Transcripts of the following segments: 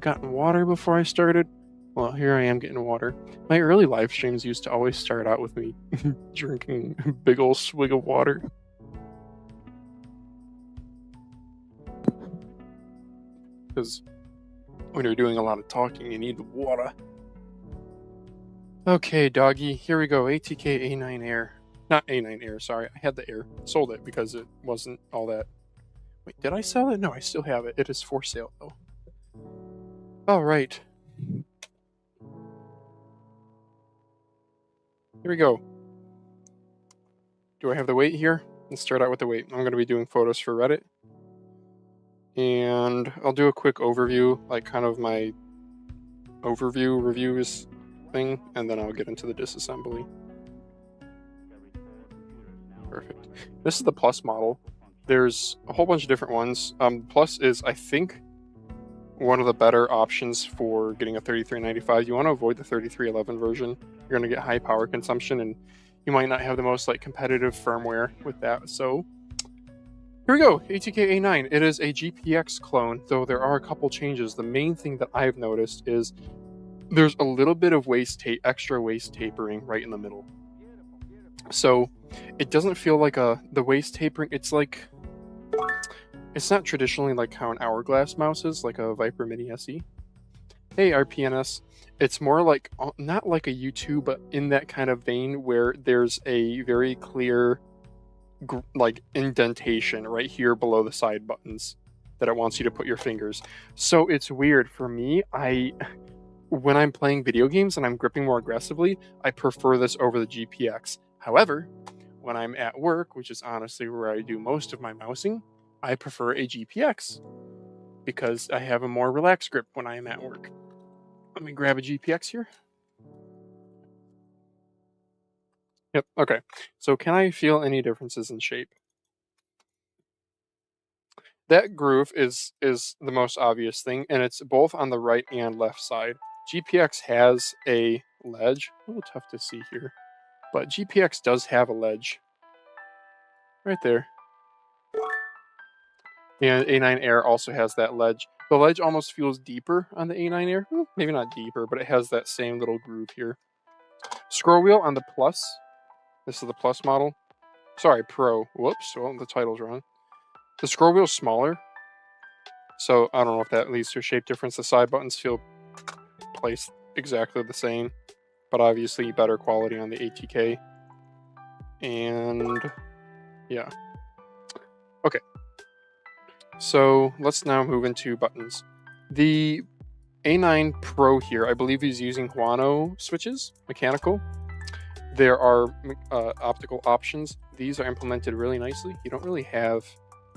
gotten water before I started. Well, here I am getting water. My early live streams used to always start out with me drinking a big old swig of water. Because when you're doing a lot of talking, you need water. Okay, doggy, here we go. ATK A9 Air. Not A9 Air, sorry. I had the Air. Sold it because it wasn't all that. Wait, did I sell it? No, I still have it. It is for sale, though. All right. Here we go. Do I have the weight here? Let's start out with the weight. I'm going to be doing photos for Reddit. And I'll do a quick overview, like kind of my overview reviews thing, and then I'll get into the disassembly. Perfect. This is the Plus model. There's a whole bunch of different ones. Plus is, I think, one of the better options for getting a 3395. You want to avoid the 3311 version. You're going to get high power consumption, and you might not have the most competitive firmware with that. So here we go, ATK A9. It is a GPX clone, though there are a couple changes. The main thing that I've noticed is there's a little bit of extra waist tapering right in the middle. So it doesn't feel like the waist tapering. It's not traditionally like how an Hourglass mouse is, like a Viper Mini SE. Hey, RPNS. It's more like, not like a U2, but in that kind of vein where there's a very clear indentation right here below the side buttons that it wants you to put your fingers. So it's weird for me. When I'm playing video games and I'm gripping more aggressively, I prefer this over the GPX. However, when I'm at work, which is honestly where I do most of my mousing, I prefer a GPX because I have a more relaxed grip when I am at work. Let me grab a GPX here. Yep, okay. So can I feel any differences in shape? That groove is the most obvious thing, and it's both on the right and left side. GPX has a ledge. A little tough to see here, but GPX does have a ledge right there. And A9 Air also has that ledge. The ledge almost feels deeper on the A9 Air. Well, maybe not deeper, but it has that same little groove here. Scroll wheel on the Plus. This is the Plus model. Sorry, Pro. Whoops, well, the title's wrong. The scroll wheel's smaller, so I don't know if that leads to a shape difference. The side buttons feel placed exactly the same, but obviously better quality on the ATK. And yeah. Okay. So let's now move into buttons. The A9 Pro here, I believe he's using Huano switches, mechanical. There are optical options. These are implemented really nicely. You don't really have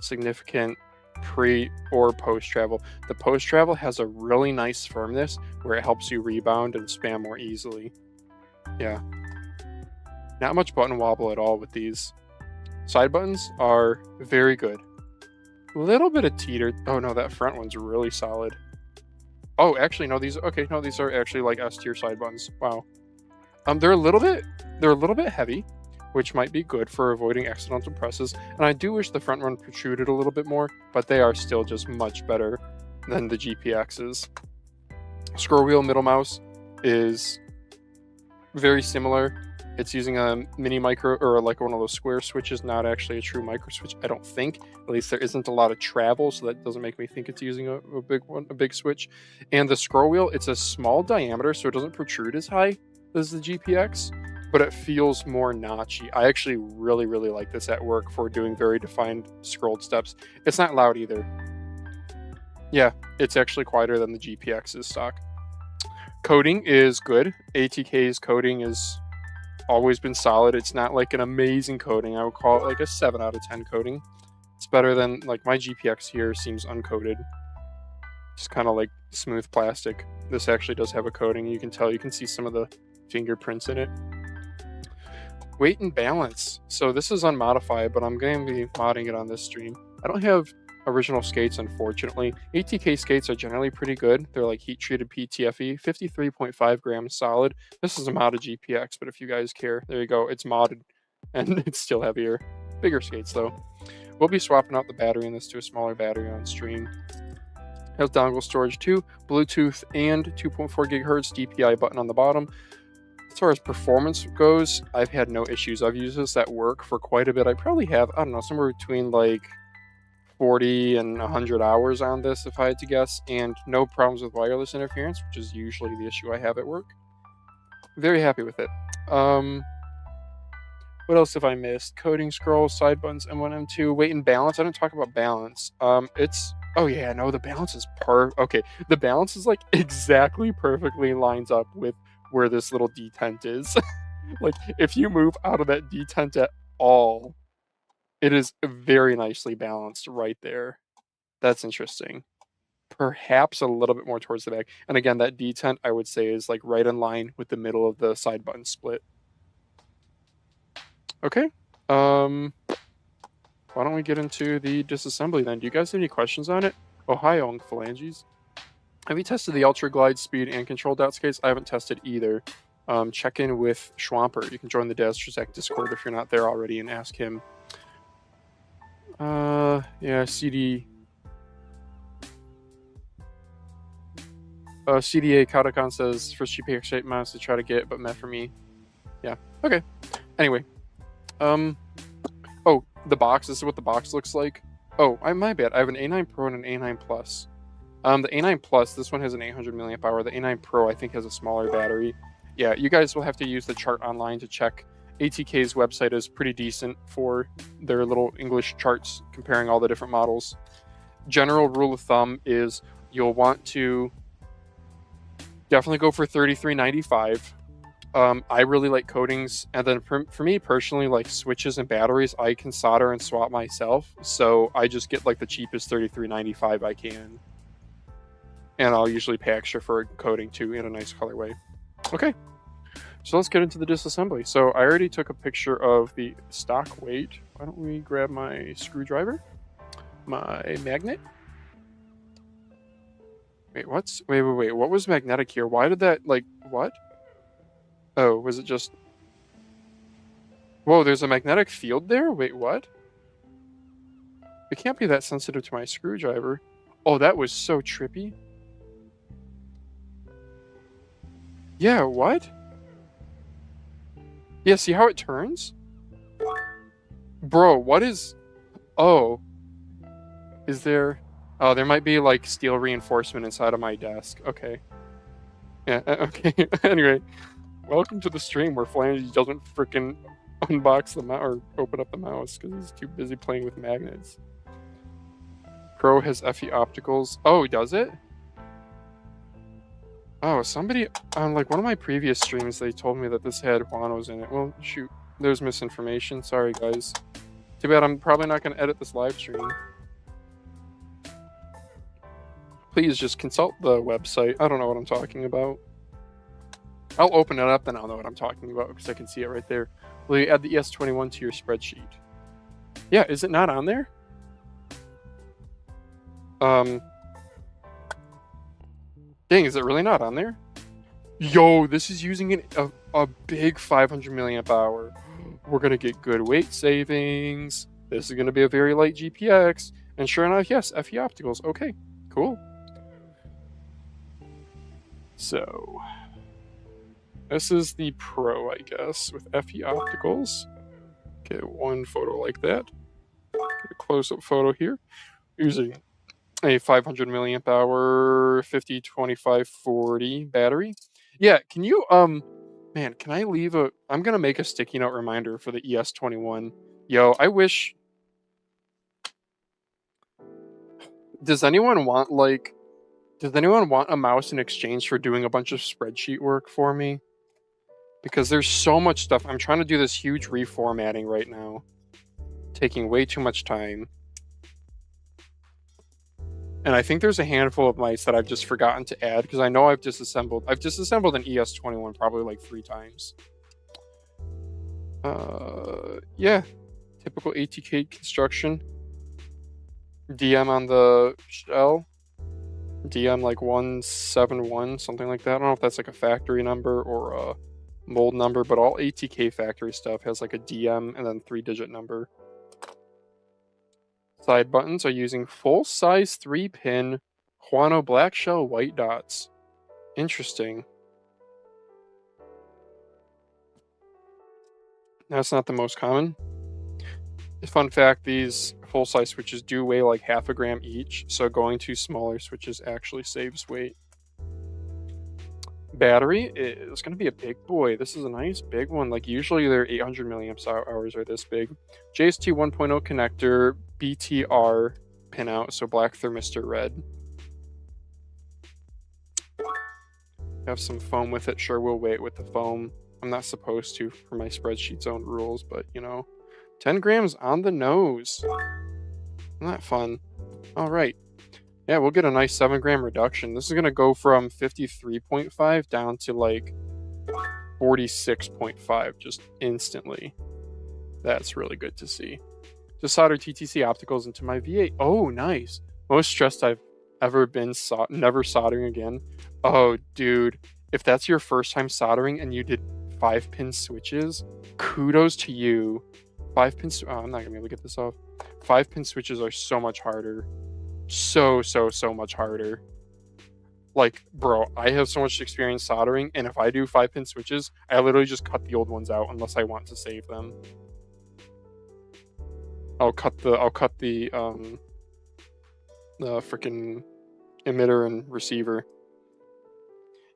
significant pre or post travel. The post travel has a really nice firmness where it helps you rebound and spam more easily. Yeah. Not much button wobble at all with these. Side buttons are very good. A little bit of teeter. Oh no, that front one's really solid. Oh, actually no, these are actually like S tier side buttons. Wow. They're a little bit heavy, which might be good for avoiding accidental presses. And I do wish the front one protruded a little bit more, but they are still just much better than the GPXs. Scroll wheel middle mouse is very similar. It's using a mini micro, or like one of those square switches, not actually a true micro switch, I don't think. At least there isn't a lot of travel, so that doesn't make me think it's using a big switch. And the scroll wheel, it's a small diameter, so it doesn't protrude as high as the GPX, but it feels more notchy. I actually really, really like this at work for doing very defined scrolled steps. It's not loud either. Yeah, it's actually quieter than the GPX's stock. Coding is good. ATK's coding has always been solid. It's not like an amazing coding. I would call it like a 7 out of 10 coding. It's better than, like, my GPX here seems uncoded. Just kind of like smooth plastic. This actually does have a coating. You can tell, you can see some of the fingerprints in it. Weight and balance. So this is unmodified, but I'm going to be modding it on this stream. I don't have original skates, unfortunately. ATK skates are generally pretty good. They're like heat-treated PTFE, 53.5 grams solid. This is a modded GPX, but if you guys care, there you go. It's modded, and it's still heavier. Bigger skates, though. We'll be swapping out the battery in this to a smaller battery on stream. Has dongle storage too, Bluetooth and 2.4 gigahertz DPI button on the bottom. As far as performance goes, I've had no issues. I've used this at work for quite a bit. I probably have, I don't know, somewhere between like 40 and 100 hours on this, if I had to guess, and no problems with wireless interference, which is usually the issue I have at work. Very happy with it. What else have I missed? Coding scroll, side buttons, M1, M2, weight and balance. I didn't talk about balance. Oh yeah, no, the balance is okay. The balance is like exactly perfectly lines up with where this little detent is. Like if you move out of that detent at all, it is very nicely balanced right there. That's interesting. Perhaps a little bit more towards the back. And again, that detent I would say is like right in line with the middle of the side button split. Okay. Why don't we get into the disassembly then? Do you guys have any questions on it? Oh, hi, Ong Phalanges. Have you tested the Ultra Glide speed and control dots case? I haven't tested either. Check in with Schwamper. You can join the Daztrazak Discord if you're not there already and ask him. Yeah, CDA Katakon says first GPX shape mouse to try to get, but met for me. Yeah. Okay. Anyway. Oh, the box. This is what the box looks like. Oh, my bad. I have an A9 Pro and an A9 Plus. The A9 Plus, this one has an 800 milliamp hour. The A9 Pro, I think, has a smaller battery. Yeah, you guys will have to use the chart online to check. ATK's website is pretty decent for their little English charts comparing all the different models. General rule of thumb is you'll want to definitely go for 3395. I really like coatings, and then for me personally, like switches and batteries, I can solder and swap myself, so I just get like the cheapest 3395 I can, and I'll usually pay extra for a coating too in a nice colorway. Okay, so let's get into the disassembly. So I already took a picture of the stock weight. Why don't we grab my screwdriver, my magnet? Wait, wait, what was magnetic here? Why did that, like, what? Oh, was it just... Whoa, there's a magnetic field there? Wait, what? It can't be that sensitive to my screwdriver. Oh, that was so trippy. Yeah, what? Yeah, see how it turns? Bro, what is... Oh. Is there... Oh, there might be, like, steel reinforcement inside of my desk. Okay. Yeah, okay. Anyway. Welcome to the stream where Flange doesn't freaking unbox the mouse or open up the mouse because he's too busy playing with magnets. Pro has FE opticals. Oh, does it? Oh, somebody on like one of my previous streams, they told me that this had Juanos in it. Well, shoot, there's misinformation. Sorry, guys. Too bad. I'm probably not going to edit this live stream. Please just consult the website. I don't know what I'm talking about. I'll open it up and I'll know what I'm talking about because I can see it right there. Will you add the ES21 to your spreadsheet? Yeah, is it not on there? Dang, is it really not on there? Yo, this is using a big 500 milliamp hour. We're going to get good weight savings. This is going to be a very light GPX. And sure enough, yes, FE opticals. Okay, cool. So... this is the Pro, I guess, with FE opticals. Get one photo like that. Get a close-up photo here. Using a 500 milliamp hour 50-25-40 battery. Yeah, can you, man, can I leave I'm going to make a sticky note reminder for the ES21. Yo, I wish... Does anyone want a mouse in exchange for doing a bunch of spreadsheet work for me? Because there's so much stuff. I'm trying to do this huge reformatting right now. Taking way too much time. And I think there's a handful of mice that I've just forgotten to add because I know I've disassembled. I've disassembled an ES21 probably like 3 times. Yeah. Typical ATK construction. DM on the shell. DM like 171, something like that. I don't know if that's like a factory number or a mold number, but all ATK factory stuff has like a DM and then 3-digit number. Side buttons are using full-size 3-pin Huano black shell, white dots. Interesting. That's not the most common. Fun fact, these full-size switches do weigh like half a gram each, so going to smaller switches actually saves weight. Battery is going to be a big boy. This is a nice big one. Like usually their 800 milliamps hours are this big. JST 1.0 connector, BTR pinout, so black thermistor red. Have some foam with it. Sure, we'll wait with the foam. I'm not supposed to for my spreadsheet's own rules, but you know, 10 grams on the nose. Isn't that fun? All right. Yeah, we'll get a nice 7 gram reduction. This is going to go from 53.5 down to like 46.5 just instantly. That's really good to see. Just solder TTC opticals into my V8. Oh, nice. Most stressed I've ever been, never soldering again. Oh, dude. If that's your first time soldering and you did 5-pin switches, kudos to you. 5-pin, oh, I'm not going to be able to get this off. 5-pin switches are so much harder. So much harder. Like, bro, I have so much experience soldering, and if I do 5-pin switches, I literally just cut the old ones out unless I want to save them. I'll cut the freaking emitter and receiver.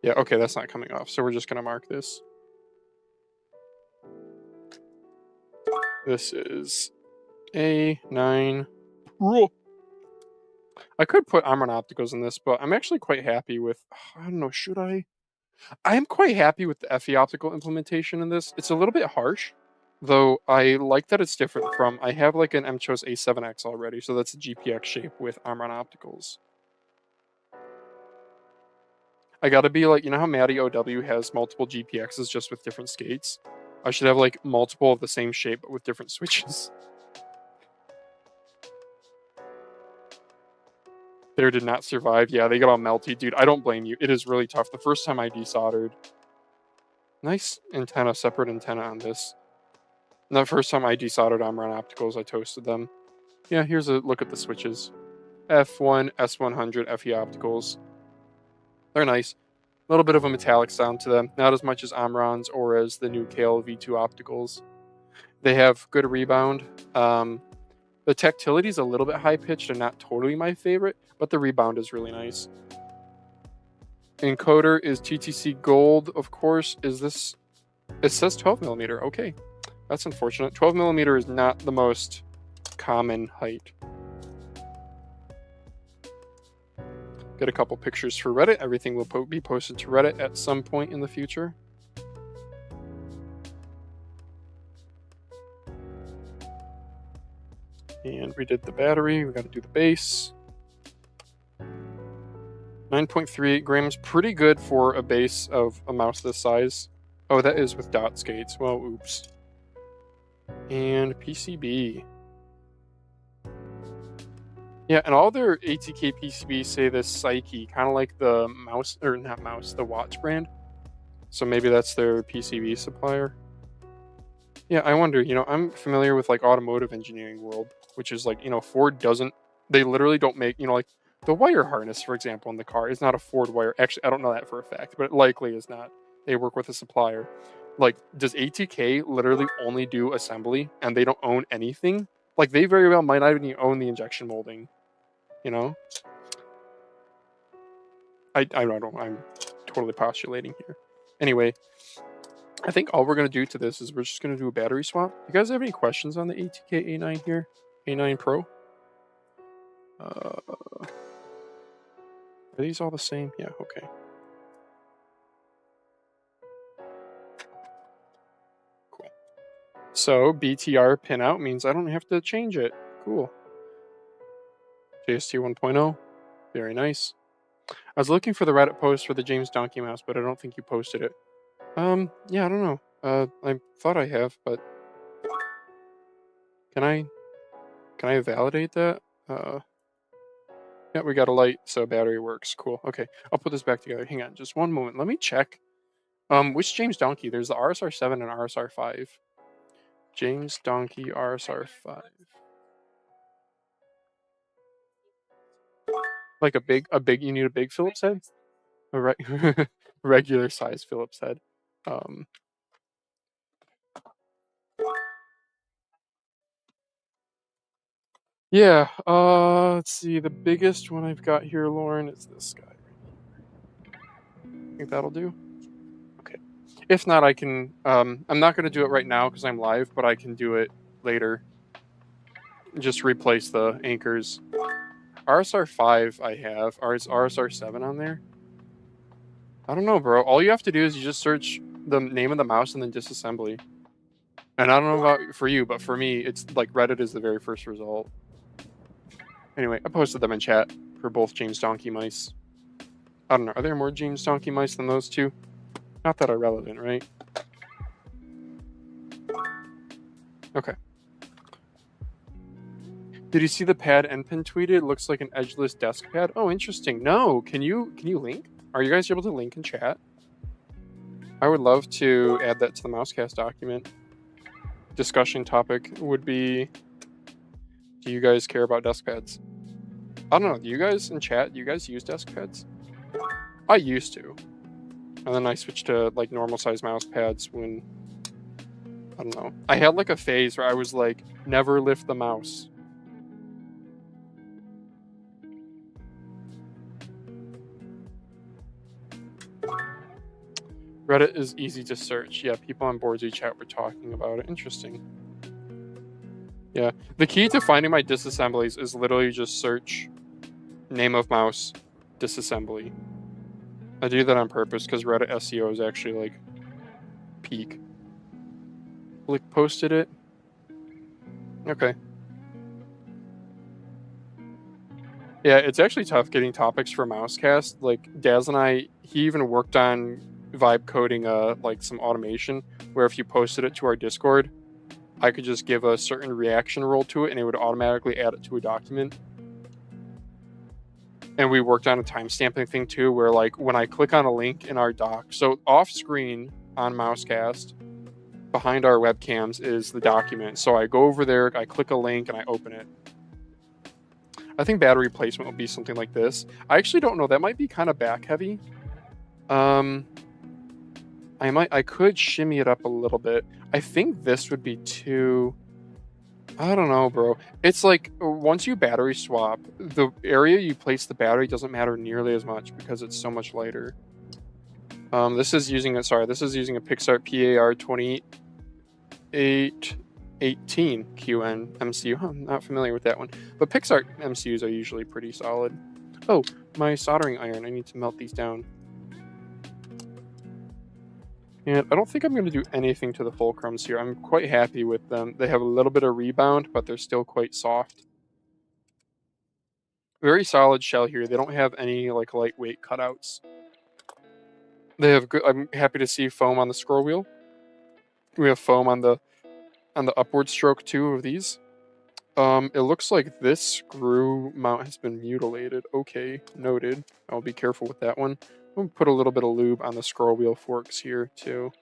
Yeah, okay, that's not coming off, so we're just gonna mark this. This is A9 Pro. I could put Omron opticals in this, but I'm actually quite happy with, I don't know, should I? I am quite happy with the FE optical implementation in this. It's a little bit harsh, though I like that it's different from, I have like an MCHOS A7X already, so that's a GPX shape with Omron opticals. I gotta be like, you know how Matty OW has multiple GPXs just with different skates? I should have like multiple of the same shape but with different switches. There did not survive. Yeah, they got all melty. Dude, I don't blame you. It is really tough. The first time I desoldered. Nice antenna, separate antenna on this. And the first time I desoldered Omron opticals, I toasted them. Yeah, here's a look at the switches. F1, S100, FE opticals. They're nice. A little bit of a metallic sound to them. Not as much as Omron's or as the new Kale V2 opticals. They have good rebound. The tactility is a little bit high-pitched and not totally my favorite, but the rebound is really nice. Encoder is TTC Gold, of course. Is this... It says 12 millimeter. Okay, that's unfortunate. 12 millimeter is not the most common height. Get a couple pictures for Reddit. Everything will be posted to Reddit at some point in the future. And we did the battery. We got to do the base. 9.38 grams. Pretty good for a base of a mouse this size. Oh, that is with dot skates. Well, oops. And PCB. Yeah, and all their ATK PCBs say this Psyche, kind of like the mouse, or not mouse, the watch brand. So maybe that's their PCB supplier. Yeah, I wonder, you know, I'm familiar with like automotive engineering world, which is like, you know, Ford doesn't, they literally don't make, you know, like the wire harness, for example, in the car is not a Ford wire. Actually, I don't know that for a fact, but it likely is not. They work with a supplier. Like, does ATK literally only do assembly and they don't own anything? Like, they very well might not even own the injection molding, you know? I don't know. I'm totally postulating here. Anyway, I think all we're going to do to this is we're just going to do a battery swap. You guys have any questions on the ATK A9 here? A9 Pro? Are these all the same? Yeah, okay. Cool. So BTR pinout means I don't have to change it. Cool. JST 1.0. Very nice. I was looking for the Reddit post for the James Donkey mouse, but I don't think you posted it. Yeah, I don't know. I thought I have, but can I validate that? Yeah, we got a light, so battery works. Cool. Okay, I'll put this back together. Hang on, just one moment. Let me check. Which James Donkey? There's the RSR7 and RSR5. James Donkey RSR5. Like you need a big Phillips head? A regular size Phillips head. Yeah, let's see. The biggest one I've got here, Lauren, is this guy. I think that'll do. Okay. If not, I can. I'm not going to do it right now because I'm live, but I can do it later. Just replace the anchors. RSR5 I have. Is RSR7 on there? I don't know, bro. All you have to do is you just search the name of the mouse and then disassembly. And I don't know about for you, but for me, it's like Reddit is the very first result. Anyway, I posted them in chat for both James Donkey Mice. I don't know. Are there more James Donkey Mice than those two? Not that are relevant, right? Okay. Did you see the pad NPin tweeted? It looks like an edgeless desk pad. Oh, interesting. No, can you link? Are you guys able to link in chat? I would love to add that to the Mousecast document. Discussion topic would be, do you guys care about desk pads? I don't know. Do you guys in chat, do you guys use desk pads? I used to. And then I switched to like normal size mouse pads when, I don't know. I had like a phase where I was like, never lift the mouse. Reddit is easy to search. Yeah, people on Boardsy chat were talking about it. Interesting. Yeah, the key to finding my disassemblies is literally just search name of mouse disassembly. I do that on purpose because Reddit SEO is actually like peak. Like posted it. Okay. Yeah, it's actually tough getting topics for Mousecast. Like Daz and I, he even worked on vibe coding like some automation where if you posted it to our Discord, I could just give a certain reaction rule to it and it would automatically add it to a document. And we worked on a timestamping thing too, where like when I click on a link in our doc, so off screen on Mousecast, behind our webcams is the document. So I go over there, I click a link and I open it. I think battery placement will be something like this. I actually don't know. That might be kind of back heavy. I could shimmy it up a little bit. I think this would be too. I don't know, bro. It's like once you battery swap, the area you place the battery doesn't matter nearly as much because it's so much lighter. This is using a Pixar PAR 2818 QN MCU. I'm not familiar with that one, but Pixar MCUs are usually pretty solid. Oh, my soldering iron. I need to melt these down. And I don't think I'm going to do anything to the fulcrums here. I'm quite happy with them. They have a little bit of rebound, but they're still quite soft. Very solid shell here. They don't have any like lightweight cutouts. They have good. I'm happy to see foam on the scroll wheel. We have foam on the upward stroke too of these. It looks like this screw mount has been mutilated. Okay, noted. I'll be careful with that one. I'll put a little bit of lube on the scroll wheel forks here too.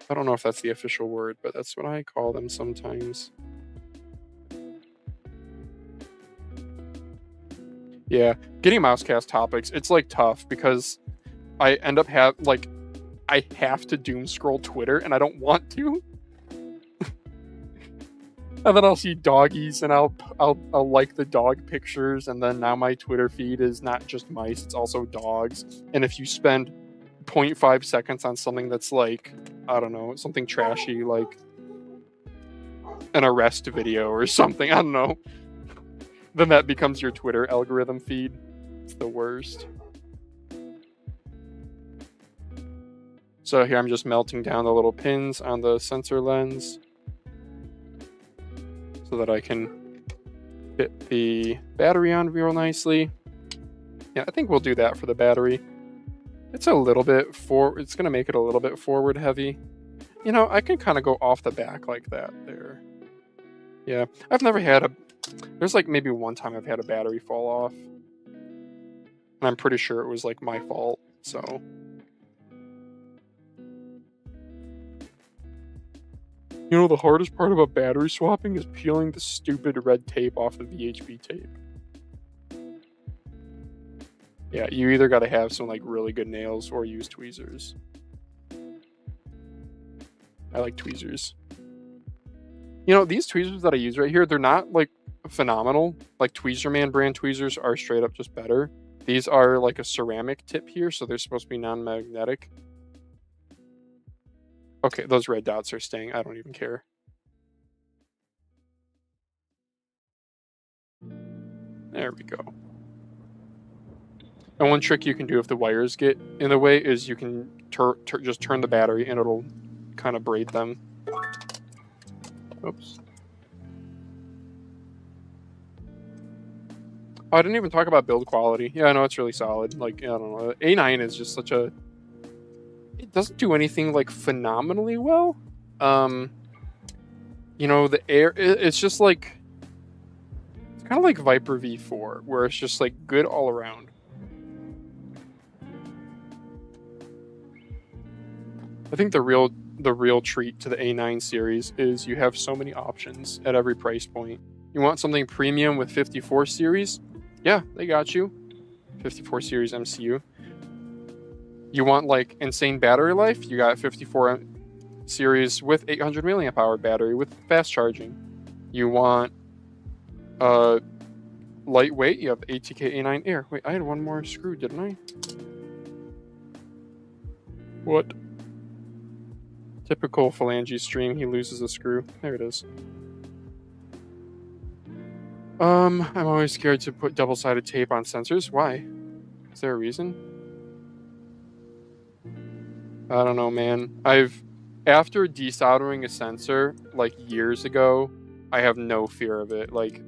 I don't know if that's the official word, but that's what I call them sometimes. Yeah, getting Mousecast topics, it's like tough because I end up I have to doom scroll Twitter and I don't want to. And then I'll see doggies and I'll like the dog pictures, and then now my Twitter feed is not just mice, it's also dogs. And if you spend 0.5 seconds on something that's like, I don't know, something trashy like an arrest video or something, I don't know, then that becomes your Twitter algorithm feed. It's the worst. So here I'm just melting down the little pins on the sensor lens so that I can fit the battery on real nicely. Yeah, I think we'll do that for the battery. It's a little bit it's going to make it a little bit forward heavy. You know, I can kind of go off the back like that there. Yeah, I've never had there's like maybe one time I've had a battery fall off. And I'm pretty sure it was like my fault, so. You know, the hardest part about battery swapping is peeling the stupid red tape off the VHB tape. Yeah, you either got to have some like really good nails or use tweezers. I like tweezers. You know, these tweezers that I use right here, they're not like phenomenal. Like Tweezerman brand tweezers are straight up just better. These are like a ceramic tip here, so they're supposed to be non-magnetic. Okay, those red dots are staying. I don't even care. There we go. And one trick you can do if the wires get in the way is you can just turn the battery and it'll kind of braid them. Oops. Oh, I didn't even talk about build quality. Yeah, I know it's really solid. Like, I don't know. A9 is just such a... It doesn't do anything, like, phenomenally well. You know, the air... It's just, like... It's kind of like Viper V4, where it's just, like, good all around. I think the real treat to the A9 series is you have so many options at every price point. You want something premium with 54 series? Yeah, they got you. 54 series MCU. You want like insane battery life? You got 54 series with 800 milliamp hour battery with fast charging. You want lightweight? You have ATK A9 Air. Wait, I had one more screw, didn't I? What? Typical phalange stream, he loses a screw. There it is. I'm always scared to put double-sided tape on sensors. Why? Is there a reason? I don't know, man. After desoldering a sensor, like, years ago, I have no fear of it. Like,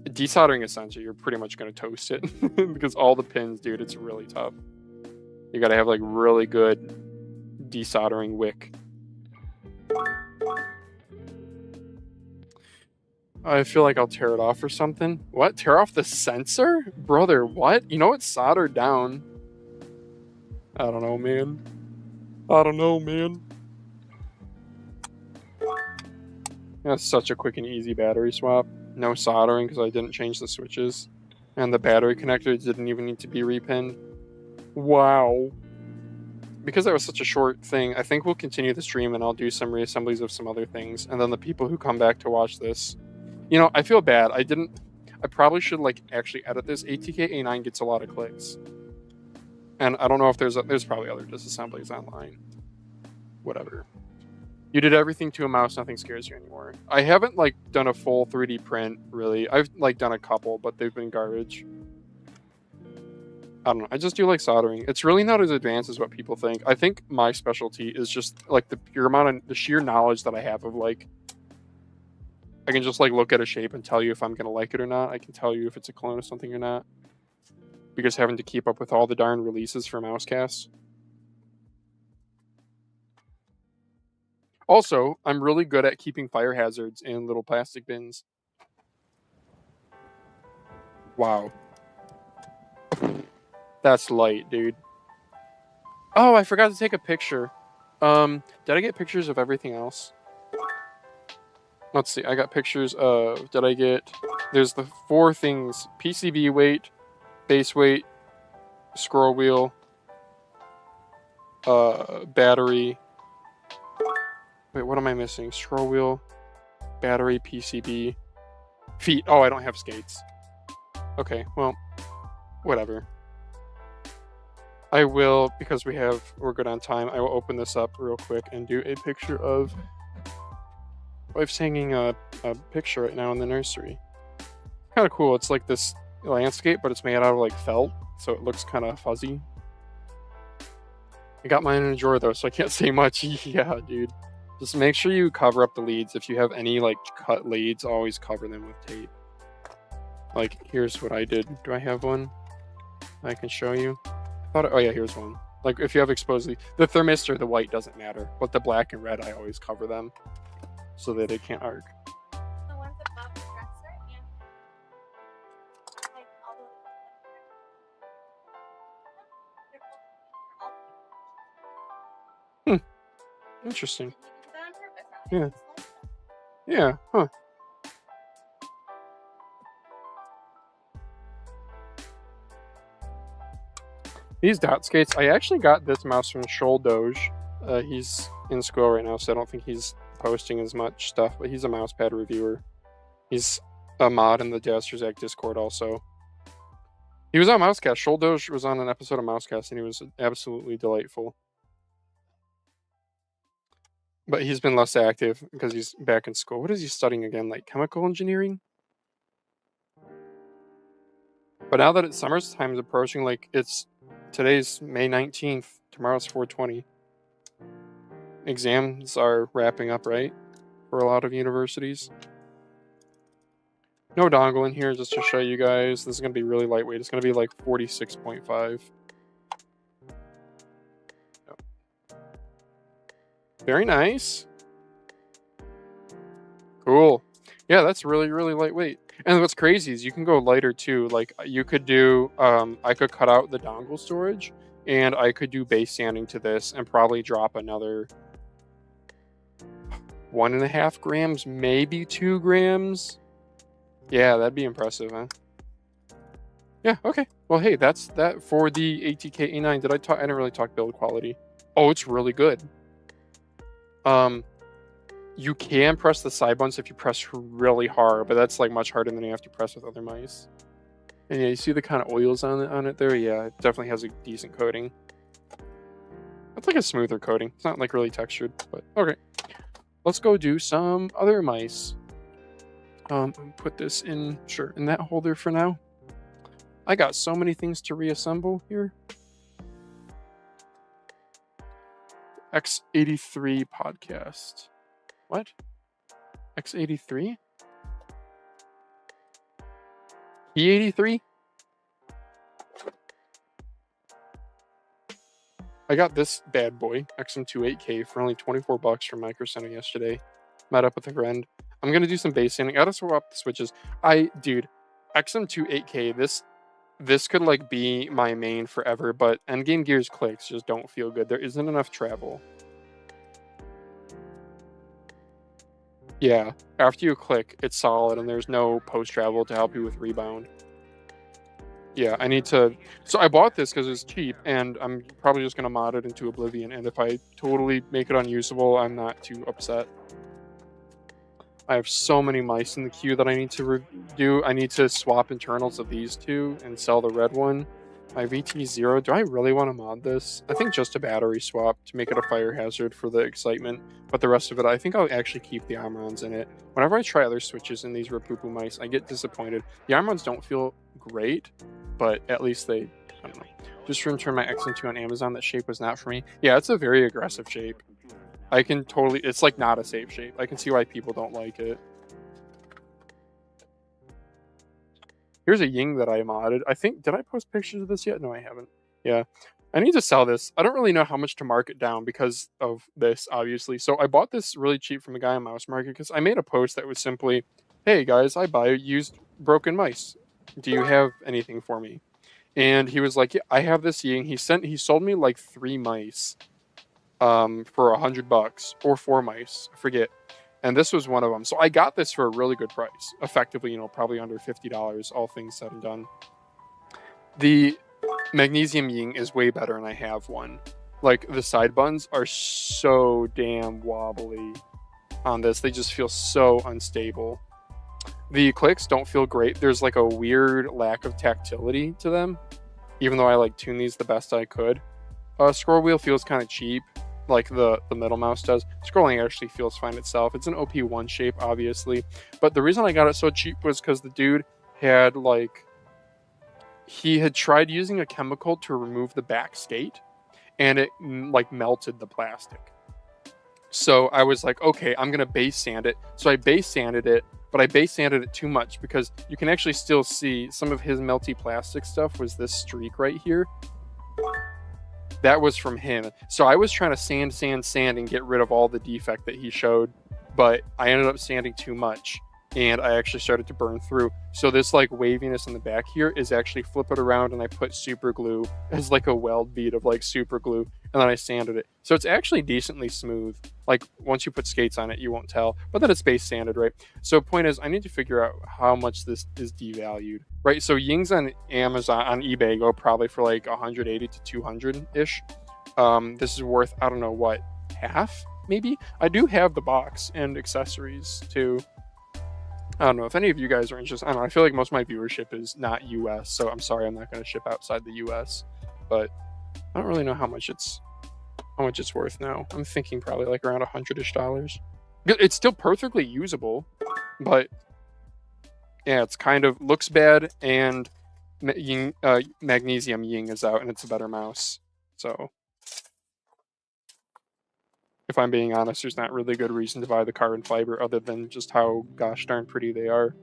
desoldering a sensor, you're pretty much going to toast it. Because all the pins, dude, it's really tough. You gotta have, like, really good desoldering wick. I feel like I'll tear it off or something. What? Tear off the sensor? Brother, what? You know it's soldered down. I don't know, man. That's such a quick and easy battery swap. No soldering because I didn't change the switches. And the battery connector didn't even need to be repinned. Wow. Because that was such a short thing, I think we'll continue the stream and I'll do some reassemblies of some other things. And then the people who come back to watch this... You know, I feel bad. I probably should, like, actually edit this. ATK A9 gets a lot of clicks. And I don't know if there's probably other disassemblies online. Whatever. You did everything to a mouse, nothing scares you anymore. I haven't, like, done a full 3D print, really. I've, like, done a couple, but they've been garbage. I don't know. I just do like soldering. It's really not as advanced as what people think. I think my specialty is just, like, the sheer knowledge that I have of, like, I can just, like, look at a shape and tell you if I'm going to like it or not. I can tell you if it's a clone of something or not. Because having to keep up with all the darn releases for Mousecasts. Also, I'm really good at keeping fire hazards in little plastic bins. Wow. That's light, dude. Oh, I forgot to take a picture. Did I get pictures of everything else? Let's see, I got pictures of, there's the 4 things: PCB weight, base weight, scroll wheel, battery. Wait, what am I missing? Scroll wheel, battery, PCB, feet. Oh, I don't have skates. Okay, well, whatever. I will, because we're good on time, I will open this up real quick and do a picture of... Wife's hanging a picture right now in the nursery. Kind of cool. It's like this landscape, but it's made out of, like, felt, so it looks kind of fuzzy. I got mine in a drawer, though, so I can't say much. Yeah, dude. Just make sure you cover up the leads. If you have any, like, cut leads, always cover them with tape. Like, here's what I did. Do I have one I can show you? Oh yeah, here's one. Like, if you have exposed leads, the thermistor, the white doesn't matter, but the black and red, I always cover them so that it can't arc. The ones above the dresser and like all the Interesting. Yeah. Yeah, huh. These dot skates, I actually got this mouse from Shoal Doge. He's in school right now, so I don't think he's posting as much stuff, but he's a mousepad reviewer. He's a mod in the Jazzerzack Discord also. He was on Mousecast. Shoal Doge was on an episode of Mousecast, and he was absolutely delightful. But he's been less active because he's back in school. What is he studying again? Like chemical engineering? But now that it's summertime is approaching, like today's May 19th, tomorrow's 420. Exams are wrapping up, right? For a lot of universities. No dongle in here, just to show you guys. This is going to be really lightweight. It's going to be like 46.5. Very nice. Cool. Yeah, that's really, really lightweight. And what's crazy is you can go lighter too. Like you could do, I could cut out the dongle storage and I could do base sanding to this and probably drop another 1.5 grams, maybe 2 grams. Yeah, that'd be impressive, huh? Yeah, okay. Well, hey, that's that for the ATK A9. I didn't really talk build quality. Oh, it's really good. You can press the side buttons if you press really hard, but that's like much harder than you have to press with other mice. And yeah, you see the kind of oils on it there? Yeah, it definitely has a decent coating. It's like a smoother coating. It's not like really textured, but okay. Let's go do some other mice. Put this in that holder for now. I got so many things to reassemble here. X83 podcast. What? X83? E83? I got this bad boy, XM28K, for only 24 bucks from Micro Center yesterday. Met up with a friend. I'm gonna do some base sanding. I gotta swap the switches. Dude, XM28K, this could like be my main forever, but endgame gears clicks just don't feel good. There isn't enough travel. Yeah, after you click, it's solid and there's no post travel to help you with rebound. Yeah, I need to. So I bought this because it's cheap, and I'm probably just gonna mod it into Oblivion. And if I totally make it unusable, I'm not too upset. I have so many mice in the queue that I need to do. I need to swap internals of these two and sell the red one. My VT0, do I really want to mod this? I think just a battery swap to make it a fire hazard for the excitement. But the rest of it, I think I'll actually keep the Omrons in it. Whenever I try other switches in these Rapupu mice, I get disappointed. The Omrons don't feel great, but at least I don't know. Just returned my XM2 on Amazon. That shape was not for me. Yeah, it's a very aggressive shape. I can totally, it's like not a safe shape. I can see why people don't like it. Here's a Ying that I modded. I think, did I post pictures of this yet? No, I haven't. Yeah. I need to sell this. I don't really know how much to mark it down because of this, obviously. So I bought this really cheap from a guy on Mouse Market because I made a post that was simply, hey guys, I buy used broken mice. Do you have anything for me? And he was like, yeah, I have this Ying. He sold me like 3 mice for $100 or 4 mice. I forget. And this was one of them. So I got this for a really good price. Effectively, probably under $50, all things said and done. The Magnesium Ying is way better, and I have one. Like, the side buns are so damn wobbly on this. They just feel so unstable. The clicks don't feel great. There's like a weird lack of tactility to them, even though I like tune these the best I could. Scroll wheel feels kind of cheap, like the middle mouse does. Scrolling actually feels fine itself. It's an OP1 shape, obviously. But the reason I got it so cheap was because the dude had he had tried using a chemical to remove the back skate, and it like melted the plastic. So I was like, okay, I'm gonna base sand it. So I base sanded it, but I base sanded it too much because you can actually still see some of his melty plastic stuff was this streak right here. That was from him. So I was trying to sand and get rid of all the defect that he showed, but I ended up sanding too much and I actually started to burn through. So this like waviness in the back here is actually flip it around and I put super glue as like a weld bead of like super glue, and then I sanded it. So it's actually decently smooth. Like, once you put skates on it, you won't tell. But then it's base sanded, right? So point is, I need to figure out how much this is devalued, right? So Yings on Amazon, on eBay, go probably for like 180 to 200-ish. This is worth, I don't know what, half, maybe? I do have the box and accessories, too. I don't know if any of you guys are interested. I don't know. I feel like most of my viewership is not US, so I'm sorry I'm not going to ship outside the US. But I don't really know how much it's worth now. I'm thinking probably like around $100-ish. It's still perfectly usable, but yeah, it's kind of looks bad, and Magnesium Ying is out, and it's a better mouse. So if I'm being honest, there's not really good reason to buy the carbon fiber other than just how gosh darn pretty they are.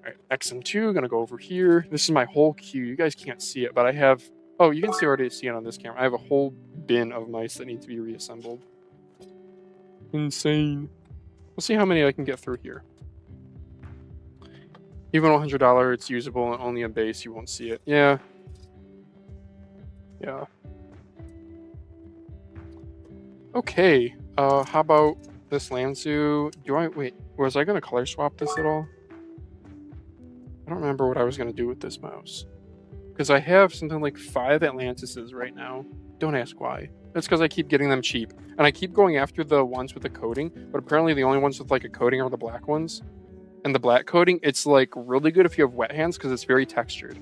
All right, XM2, gonna go over here. This is my whole queue. You guys can't see it, but I have, oh, you can already see it on this camera. I have a whole bin of mice that need to be reassembled. Insane. We'll see how many I can get through here. Even $100, it's usable, and only a base, you won't see it. Yeah. Yeah. Okay, how about this Lanzu? Wait, was I gonna color swap this at all? I don't remember what I was gonna do with this mouse. Because I have something like 5 Atlantises right now. Don't ask why. That's because I keep getting them cheap. And I keep going after the ones with the coating, but apparently the only ones with like a coating are the black ones. And the black coating, it's like really good if you have wet hands because it's very textured.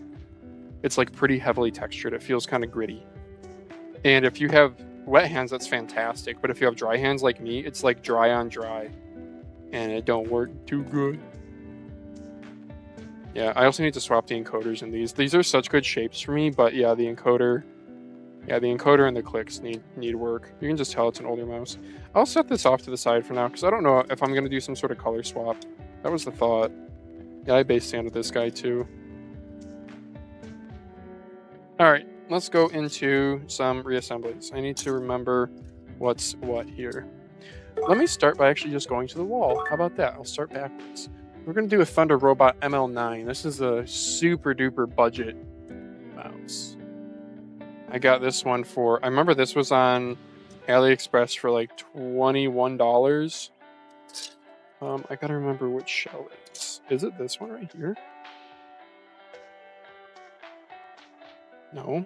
It's like pretty heavily textured. It feels kind of gritty. And if you have wet hands, that's fantastic. But if you have dry hands like me, it's like dry on dry. And it don't work too good. Yeah, I also need to swap the encoders in these. These are such good shapes for me, but yeah, the encoder and the clicks need work. You can just tell it's an older mouse. I'll set this off to the side for now, because I don't know if I'm going to do some sort of color swap. That was the thought. Yeah, I base sanded this guy too. Alright, let's go into some reassemblies. I need to remember what's what here. Let me start by actually just going to the wall. How about that? I'll start backwards. We're going to do a Thunder Robot ML9. This is a super duper budget mouse. I got this one for, I remember this was on AliExpress for like $21. I gotta remember which shell it is. Is it this one right here? No.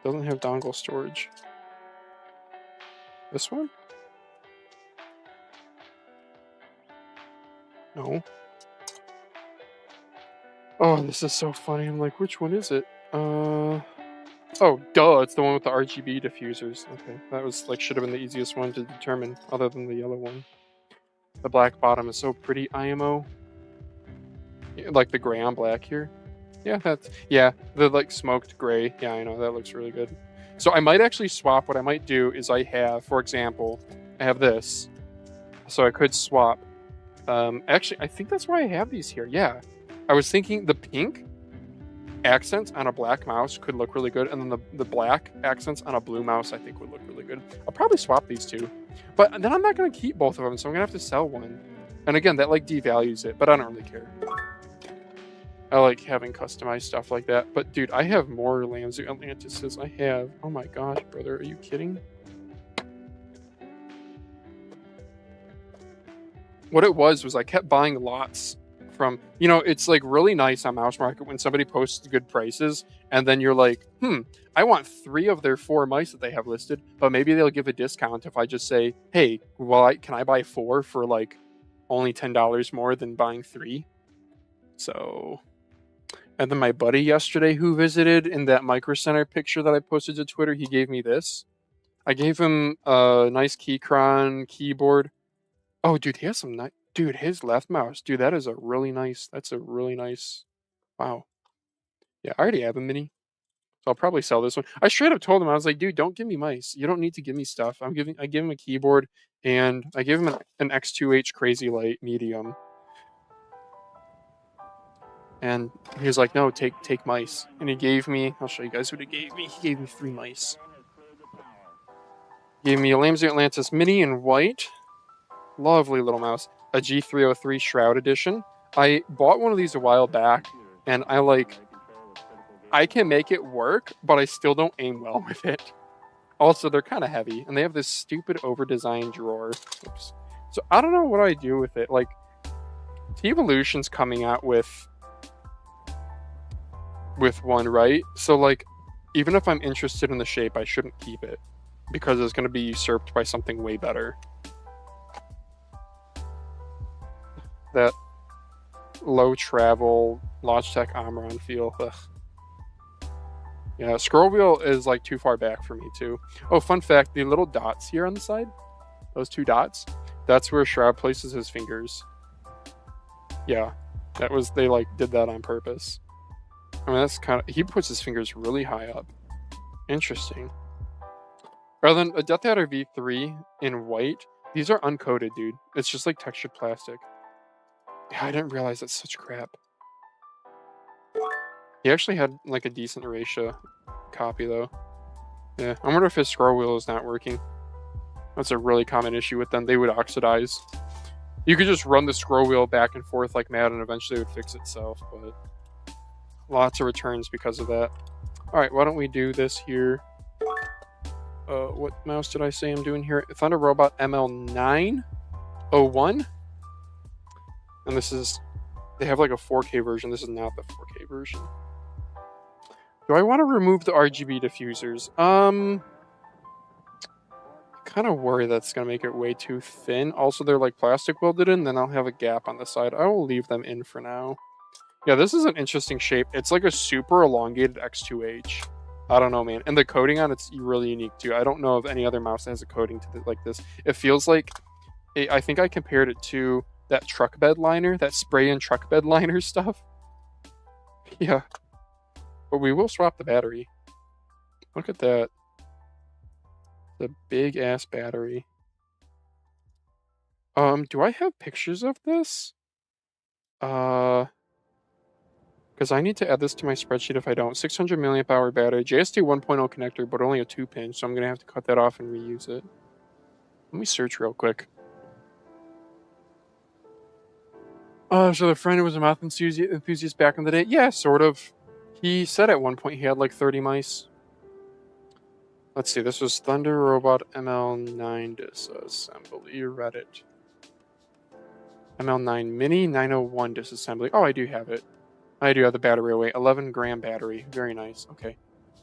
Doesn't have dongle storage. This one? No. Oh, this is so funny. I'm like, which one is it? Oh, duh, it's the one with the RGB diffusers. Okay, that was like, should have been the easiest one to determine other than the yellow one. The black bottom is so pretty, IMO. Like the gray on black here. Yeah, the like smoked gray. Yeah, I know, that looks really good. So I might actually swap. What I might do is I have, for example, I have this. So I could swap. Actually, I think that's why I have these here. Yeah. I was thinking the pink accents on a black mouse could look really good, and then the black accents on a blue mouse I think would look really good. I'll probably swap these two, but then I'm not going to keep both of them, so I'm going to have to sell one. And again, that like devalues it, but I don't really care. I like having customized stuff like that. But dude, I have more Lanzu Atlantises. I have, oh my gosh, brother, are you kidding? What it was I kept buying lots from, you know, it's like really nice on Mouse Market when somebody posts good prices, and then you're like, I want 3 of their 4 mice that they have listed, but maybe they'll give a discount if I just say, hey, well, can I buy 4 for like only $10 more than buying 3? So, and then my buddy yesterday who visited, in that Micro Center picture that I posted to Twitter, he gave me this. I gave him a nice Keychron keyboard. Oh, dude, he has some nice... Dude, his left mouse. Dude, that's a really nice... Wow. Yeah, I already have a mini. So I'll probably sell this one. I straight up told him, I was like, dude, don't give me mice. You don't need to give me stuff. I give him a keyboard, and I give him an X2H Crazy Light medium. And he was like, no, take mice. And he gave me... I'll show you guys what he gave me. He gave me 3 mice. He gave me a Lanzu Atlantis mini in white. Lovely little mouse. A G303 Shroud Edition. I bought one of these a while back, and I I can make it work, but I still don't aim well with it. Also, they're kind of heavy, and they have this stupid over-designed drawer. Oops. So I don't know what I do with it. Like, T-Evolution's coming out with one, right? So, like, even if I'm interested in the shape, I shouldn't keep it because it's going to be usurped by something way better. That low travel Logitech Omron feel. Ugh. Yeah, scroll wheel is like too far back for me too. Oh, fun fact, the little dots here on the side, those 2 dots, that's where Shroud places his fingers. Yeah, they like did that on purpose. I mean, that's kind of, he puts his fingers really high up. Interesting. Rather than a Death Adder V3 in white, these are uncoated, dude. It's just like textured plastic. Yeah, I didn't realize that's such crap. He actually had like a decent Erasure copy though. Yeah, I wonder if his scroll wheel is not working. That's a really common issue with them. They would oxidize. You could just run the scroll wheel back and forth like mad and eventually it would fix itself, but lots of returns because of that. Alright, why don't we do this here? What mouse did I say I'm doing here? Thunder Robot ML9 01. And this is, they have like a 4K version. This is not the 4K version. Do I want to remove the RGB diffusers? Kind of worry that's going to make it way too thin. Also, they're like plastic welded in, then I'll have a gap on the side. I will leave them in for now. Yeah, this is an interesting shape. It's like a super elongated X2H. I don't know, man. And the coating on it's really unique too. I don't know of any other mouse that has a coating like this. It feels like, I think I compared it to that truck bed liner, that spray and truck bed liner stuff. Yeah. But we will swap the battery. Look at that. The big ass battery. Do I have pictures of this? Because I need to add this to my spreadsheet if I don't. 600 milliamp hour battery, JST 1.0 connector, but only a 2-pin, so I'm gonna have to cut that off and reuse it. Let me search real quick. So the friend who was a mouse enthusiast back in the day? Yeah, sort of. He said at one point he had like 30 mice. Let's see, this was Thunder Robot ML9 Disassembly, Reddit. ML9 Mini 901 Disassembly. Oh, I do have it. I do have the battery away. 11 gram battery. Very nice. Okay.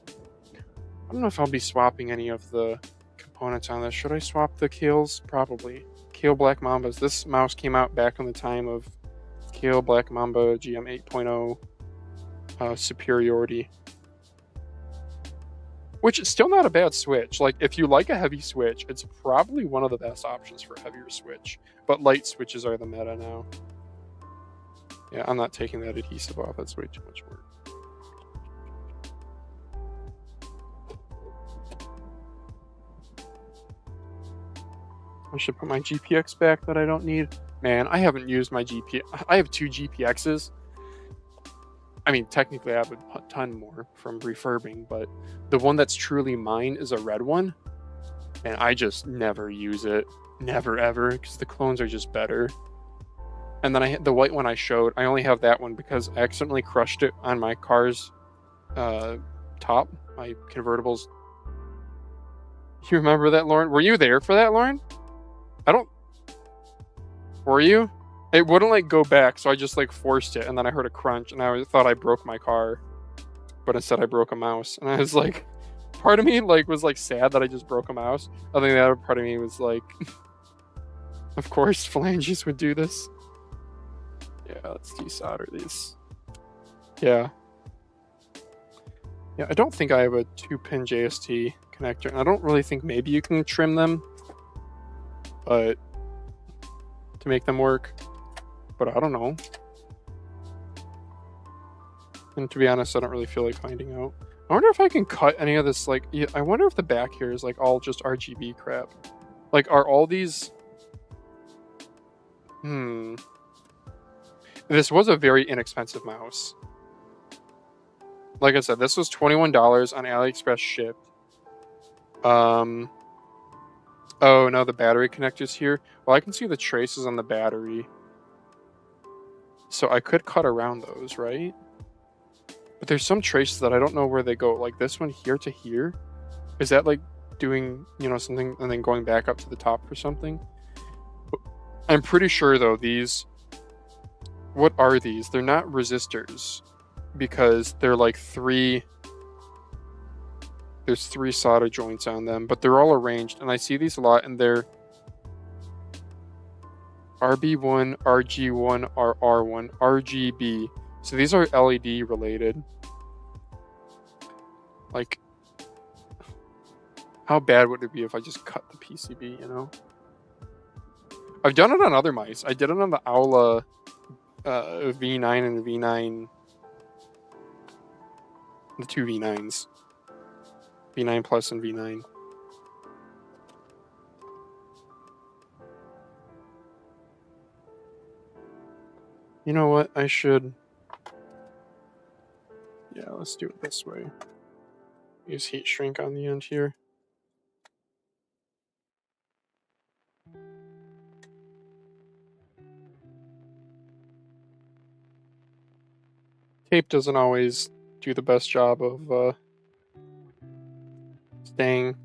I don't know if I'll be swapping any of the components on this. Should I swap the Kales? Probably. Kale Black Mambas. This mouse came out back in the time of Kale Black Mamba GM 8.0 superiority. Which is still not a bad switch. Like, if you like a heavy switch, it's probably one of the best options for a heavier switch. But light switches are the meta now. Yeah, I'm not taking that adhesive off. That's way too much work. I should put my GPX back that I don't need. Man, I haven't used my GPX. I have 2 GPXs. I mean, technically I have a ton more from refurbing, but the one that's truly mine is a red one. And I just never use it. Never, ever, because the clones are just better. And then the white one I showed, I only have that one because I accidentally crushed it on my car's top, my convertibles. You remember that, Lauren? Were you there for that, Lauren? Were you? It wouldn't like go back, so I just like forced it, and then I heard a crunch, and I thought I broke my car, but instead I broke a mouse, and I was like, part of me like was like sad that I just broke a mouse. I think the other part of me was like, of course phalanges would do this. Yeah, let's desolder these. Yeah, I don't think I have a 2-pin JST connector, and I don't really think maybe you can trim them, but to make them work. But I don't know. And to be honest, I don't really feel like finding out. I wonder if I can cut any of this, like, I wonder if the back here is like all just RGB crap. Like, are all these... This was a very inexpensive mouse. Like I said, this was $21 on AliExpress shipped. Oh, no, the battery connector's here. Well, I can see the traces on the battery. So I could cut around those, right? But there's some traces that I don't know where they go. Like this one here to here. Is that like doing, you know, something and then going back up to the top or something? I'm pretty sure though these... What are these? They're not resistors because they're like three... There's 3 solder joints on them, but they're all arranged, and I see these a lot, and they're RB1, RG1, RR1, RGB. So these are LED related. Like, how bad would it be if I just cut the PCB, you know? I've done it on other mice. I did it on the Aula V9 and V9, the 2 V9s. V9 Plus and V9. You know what? I should... Yeah, let's do it this way. Use heat shrink on the end here. Tape doesn't always do the best job of staying.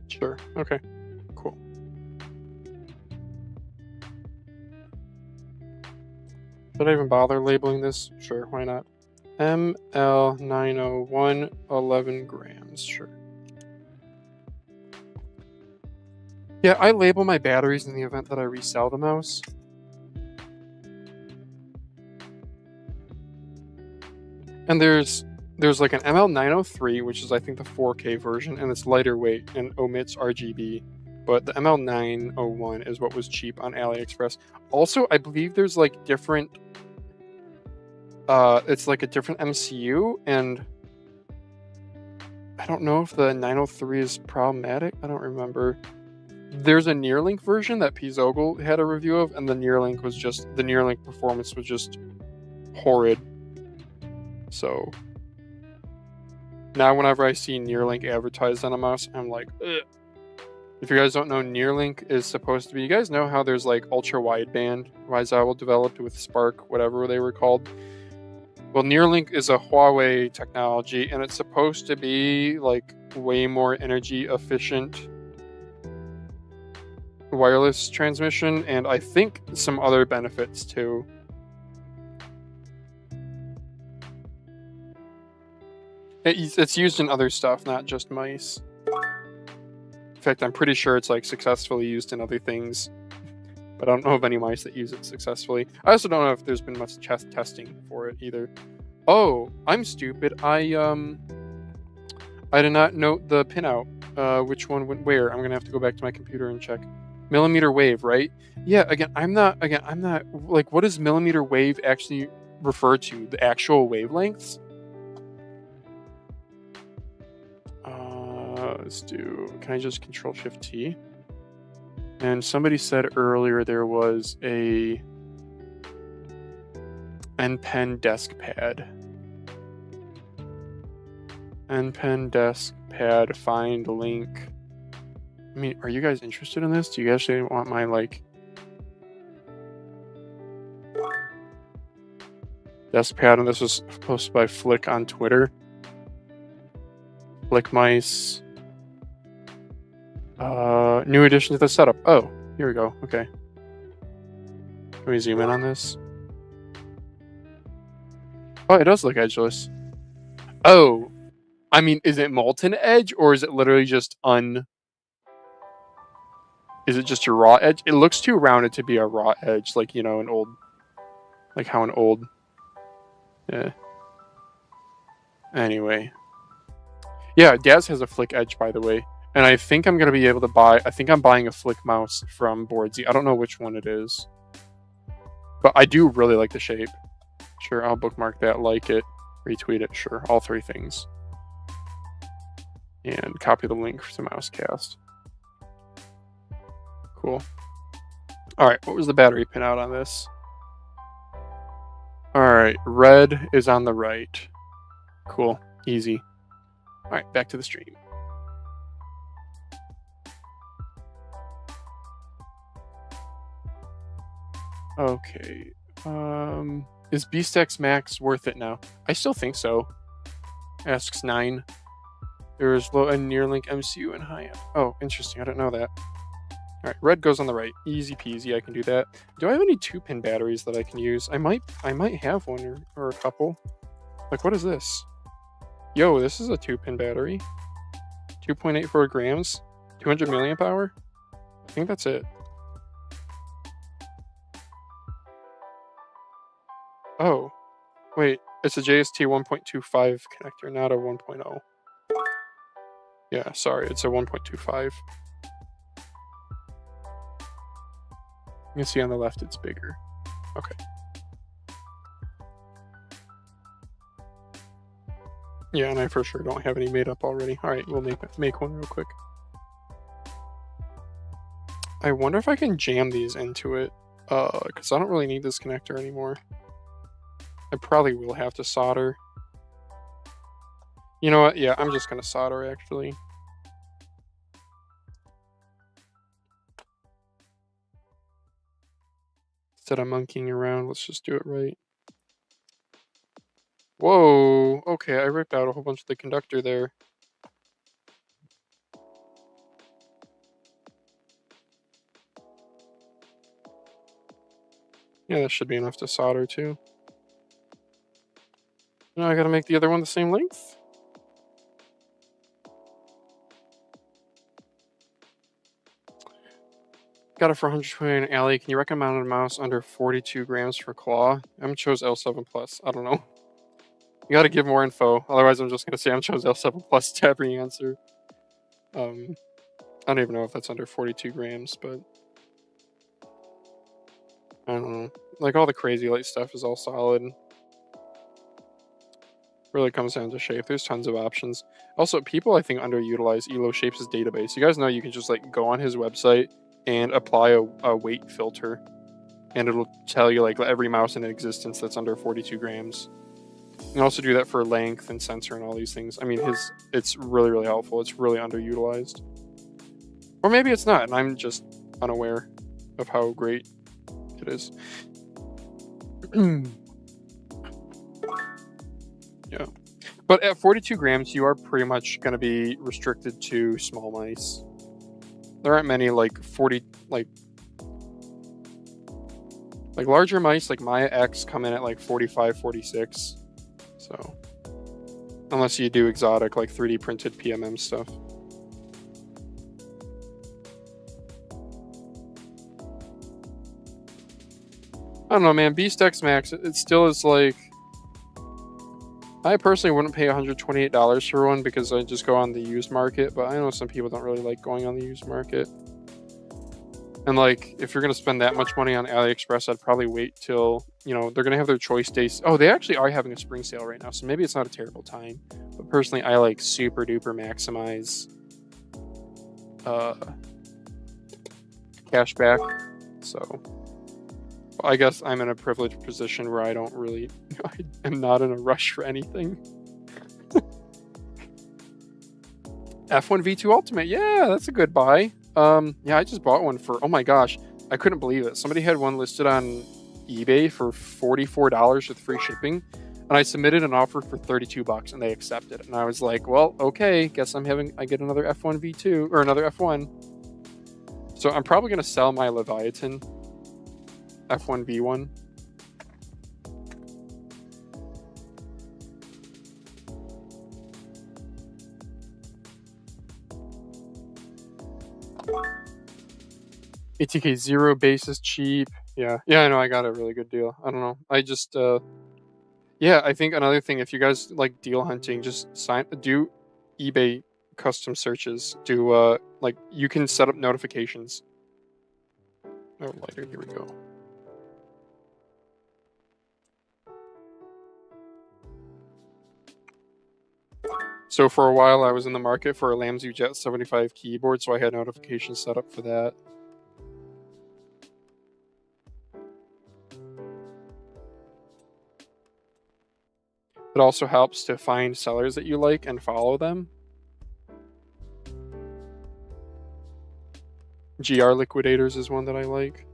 Sure. Okay. Cool. Should I even bother labeling this? Sure, why not? ML901, 11 grams. Sure. Yeah, I label my batteries in the event that I resell the mouse. And there's like an ML903, which is I think the 4K version, and it's lighter weight and omits RGB. But the ML901 is what was cheap on AliExpress. Also, I believe there's like different... it's like a different MCU, and I don't know if the 903 is problematic. I don't remember. There's a Neuralink version that P. Zogel had a review of, and the Neuralink performance was just horrid. So now whenever I see Neuralink advertised on a mouse, I'm like, ugh. If you guys don't know, Neuralink is supposed to be... You guys know how there's like ultra-wideband Wiseowl developed with Spark, whatever they were called? Well, Neuralink is a Huawei technology, and it's supposed to be like way more energy efficient wireless transmission, and I think some other benefits too. It's used in other stuff, not just mice. In fact, I'm pretty sure it's like successfully used in other things, but I don't know of any mice that use it successfully. I also don't know if there's been much testing for it either. Oh, I'm stupid. I did not note the pinout. Which one went where? I'm gonna have to go back to my computer and check. Millimeter wave, right? Yeah. I'm not like, what does millimeter wave actually refer to? The actual wavelengths? Let's do... Can I just Control-Shift-T? And somebody said earlier there was a NPen desk pad. NPen desk pad, find link. I mean, are you guys interested in this? Do you actually want my, like... desk pad? And this was posted by Flick on Twitter. Flick mice. New addition to the setup. Oh, here we go. Okay. Can we zoom in on this? Oh, it does look edgeless. Oh, I mean, is it molten edge, or is it literally just Is it just a raw edge? It looks too rounded to be a raw edge, like, you know, an old... Like how an old... Yeah. Anyway. Yeah, Daz has a Flick edge, by the way. And I think I'm going to be able to buy... I think I'm buying a Flick mouse from Boardsy. I don't know which one it is. But I do really like the shape. Sure, I'll bookmark that, like it, retweet it, sure. All 3 things. And copy the link to Mousecast. Cool. Alright, what was the battery pinout on this? right, red is on the right. Cool, easy. All right, back to the stream. Okay, is BStacks Max worth it now? I still think so. Asks 9. There's low and near link MCU and high end. Oh, interesting. I didn't know that. All right, red goes on the right. Easy peasy. I can do that. Do I have any 2-pin batteries that I can use? I might have one or a couple. Like, what is this? Yo, this is a 2-pin battery. 2.84 grams. 200 milliamp hour. I think that's it. Oh, wait. It's a JST 1.25 connector, not a 1.0. Yeah, sorry. It's a 1.25. You can see on the left it's bigger. Okay. Yeah, and I for sure don't have any made up already. All right, we'll make one real quick. I wonder if I can jam these into it, because I don't really need this connector anymore. I probably will have to solder. You know what? Yeah, I'm just gonna solder actually. Instead of monkeying around, let's just do it right. Whoa, okay, I ripped out a whole bunch of the conductor there. Yeah, that should be enough to solder too. Now I gotta make the other one the same length. Got it for 129 alley. Can you recommend a mouse under 42 grams for claw? I'm chose L7 plus. I don't know. You gotta give more info. Otherwise, I'm just gonna say I'm chose L7 plus to every answer. I don't even know if that's under 42 grams, but I don't know. Like all the crazy light stuff is all solid. Really comes down to shape. There's tons of options. Also, people I think underutilize Elo Shapes' database. You guys know you can just like go on his website and apply a weight filter, and it'll tell you like every mouse in existence that's under 42 grams. You can also do that for length and sensor and all these things. I mean, it's really helpful. It's really underutilized. Or maybe it's not, and I'm just unaware of how great it is. Yeah. But at 42 grams, you are pretty much going to be restricted to small mice. There aren't many like 40, like larger mice like Maya X come in at like 45, 46. So, unless you do exotic like 3D printed PMM stuff. I don't know, man. BStacks Max, it still is like... I personally wouldn't pay $128 for one because I just go on the used market, but I know some people don't really like going on the used market. And like, if you're going to spend that much money on AliExpress, I'd probably wait till, you know, they're going to have their choice days. Oh, they actually are having a spring sale right now, so maybe it's not a terrible time. But personally, I like super duper maximize cashback. So I guess I'm in a privileged position where I don't really, I am not in a rush for anything. F1 V2 Ultimate, yeah, that's a good buy. Yeah, I just bought one for, oh my gosh, I couldn't believe it. Somebody had one listed on eBay for $44 with free shipping, and I submitted an offer for $32 and they accepted it. And I was like, well, okay, guess I get another F1 V2 or another F1. So I'm probably gonna sell my Leviathan F1 V1. ATK 0 base is cheap. Yeah, I know, I got a really good deal. I don't know. I just, yeah, I think another thing, if you guys like deal hunting, just do eBay custom searches. Do, like, you can set up notifications. Oh, lighter, here we go. So for a while, I was in the market for a Lamzu Jet 75 keyboard, so I had notifications set up for that. It also helps to find sellers that you like and follow them. GR Liquidators is one that I like.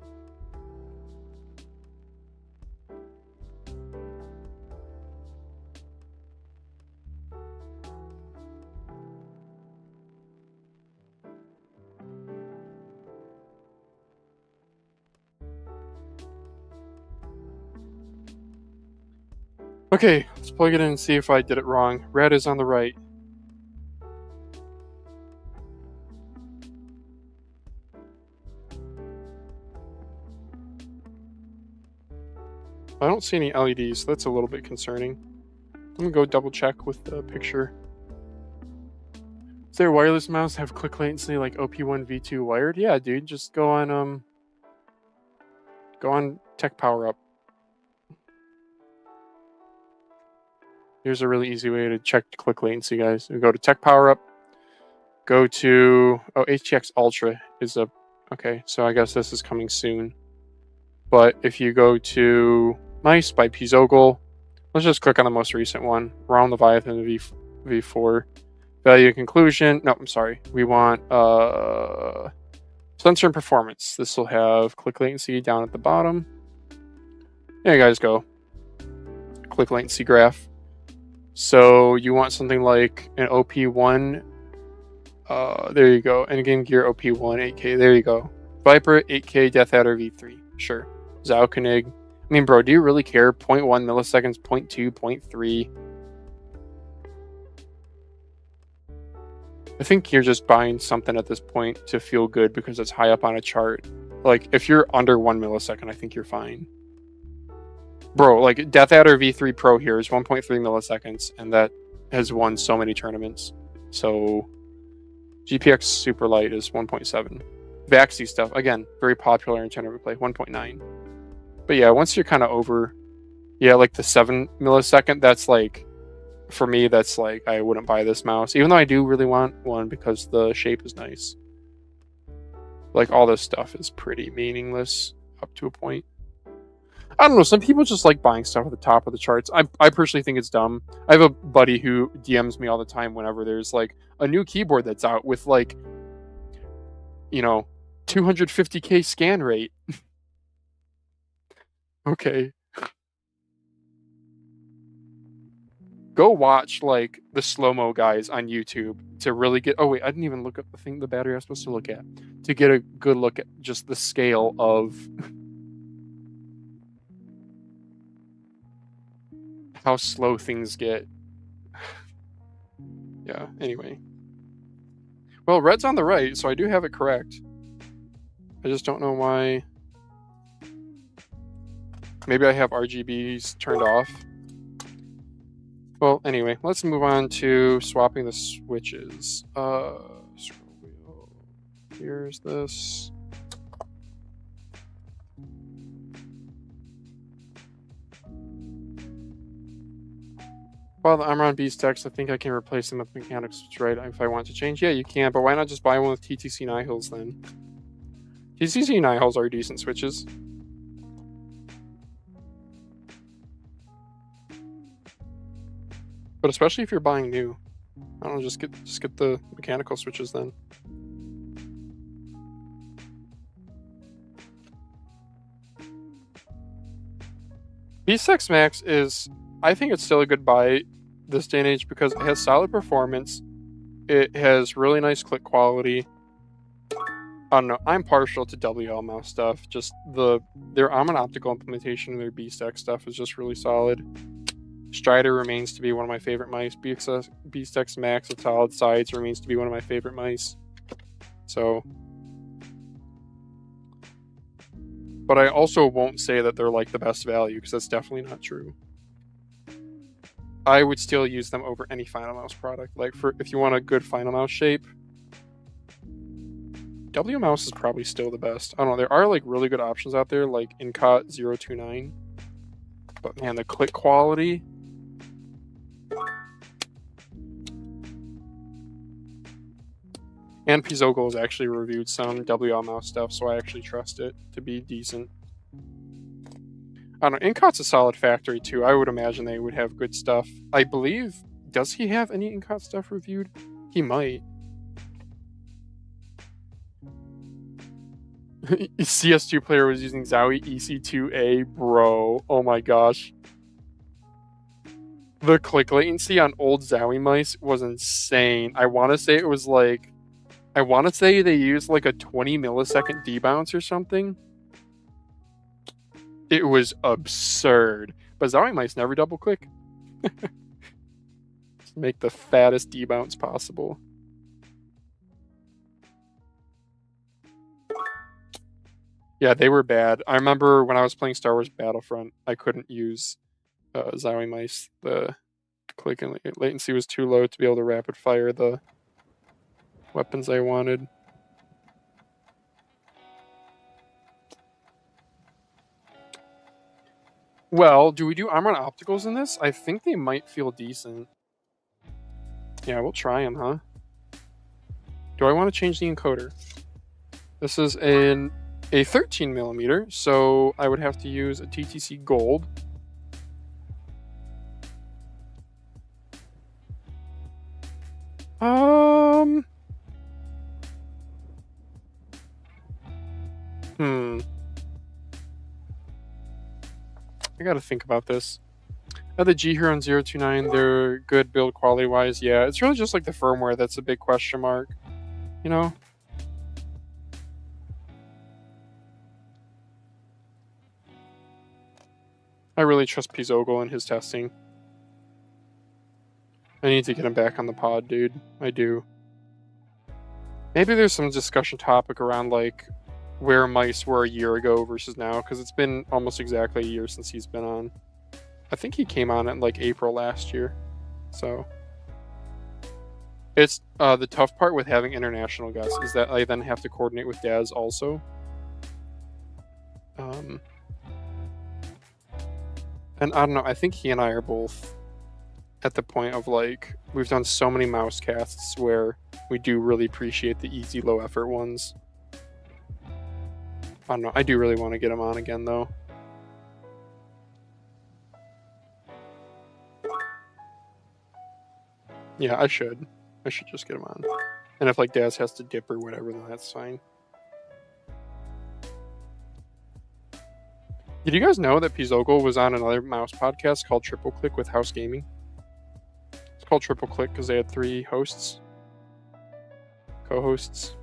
Okay, let's plug it in and see if I did it wrong. Red is on the right. I don't see any LEDs, so that's a little bit concerning. I'm gonna go double check with the picture. Does their wireless mouse have click latency like OP1 V2 wired? Yeah, dude, just go on Tech Power Up. Here's a really easy way to check click latency, guys. We go to Tech Power Up, go to HTX Ultra is a okay, so I guess this is coming soon. But if you go to Mice by Pizogle, let's just click on the most recent one. We're on Leviathan V4. Value and conclusion. No, I'm sorry. We want sensor and performance. This will have click latency down at the bottom. There you guys go. Click latency graph. So you want something like an OP1. There you go. Endgame Gear OP1 8K. There you go. Viper 8K Death Adder V3. Sure. Zaukonig. I mean, bro, do you really care? 0.1 milliseconds, 0.2, 0.3. I think you're just buying something at this point to feel good because it's high up on a chart. Like, if you're under 1 millisecond, I think you're fine. Bro, like, Death Adder V3 Pro here is 1.3 milliseconds, and that has won so many tournaments. So, GPX Super Light is 1.7. Vaxi stuff, again, very popular in tournament play, 1.9. But yeah, once you're kind of over, yeah, like the 7 millisecond, that's like, for me, that's like, I wouldn't buy this mouse, even though I do really want one because the shape is nice. Like, all this stuff is pretty meaningless up to a point. I don't know, some people just like buying stuff at the top of the charts. I personally think it's dumb. I have a buddy who DMs me all the time whenever there's like a new keyboard that's out with like, you know, 250k scan rate. Okay. Go watch like the slow-mo guys on YouTube to really get. Oh wait, I didn't even look up the thing, the battery I was supposed to look at, to get a good look at just the scale of how slow things get. Yeah. Anyway. Well, red's on the right, so I do have it correct. I just don't know why. Maybe I have RGBs turned off. Well, anyway, let's move on to swapping the switches. Here's this. While the Amron Beast text, I think I can replace them with mechanics switch, right? If I want to change. Yeah, you can, but why not just buy one with TTC Nihils then? TTC Nihils are decent switches. But especially if you're buying new. I don't know, just get the mechanical switches then. B6 Max is, I think it's still a good buy this day and age because it has solid performance. It has really nice click quality. I don't know. I'm partial to WL mouse stuff. Just their Amon optical implementation of their BSTEC stuff is just really solid. Strider remains to be one of my favorite mice. BSTEC Max with solid sides remains to be one of my favorite mice. So, but I also won't say that they're like the best value because that's definitely not true. I would still use them over any Final Mouse product. Like if you want a good Final Mouse shape, W Mouse is probably still the best. I don't know. There are like really good options out there, like Incot 029. But man, the click quality. And Pizogle has actually reviewed some WL mouse stuff, so I actually trust it to be decent. I don't know. Incot's a solid factory too. I would imagine they would have good stuff. I believe. Does he have any Incot stuff reviewed? He might. CS2 player was using Zowie EC2A, bro. Oh my gosh. The click latency on old Zowie mice was insane. I want to say it was like, I want to say they used like a 20 millisecond debounce or something. It was absurd. But Zowie mice never double click. Make the fattest debounce possible. Yeah, they were bad. I remember when I was playing Star Wars Battlefront, I couldn't use Zowie mice. The click and latency was too low to be able to rapid fire the weapons I wanted. Well, do we do armor and opticals in this? I think they might feel decent. Yeah, we'll try them, huh? Do I want to change the encoder? This is a 13 millimeter, so I would have to use a TTC Gold. I gotta think about this. The G Hero 029, they're good build quality wise. Yeah, it's really just like the firmware that's a big question mark, you know? I really trust Pizogel and his testing. I need to get him back on the pod, dude. I do. Maybe there's some discussion topic around like where mice were a year ago versus now, because it's been almost exactly a year since he's been on. I think he came on in like April last year. So it's the tough part with having international guests is that I then have to coordinate with Daz also. And I don't know, I think he and I are both at the point of like, we've done so many mouse casts where we do really appreciate the easy, low effort ones. I don't know, I do really want to get him on again though. Yeah, I should. I should just get him on. And if like Daz has to dip or whatever, then that's fine. Did you guys know that Pizogel was on another mouse podcast called Triple Click with House Gaming? It's called Triple Click because they had 3 hosts. Co-hosts.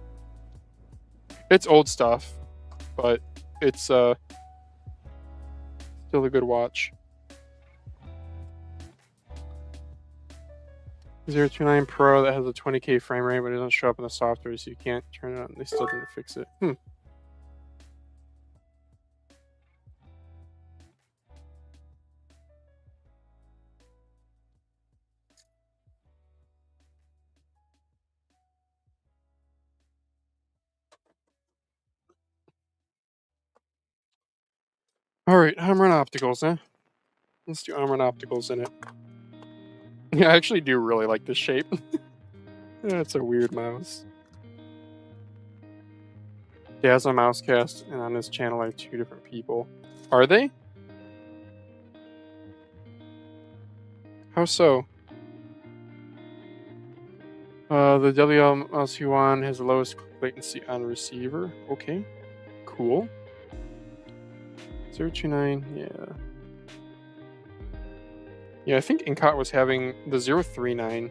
It's old stuff, but it's still a good watch. 029 Pro that has a 20K frame rate, but it doesn't show up in the software, so you can't turn it on. They still didn't fix it. Alright, armor and opticals, huh? Let's do armor and opticals in it. Yeah, I actually do really like this shape. It's a weird mouse. Daz on Mousecast, and on his channel I have 2 different people. Are they? How so? The WLMC1 has the lowest latency on receiver. Okay, cool. 029, yeah. Yeah, I think Incot was having the 039.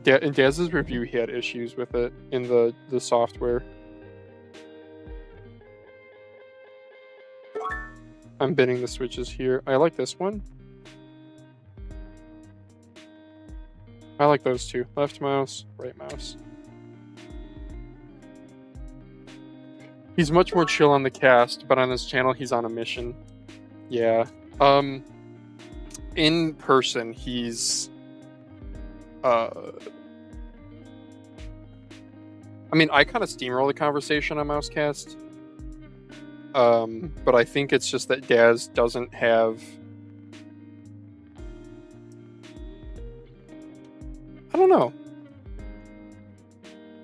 In Daz's review, he had issues with it in the software. I'm binning the switches here. I like this one. I like those 2. Left mouse, right mouse. He's much more chill on the cast, but on his channel, he's on a mission. Yeah. In person, he's... I mean, I kind of steamroll the conversation on Mousecast. But I think it's just that Daz doesn't have... I don't know.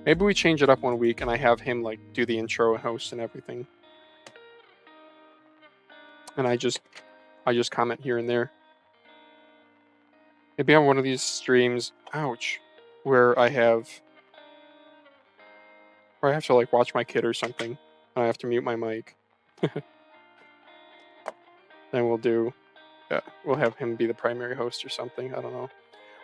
Maybe we change it up one week and I have him like do the intro and host and everything. and I just comment here and there. Maybe on one of these streams, ouch, where I have to like watch my kid or something. I have to mute my mic. Then we'll have him be the primary host or something. I don't know.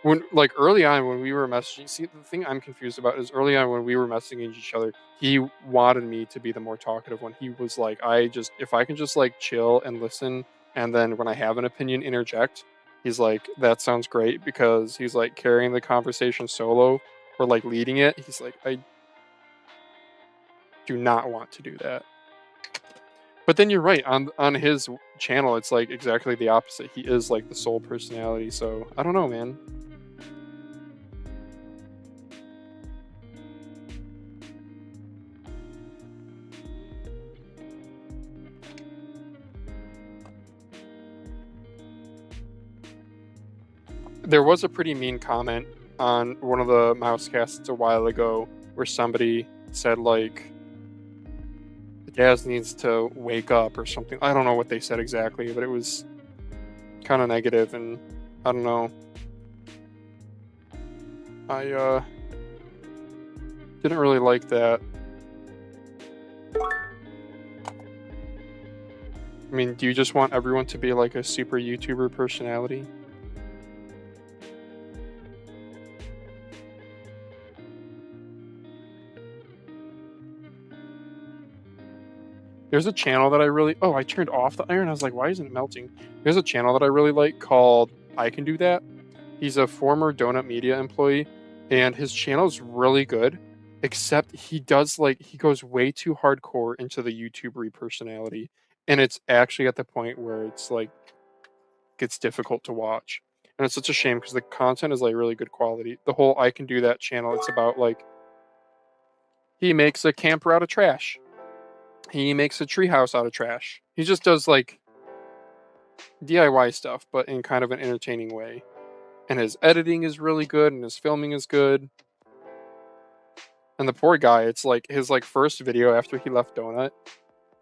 When like early on when we were messaging, see the thing I'm confused about is early on when we were messaging each other, he wanted me to be the more talkative one. He was like, if I can just like chill and listen, and then when I have an opinion, interject. He's like, that sounds great, because he's like carrying the conversation solo or like leading it. He's like, I do not want to do that. But then you're right, on his channel, it's like exactly the opposite. He is like the sole personality. So I don't know, man. There was a pretty mean comment on one of the Mousecasts a while ago where somebody said like Jazz needs to wake up or something. I don't know what they said exactly, but it was kind of negative, and I don't know. I didn't really like that. I mean, do you just want everyone to be like a super YouTuber personality? There's a channel that I really... Oh, I turned off the iron. I was like, why isn't it melting? There's a channel that I really like called I Can Do That. He's a former Donut Media employee, and his channel is really good, except he goes way too hardcore into the YouTuber personality, and it's actually at the point where it's like gets difficult to watch. And it's such a shame because the content is like really good quality. The whole I Can Do That channel, it's about like he makes a camper out of trash. He makes a treehouse out of trash. He just does like DIY stuff, but in kind of an entertaining way. And his editing is really good, and his filming is good. And the poor guy, it's like his like first video after he left Donut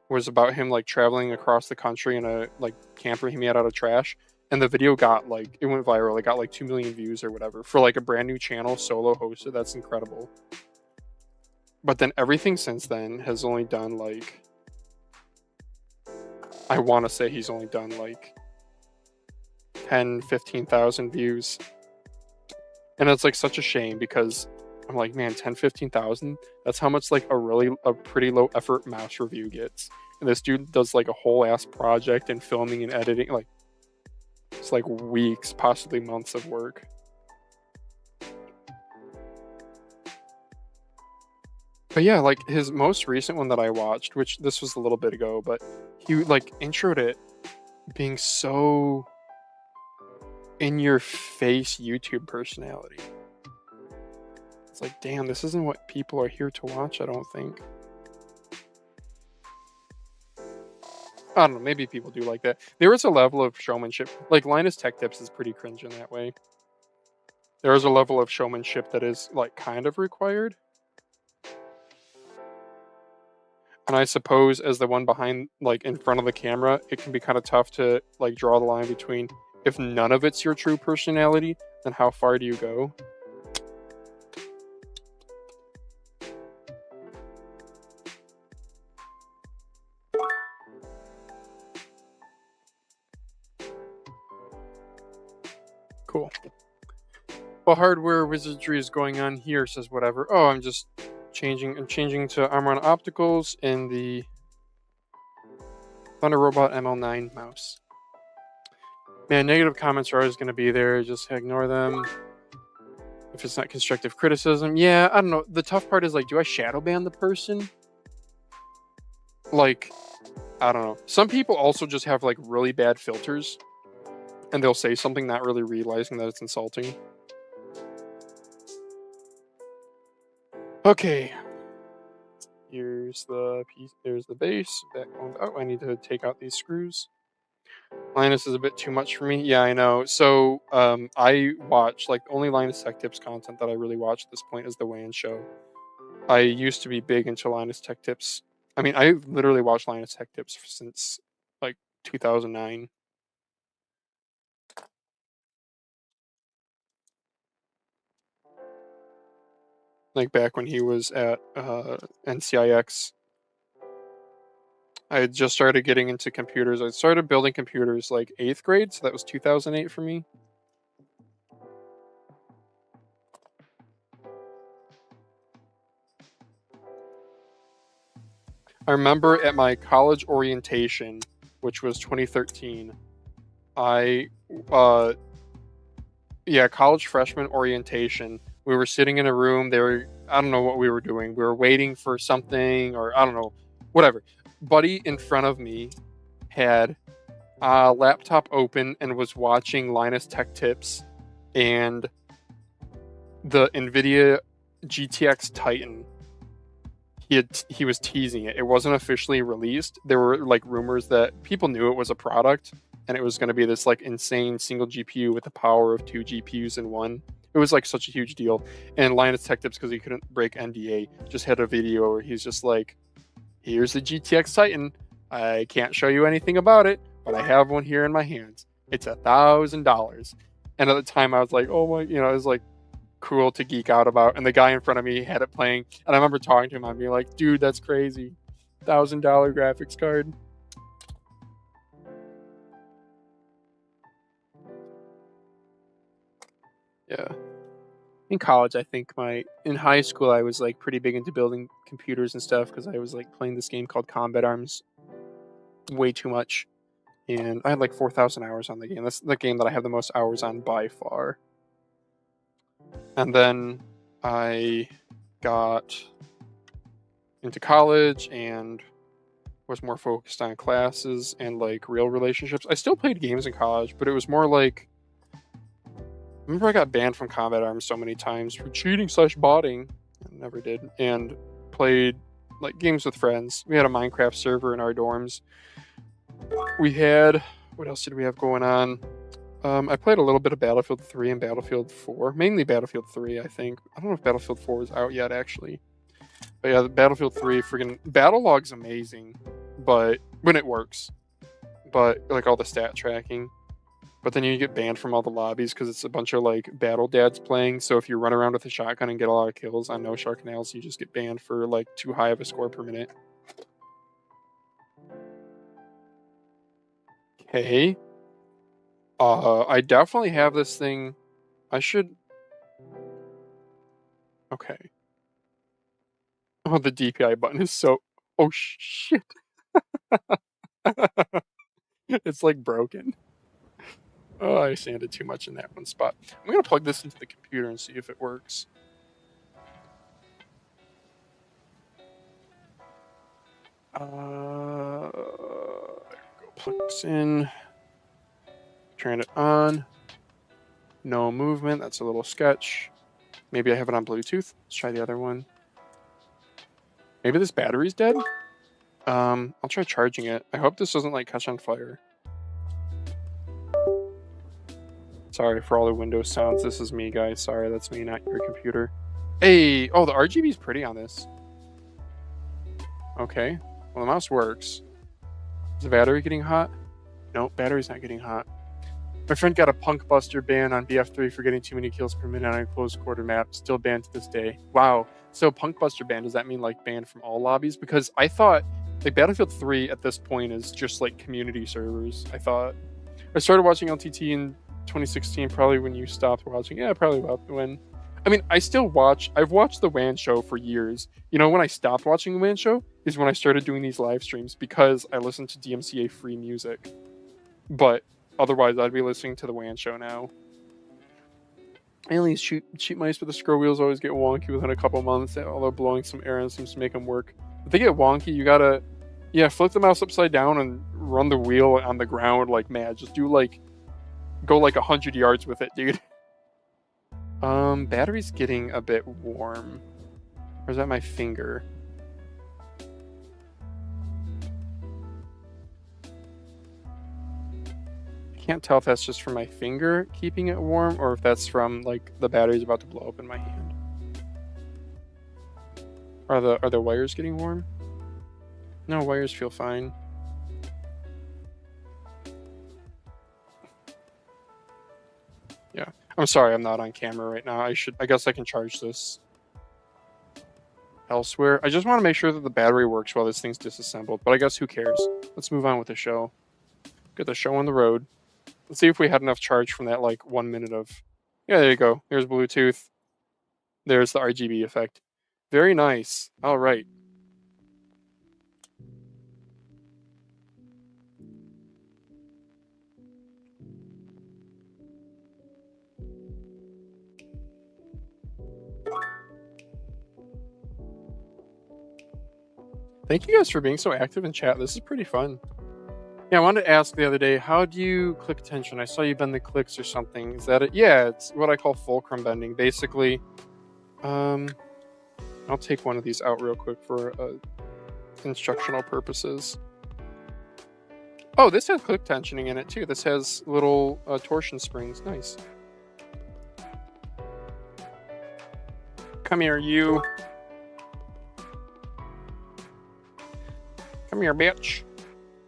was about him like traveling across the country in a like camper he made out of trash. And the video got like, it went viral. It got like 2 million views or whatever for like a brand new channel, solo hosted. That's incredible. But then everything since then has only done like, I want to say he's only done like 10, 15,000 views. And it's like such a shame because I'm like, man, 10, 15,000, that's how much like a pretty low effort mouse review gets. And this dude does like a whole ass project and filming and editing. Like, it's like weeks, possibly months of work. But yeah, like his most recent one that I watched, which this was a little bit ago, but he like introed it being so in your face YouTube personality. It's like, damn, this isn't what people are here to watch, I don't think. I don't know, maybe people do like that. There is a level of showmanship. Like Linus Tech Tips is pretty cringe in that way. There is a level of showmanship that is like kind of required. And I suppose as the one behind, like in front of the camera, it can be kind of tough to like draw the line between if none of it's your true personality, then how far do you go? Cool. Well, hardware wizardry is going on here, says whatever. Oh, I'm changing to Armor Opticals in the Thunder Robot ML9 mouse. Man, negative comments are always going to be there. Just ignore them. If it's not constructive criticism. Yeah, I don't know. The tough part is like, do I shadow ban the person? Like, I don't know. Some people also just have like really bad filters, and they'll say something not really realizing that it's insulting. Okay. Here's the piece. There's the base. Oh, I need to take out these screws. Linus is a bit too much for me. Yeah, I know. So I watch like only Linus Tech Tips content that I really watch at this point is the WAN show. I used to be big into Linus Tech Tips. I mean, I literally watched Linus Tech Tips since like 2009. Like back when he was at NCIX. I had just started getting into computers. I started building computers like 8th grade, so that was 2008 for me. I remember at my college orientation, which was 2013, college freshman orientation. We were sitting in a room. I don't know what we were doing. We were waiting for something, or I don't know, whatever. Buddy in front of me had a laptop open and was watching Linus Tech Tips and the NVIDIA GTX Titan. He was teasing it. It wasn't officially released. There were like rumors that people knew it was a product and it was going to be this like insane single GPU with the power of 2 GPUs in one. It was like such a huge deal. And Linus Tech Tips, because he couldn't break NDA, just had a video where he's just like, here's the GTX Titan. I can't show you anything about it, but I have one here in my hands. It's $1,000. And at the time I was like, oh my, it was like cool to geek out about. And the guy in front of me had it playing. And I remember talking to him and being like, dude, that's crazy. $1,000 graphics card. Yeah. In college, I think in high school, I was like pretty big into building computers and stuff because I was like playing this game called Combat Arms way too much. And I had like 4,000 hours on the game. That's the game that I have the most hours on by far. And then I got into college and was more focused on classes and like real relationships. I still played games in college, but it was more like, I remember I got banned from Combat Arms so many times for cheating / botting. I never did. And played like games with friends. We had a Minecraft server in our dorms. We had, what else did we have going on? I played a little bit of Battlefield 3 and Battlefield 4. Mainly Battlefield 3, I think. I don't know if Battlefield 4 is out yet, actually. But yeah, the Battlefield 3, friggin' Battlelog's amazing, but when it works. But like all the stat tracking. But then you get banned from all the lobbies because it's a bunch of like battle dads playing. So if you run around with a shotgun and get a lot of kills on no Sharkanales, you just get banned for like too high of a score per minute. Okay. I definitely have this thing. I should. Okay. Oh, the DPI button is so. Oh shit. It's like broken. Oh, I sanded too much in that one spot. I'm gonna plug this into the computer and see if it works. Go plug this in. Turn it on. No movement. That's a little sketch. Maybe I have it on Bluetooth. Let's try the other one. Maybe this battery's dead. I'll try charging it. I hope this doesn't like catch on fire. Sorry for all the Windows sounds. This is me, guys. Sorry, that's me, not your computer. Hey, oh, the RGB's pretty on this. Okay, well, the mouse works. Is the battery getting hot? Nope, battery's not getting hot. My friend got a Punk Buster ban on BF3 for getting too many kills per minute on a closed quarter map. Still banned to this day. Wow. So Punk Buster ban, does that mean like banned from all lobbies? Because I thought like Battlefield 3 at this point is just like community servers. I thought I started watching LTT in 2016, probably when you stopped watching. Yeah, probably about when. I mean, I still watch. I've watched the WAN show for years. You know, when I stopped watching the WAN show is when I started doing these live streams because I listened to DMCA free music. But otherwise, I'd be listening to the WAN show now. Aliens cheap mice with the scroll wheels always get wonky within a couple months, although blowing some air seems to make them work. If they get wonky, you gotta, flip the mouse upside down and run the wheel on the ground like mad. Just do like, go like 100 yards with it, dude. Battery's getting a bit warm. Or is that my finger? Can't tell if that's just from my finger keeping it warm or if that's from like the battery's about to blow up in my hand. Are the wires getting warm? No, wires feel fine. I'm sorry I'm not on camera right now. I guess I can charge this elsewhere. I just want to make sure that the battery works while this thing's disassembled, but I guess who cares? Let's move on with the show. Get the show on the road. Let's see if we had enough charge from that like 1 minute of... Yeah, there you go. There's Bluetooth. There's the RGB effect. Very nice. All right. Thank you guys for being so active in chat. This is pretty fun. Yeah, I wanted to ask the other day, how do you click tension? I saw you bend the clicks or something. Is that it? Yeah, it's what I call fulcrum bending. Basically, I'll take one of these out real quick for instructional purposes. Oh, this has click tensioning in it too. This has little torsion springs. Nice. Come here, you. Come here, bitch.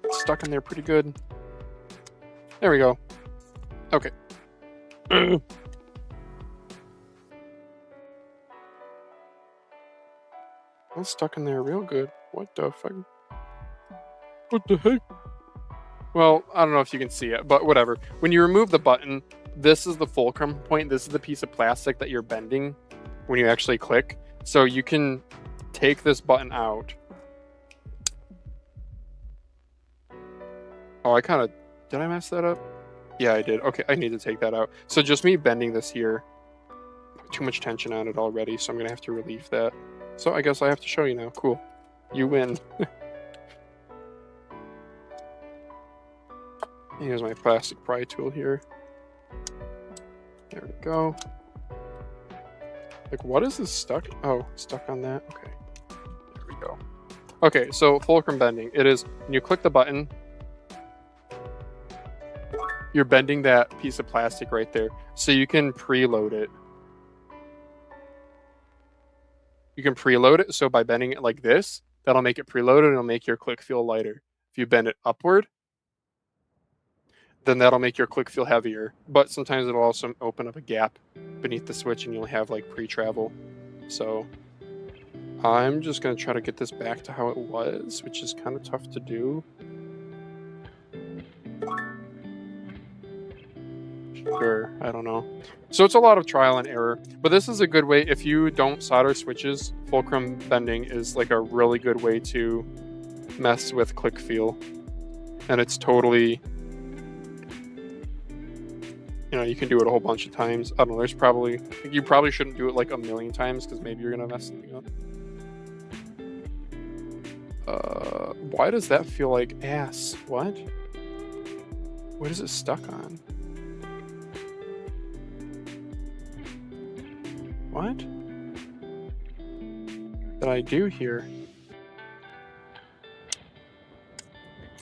It's stuck in there pretty good. There we go. Okay. It's stuck in there real good. What the fuck? What the heck? Well, I don't know if you can see it, but whatever. When you remove the button, this is the fulcrum point. This is the piece of plastic that you're bending when you actually click. So you can take this button out. Oh, I kind of... Did I mess that up? Yeah, I did. Okay, I need to take that out. So just me bending this here. Too much tension on it already, so I'm going to have to relieve that. So I guess I have to show you now. Cool. You win. Here's my plastic pry tool here. There we go. Like, what is this stuck? Oh, stuck on that? Okay. There we go. Okay, so fulcrum bending. It is when you click the button, you're bending that piece of plastic right there. So you can preload it. You can preload it. So by bending it like this, that'll make it preloaded and it'll make your click feel lighter. If you bend it upward, then that'll make your click feel heavier. But sometimes it'll also open up a gap beneath the switch and you'll have like pre-travel. So I'm just going to try to get this back to how it was, which is kind of tough to do. Sure, I don't know. So it's a lot of trial and error, but this is a good way. If you don't solder switches, fulcrum bending is like a really good way to mess with click feel. And it's totally, you know, you can do it a whole bunch of times. I don't know, there's probably, you probably shouldn't do it like 1,000,000 times because maybe you're gonna mess something up. Why does that feel like ass? What? What is it stuck on? What did I do here?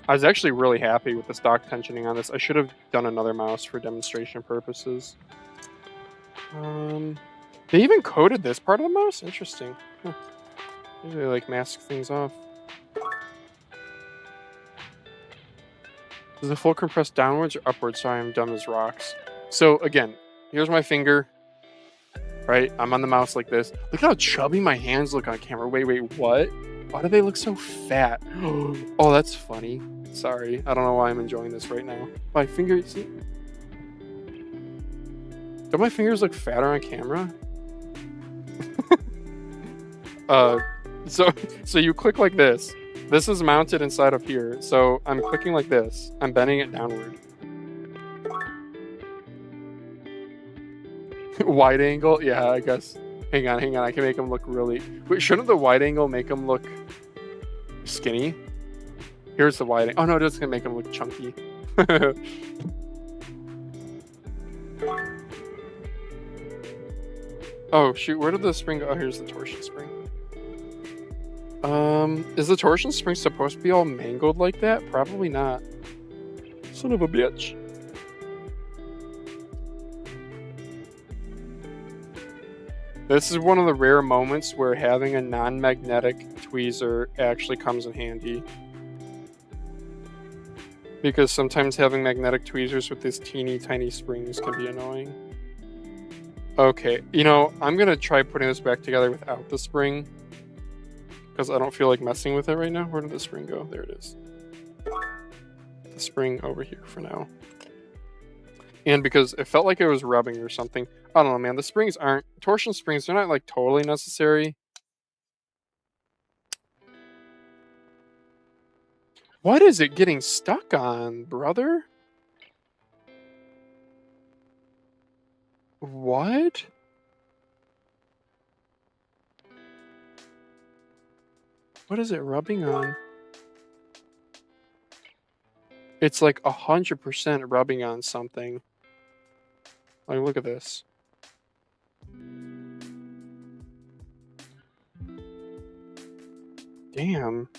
I was actually really happy with the stock tensioning on this. I should have done another mouse for demonstration purposes. They even coded this part of the mouse? Interesting. Huh. Usually they like mask things off. Does the fulcrum press downwards or upwards? Sorry, I'm dumb as rocks. So again, here's my finger. Right? I'm on the mouse like this. Look how chubby my hands look on camera. Wait, what? Why do they look so fat? Oh, that's funny. Sorry. I don't know why I'm enjoying this right now. My fingers... See? Do my fingers look fatter on camera? So you click like this. This is mounted inside of here. So I'm clicking like this. I'm bending it downward. Wide angle? Yeah, I guess. Hang on. I can make them look really... Wait, shouldn't the wide angle make them look skinny? Here's the wide angle. Oh, no, it's going to make them look chunky. Oh, shoot. Where did the spring go? Oh, here's the torsion spring. Is the torsion spring supposed to be all mangled like that? Probably not. Son of a bitch. This is one of the rare moments where having a non-magnetic tweezer actually comes in handy. Because sometimes having magnetic tweezers with these teeny tiny springs can be annoying. Okay, you know, I'm gonna try putting this back together without the spring, because I don't feel like messing with it right now. Where did the spring go? There it is. The spring over here for now. And because it felt like it was rubbing or something. I don't know, man. The springs aren't... Torsion springs, they're not, like, totally necessary. What is it getting stuck on, brother? What? What is it rubbing on? It's like 100% rubbing on something. Like, look at this. Damn.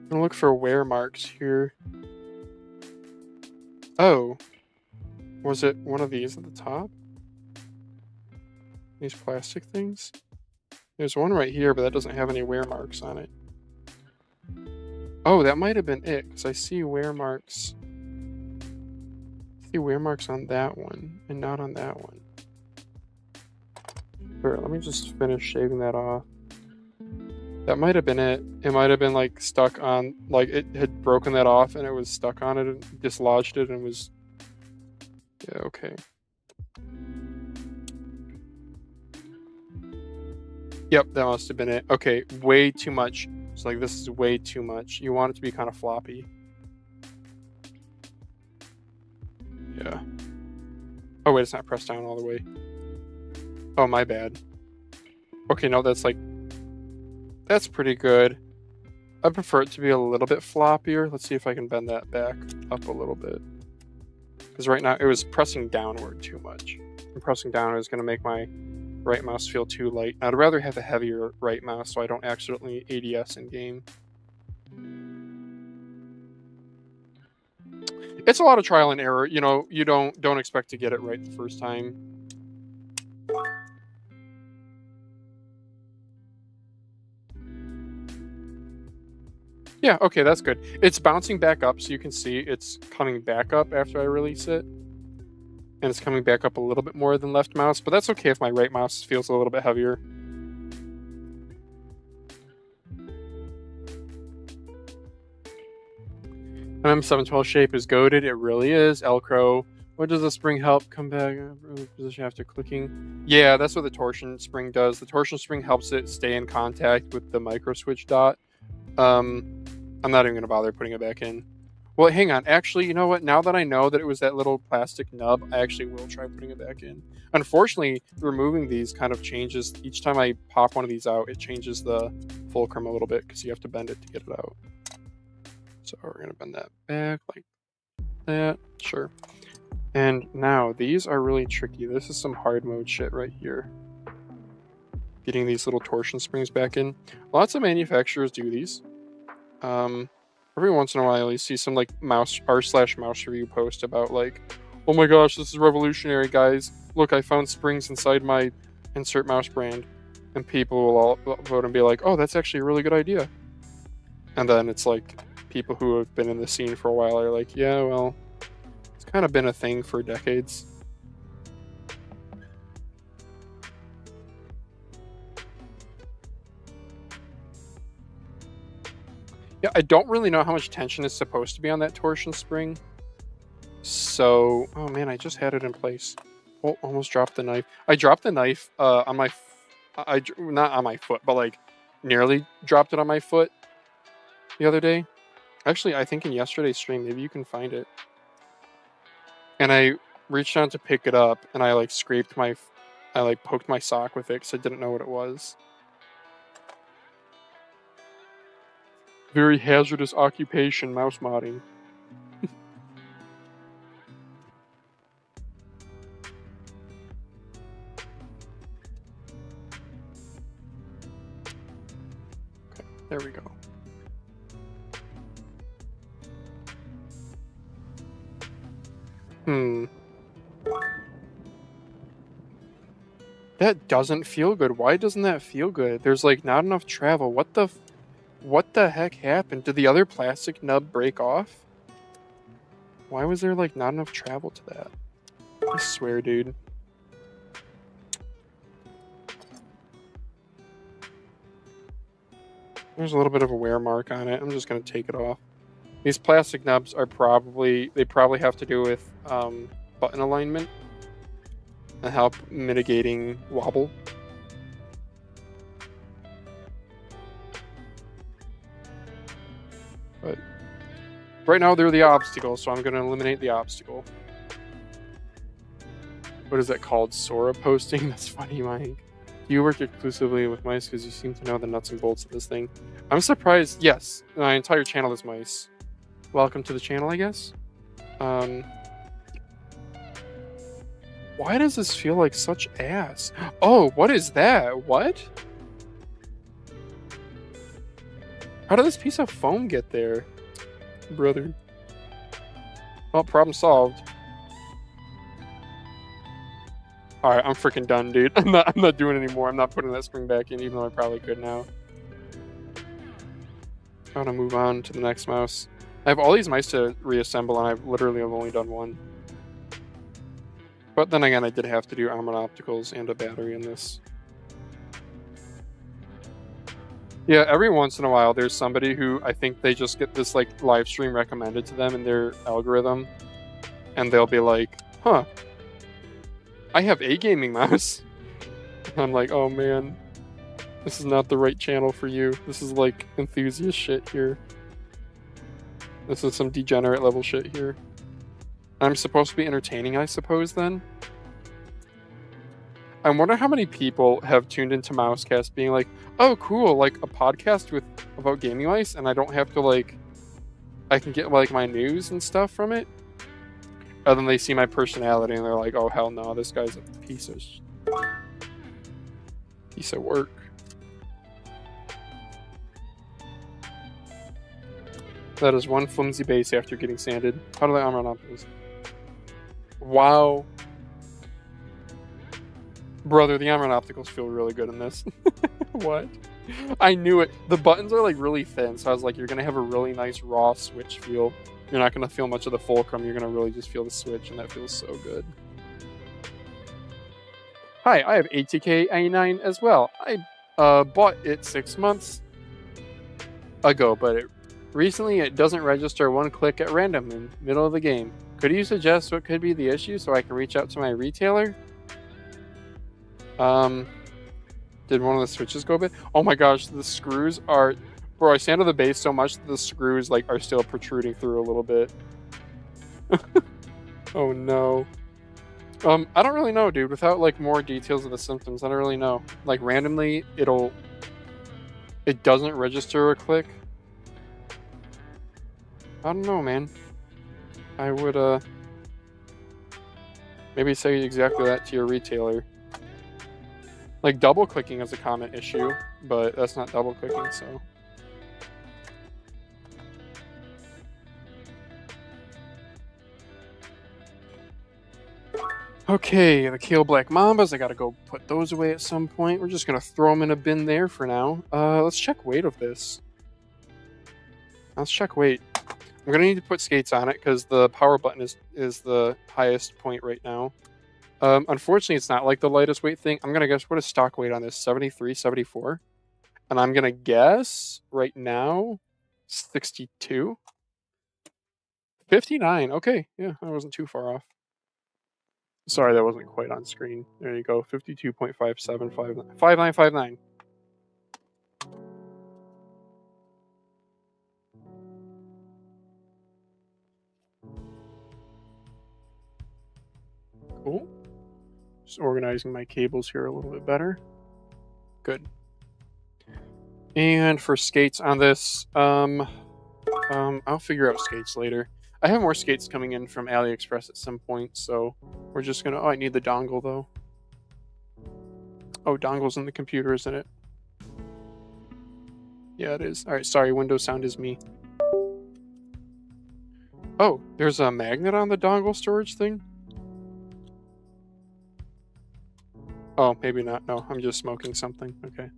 I'm gonna look for wear marks here. Oh. Was it one of these at the top? These plastic things? There's one right here, but that doesn't have any wear marks on it. Oh, that might have been it, because I see wear marks. I see wear marks on that one, and not on that one. Here, let me just finish shaving that off. That might have been it. It might have been, like, stuck on... Like, it had broken that off, and it was stuck on it, and dislodged it, and was... Yeah, okay. Yep, that must have been it. Okay, way too much. It's like, this is way too much. You want it to be kind of floppy. Yeah. Oh, wait, it's not pressed down all the way. Oh, my bad. Okay, no, that's like... That's pretty good. I prefer it to be a little bit floppier. Let's see if I can bend that back up a little bit. Because right now, it was pressing downward too much. And pressing down is going to make my right mouse feel too light. I'd rather have a heavier right mouse so I don't accidentally ADS in game. It's a lot of trial and error. You know, you don't expect to get it right the first time. Yeah, okay, that's good. It's bouncing back up, so you can see it's coming back up after I release it. And it's coming back up a little bit more than left mouse, but that's okay if my right mouse feels a little bit heavier. MM712 shape is goated. It really is. Elcrow. What does the spring help come back position after clicking? Yeah, that's what the torsion spring does. The torsion spring helps it stay in contact with the micro switch dot. I'm not even going to bother putting it back in. Well, hang on. Actually, you know what? Now that I know that it was that little plastic nub, I actually will try putting it back in. Unfortunately, removing these kind of changes. Each time I pop one of these out, it changes the fulcrum a little bit because you have to bend it to get it out. So we're going to bend that back like that. Sure. And now, these are really tricky. This is some hard mode shit right here. Getting these little torsion springs back in. Lots of manufacturers do these. Every once in a while, you see some like r/mouse review post about like, oh my gosh, this is revolutionary, guys. Look, I found springs inside my insert mouse brand. And people will all vote and be like, oh, that's actually a really good idea. And then it's like, people who have been in the scene for a while are like, yeah, well, it's kind of been a thing for decades. Yeah, I don't really know how much tension is supposed to be on that torsion spring. So, oh man, I just had it in place. Oh, almost dropped the knife. I dropped the knife on my, not on my foot, but like nearly dropped it on my foot the other day. Actually, I think in yesterday's stream, maybe you can find it. And I reached down to pick it up, and I like scraped my, I like poked my sock with it because I didn't know what it was. Very hazardous occupation, mouse modding. Okay, there we go. That doesn't feel good. Why doesn't that feel good? There's like not enough travel. What the What the heck happened? Did the other plastic nub break off? Why was there like not enough travel to that? I swear, dude. There's a little bit of a wear mark on it. I'm just gonna take it off. These plastic nubs are probably have to do with button alignment and help mitigating wobble. But right now they're the obstacle, so I'm gonna eliminate the obstacle. What is that called? Sora posting? That's funny, Mike. Do you work exclusively with mice because you seem to know the nuts and bolts of this thing? I'm surprised. Yes, my entire channel is mice. Welcome to the channel, I guess. Why does this feel like such ass? Oh, what is that? What? How did this piece of foam get there? Brother. Well, problem solved. Alright, I'm freaking done, dude. I'm not doing it anymore. I'm not putting that spring back in, even though I probably could now. I'm gonna move on to the next mouse. I have all these mice to reassemble, and I've literally only done one. But then again, I did have to do armored opticals and a battery in this. Yeah, every once in a while, there's somebody who I think they just get this like live stream recommended to them in their algorithm, and they'll be like, "Huh, I have a gaming mouse." I'm like, "Oh man, this is not the right channel for you. This is like enthusiast shit here. This is some degenerate level shit here." I'm supposed to be entertaining, I suppose, then? I wonder how many people have tuned into Mousecast being like, "Oh, cool, like a podcast about gaming mice, and I don't have to like, I can get like my news and stuff from it." And then they see my personality and they're like, "Oh hell no, this guy's a piece of work." That is one flimsy base after getting sanded. How do they armor on this? Wow. Brother, the armor opticals feel really good in this. What? I knew it. The buttons are like really thin, so I was like, you're gonna have a really nice raw switch feel. You're not gonna feel much of the fulcrum, you're gonna really just feel the switch, and that feels so good. Hi, I have ATK A9 as well. I bought it 6 months ago, but recently it doesn't register one click at random in the middle of the game. Could you suggest what could be the issue so I can reach out to my retailer? Did one of the switches go bad? Oh my gosh, the screws are... Bro, I sanded the base so much that the screws like are still protruding through a little bit. Oh no. I don't really know, dude. Without like more details of the symptoms, I don't really know. Like randomly, it doesn't register a click. I don't know, man. I would maybe say exactly that to your retailer. Like double clicking is a common issue, but that's not double clicking, so. Okay, the Kale Black Mambas, I gotta go put those away at some point. We're just gonna throw them in a bin there for now. Let's check weight of this. Let's check weight. I'm gonna need to put skates on it because the power button is the highest point right now. Unfortunately, it's not like the lightest weight thing. I'm gonna guess what is stock weight on this? 73, 74? And I'm gonna guess right now 62? 59. Okay, yeah, I wasn't too far off. Sorry, that wasn't quite on screen. There you go. 52.5759. 5959. Cool. Just organizing my cables here a little bit better. Good. And for skates on this, I'll figure out skates later. I have more skates coming in from AliExpress at some point, so we're just gonna... Oh, I need the dongle, though. Oh, dongle's in the computer, isn't it? Yeah, it is. Alright, sorry, Windows sound is me. Oh, there's a magnet on the dongle storage thing? Oh, maybe not. No, I'm just smoking something. Okay.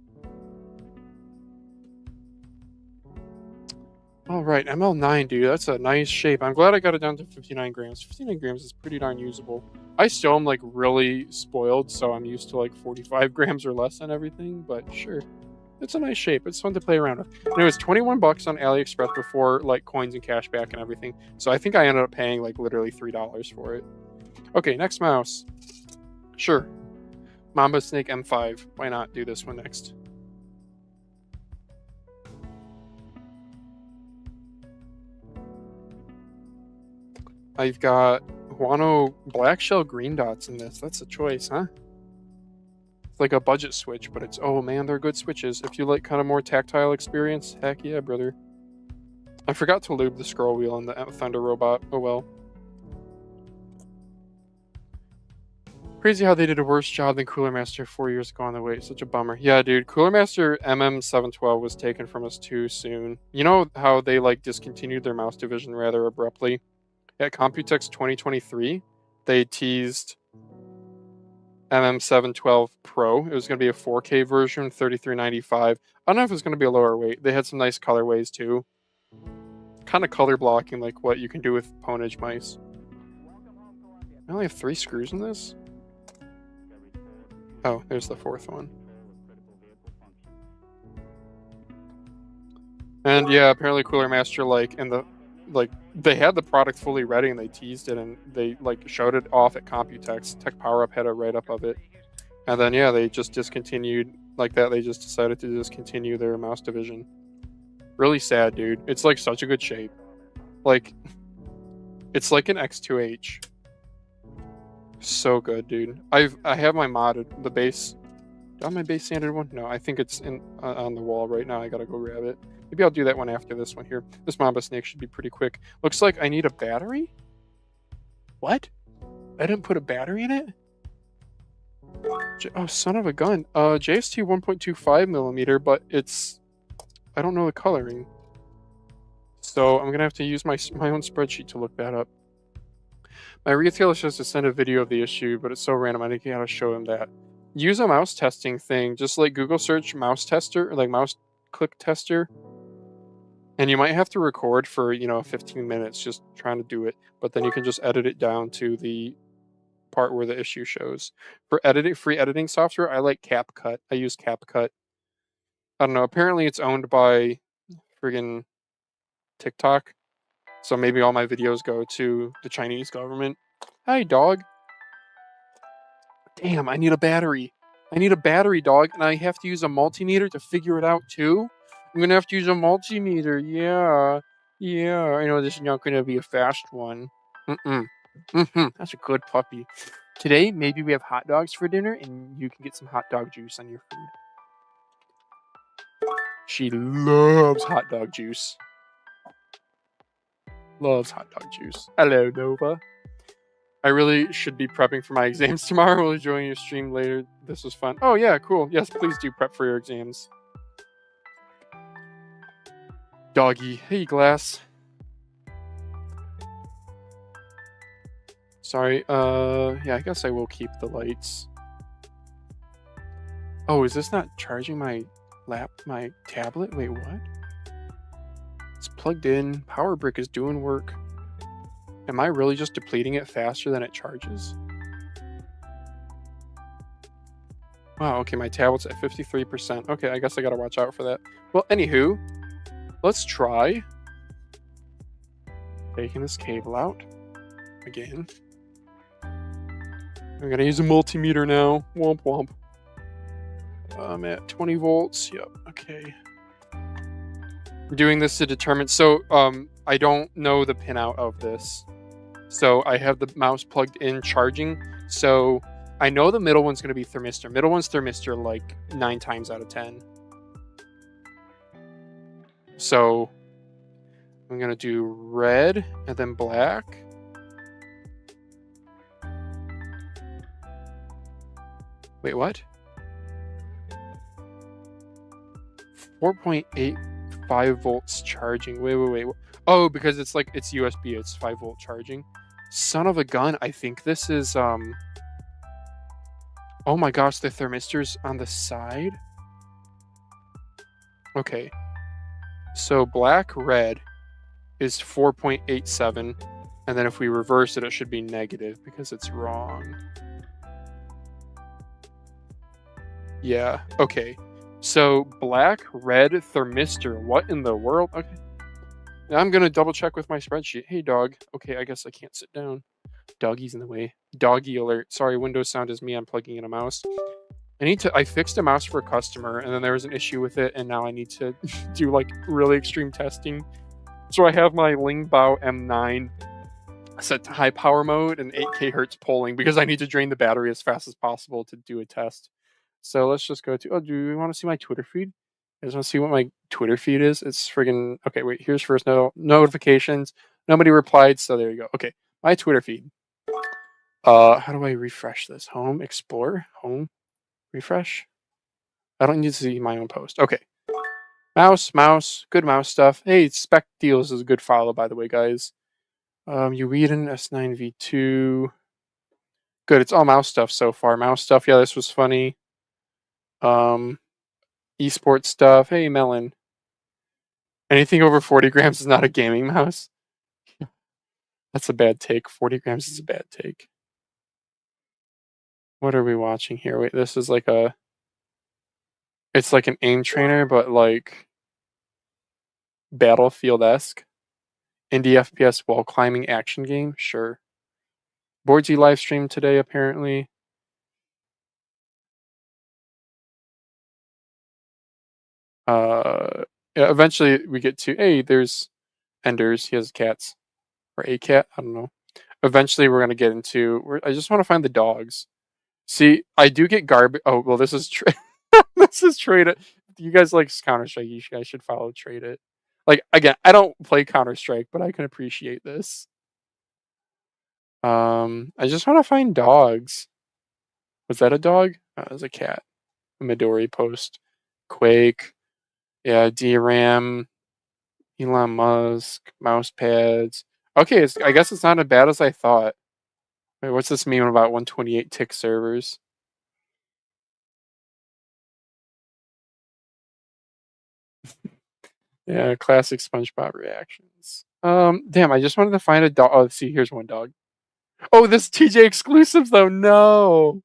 All right, ML9, dude. That's a nice shape. I'm glad I got it down to 59 grams. 59 grams is pretty darn usable. I still am like really spoiled, so I'm used to like 45 grams or less on everything, but sure. It's a nice shape. It's fun to play around with. And it was 21 bucks on AliExpress before like coins and cash back and everything. So I think I ended up paying like literally $3 for it. Okay, next mouse. Sure. Mamba Snake M5. Why not do this one next? I've got Huano black shell green dots in this. That's a choice, huh? It's like a budget switch, but it's, oh man, they're good switches. If you like kind of more tactile experience, heck yeah, brother. I forgot to lube the scroll wheel on the Thunder Robot. Oh well. Crazy how they did a worse job than Cooler Master 4 years ago on the way. Such a bummer. Yeah, dude. Cooler Master MM712 was taken from us too soon. You know how they like discontinued their mouse division rather abruptly? At Computex 2023, they teased MM712 Pro. It was going to be a 4K version, $33.95. I don't know if it was going to be a lower weight. They had some nice colorways too. Kind of color blocking like what you can do with Ponage mice. I only have 3 screws in this? Oh, there's the 4th one. And yeah, apparently Cooler Master they had the product fully ready and they teased it and they like showed it off at Computex. Tech Power Up had a write up of it. And then yeah, they just discontinued like that. They just decided to discontinue their mouse division. Really sad, dude. It's like such a good shape. Like it's like an X2H. So good, dude. I have my modded the base. Do I have my base sanded one? No, I think it's in on the wall right now. I gotta go grab it. Maybe I'll do that one after this one here. This Mamba Snake should be pretty quick. Looks like I need a battery? What? I didn't put a battery in it? Oh, son of a gun. JST 1.25 millimeter, but it's... I don't know the coloring. So I'm going to have to use my own spreadsheet to look that up. My retailer says to send a video of the issue, but it's so random I think I gotta show him that. Use a mouse testing thing. Just like Google search mouse tester, like mouse click tester. And you might have to record for, 15 minutes just trying to do it. But then you can just edit it down to the part where the issue shows. For free editing software, I like CapCut. I use CapCut. I don't know. Apparently it's owned by friggin' TikTok. So maybe all my videos go to the Chinese government. Hi, dog. Damn, I need a battery. I need a battery, dog. And I have to use a multimeter to figure it out, too. I'm going to have to use a multimeter. Yeah. Yeah. I know this is not going to be a fast one. That's a good puppy. Today, maybe we have hot dogs for dinner, and you can get some hot dog juice on your food. She loves hot dog juice. Loves hot dog juice. Hello, Nova. I really should be prepping for my exams tomorrow. We'll join your stream later. This was fun. Oh, yeah, cool. Yes, please do prep for your exams. Doggy. Hey, Glass. Sorry. Yeah, I guess I will keep the lights. Oh, is this not charging my tablet? Wait, what? It's plugged in. Power brick is doing work. Am I really just depleting it faster than it charges? Wow, okay, my tablet's at 53%. Okay, I guess I gotta watch out for that. Well, anywho, let's try taking this cable out again. I'm gonna use a multimeter now. Womp womp. I'm at 20 volts. Yep, okay. I'm doing this to determine. So, I don't know the pinout of this. So, I have the mouse plugged in charging. So, I know the middle one's going to be thermistor. Middle one's thermistor like 9 times out of 10. So, I'm going to do red and then black. Wait, what? 4.85 volts charging. Wait. Oh, because it's USB. It's 5 volt charging. Son of a gun. I think this is, oh my gosh, the thermistor's on the side. Okay. So black, red. is 4.87. And then if we reverse it, it should be negative because it's wrong. Yeah, okay. So black, red, thermistor. What in the world? Okay. Now I'm going to double check with my spreadsheet. Hey, dog. Okay, I guess I can't sit down. Doggy's in the way. Doggy alert. Sorry, Windows sound is me. I'm plugging in a mouse. I fixed a mouse for a customer, and then there was an issue with it, and now I need to do like really extreme testing. So I have my Robot ML9 set to high power mode and 8K hertz polling because I need to drain the battery as fast as possible to do a test. So let's just go to, oh, do you want to see my Twitter feed? I just want to see what my Twitter feed is. It's friggin', okay, wait, here's first notifications. Nobody replied, so there you go. Okay, my Twitter feed. How do I refresh this? Home, explore, home, refresh. I don't need to see my own post. Okay. Mouse, good mouse stuff. Hey, Spec Deals is a good follow, by the way, guys. You read in S9V2. Good, it's all mouse stuff so far. Mouse stuff, yeah, this was funny. Esports stuff. Hey, Melon. Anything over 40 grams is not a gaming mouse. That's a bad take. 40 grams is a bad take. What are we watching here? Wait, this is like a... It's like an aim trainer, but like... Battlefield-esque. Indie FPS wall climbing action game? Sure. Boardsy live stream today, apparently. Yeah, eventually we get to, hey, there's Enders. He has cats. Or a cat. I don't know. Eventually we're going to get into... I just want to find the dogs. See, I do get garbage. Oh, well, this is... this is Trade It. You guys like Counter-Strike. You guys should follow Trade It. Like, again, I don't play Counter-Strike, but I can appreciate this. I just want to find dogs. Was that a dog? Oh, it was a cat. A Midori post. Quake. Yeah, DRAM. Elon Musk. Mouse pads. Okay, I guess it's not as bad as I thought. Wait, what's this meme about 128 tick servers? Yeah, classic SpongeBob reactions. Damn, I just wanted to find a dog. Oh, see, here's one dog. Oh, this TJ exclusive though. No.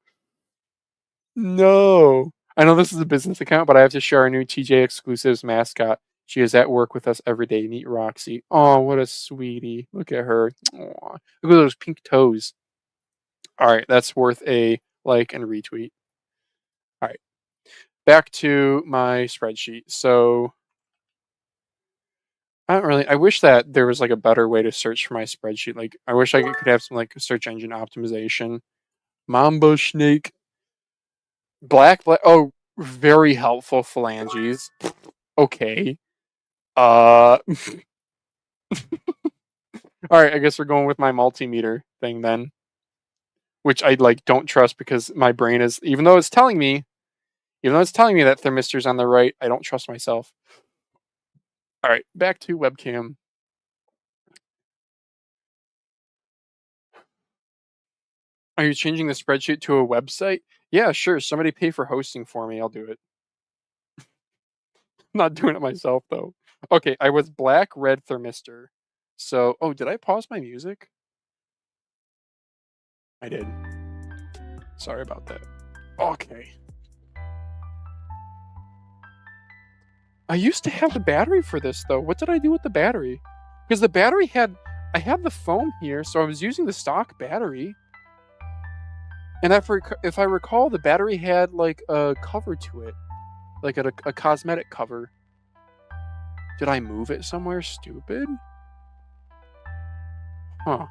No. I know this is a business account, but I have to share our new TJ exclusives mascot. She is at work with us every day. Meet Roxy. Oh, what a sweetie. Look at her. Aw. Look at those pink toes. All right, that's worth a like and retweet. All right. Back to my spreadsheet. So I wish that there was like a better way to search for my spreadsheet. Like I wish I could have some like search engine optimization. Mambo snake. Black. Oh, very helpful phalanges. Okay. All right, I guess we're going with my multimeter thing then. Which I like don't trust because my brain is even though it's telling me that thermistor's on the right, I don't trust myself. All right, back to webcam. Are you changing the spreadsheet to a website? Yeah, sure. Somebody pay for hosting for me. I'll do it. I'm not doing it myself though. Okay, I was black, red thermistor. So, oh, did I pause my music? I did. Sorry about that. Okay. I used to have the battery for this though. What did I do with the battery? Because the battery I have the foam here, so I was using the stock battery. And if I recall, the battery had like a cover to it, like a cosmetic cover. Did I move it somewhere stupid? Huh.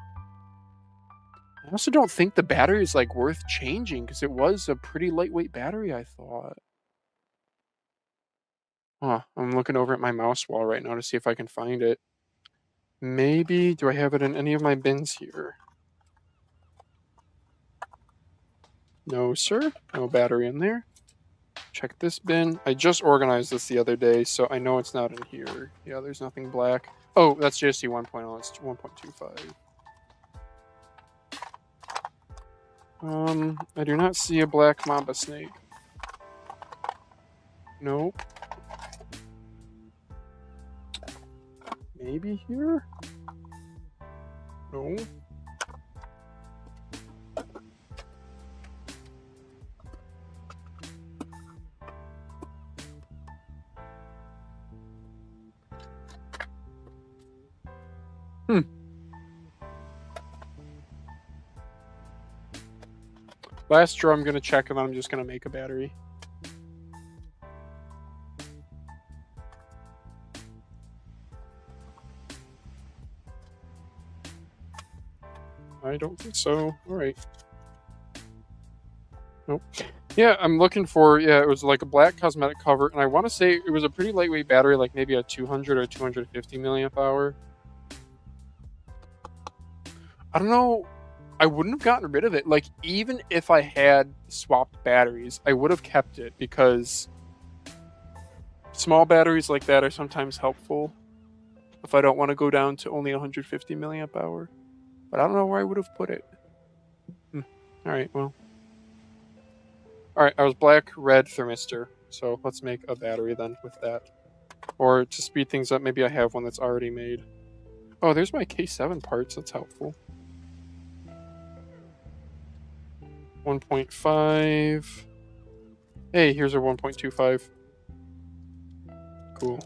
I also don't think the battery is like worth changing because it was a pretty lightweight battery, I thought. Huh. I'm looking over at my mouse wall right now to see if I can find it. Maybe, do I have it in any of my bins here? No, sir. No battery in there. Check this bin. I just organized this the other day, so I know it's not in here. Yeah, there's nothing black. Oh, that's JSC 1.0. It's 1.25. I do not see a black mamba snake. Nope. maybe here? No. Last draw I'm going to check, and then I'm just going to make a battery. I don't think so. All right. Nope. Yeah, I'm looking for, it was like a black cosmetic cover, and I want to say it was a pretty lightweight battery, like maybe a 200 or 250 milliamp hour. I don't know. I wouldn't have gotten rid of it. Like, even if I had swapped batteries, I would have kept it because small batteries like that are sometimes helpful if I don't want to go down to only 150 milliamp hour. But I don't know where I would have put it. All right, well. All right, I was black, red, thermistor. So let's make a battery then with that. Or to speed things up, maybe I have one that's already made. Oh, there's my K7 parts. That's helpful. 1.5. Hey, here's our 1.25. Cool.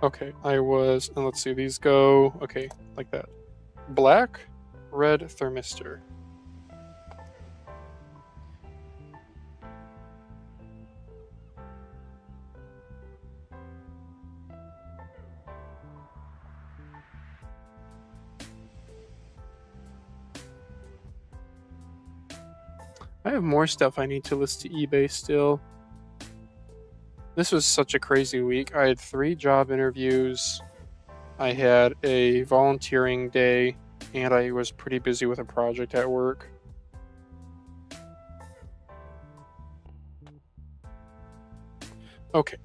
Okay, and let's see, these go, okay, like that. Black, red, thermistor. I have more stuff I need to list to eBay still. This was such a crazy week. I had 3 job interviews. I had a volunteering day, and I was pretty busy with a project at work. Okay.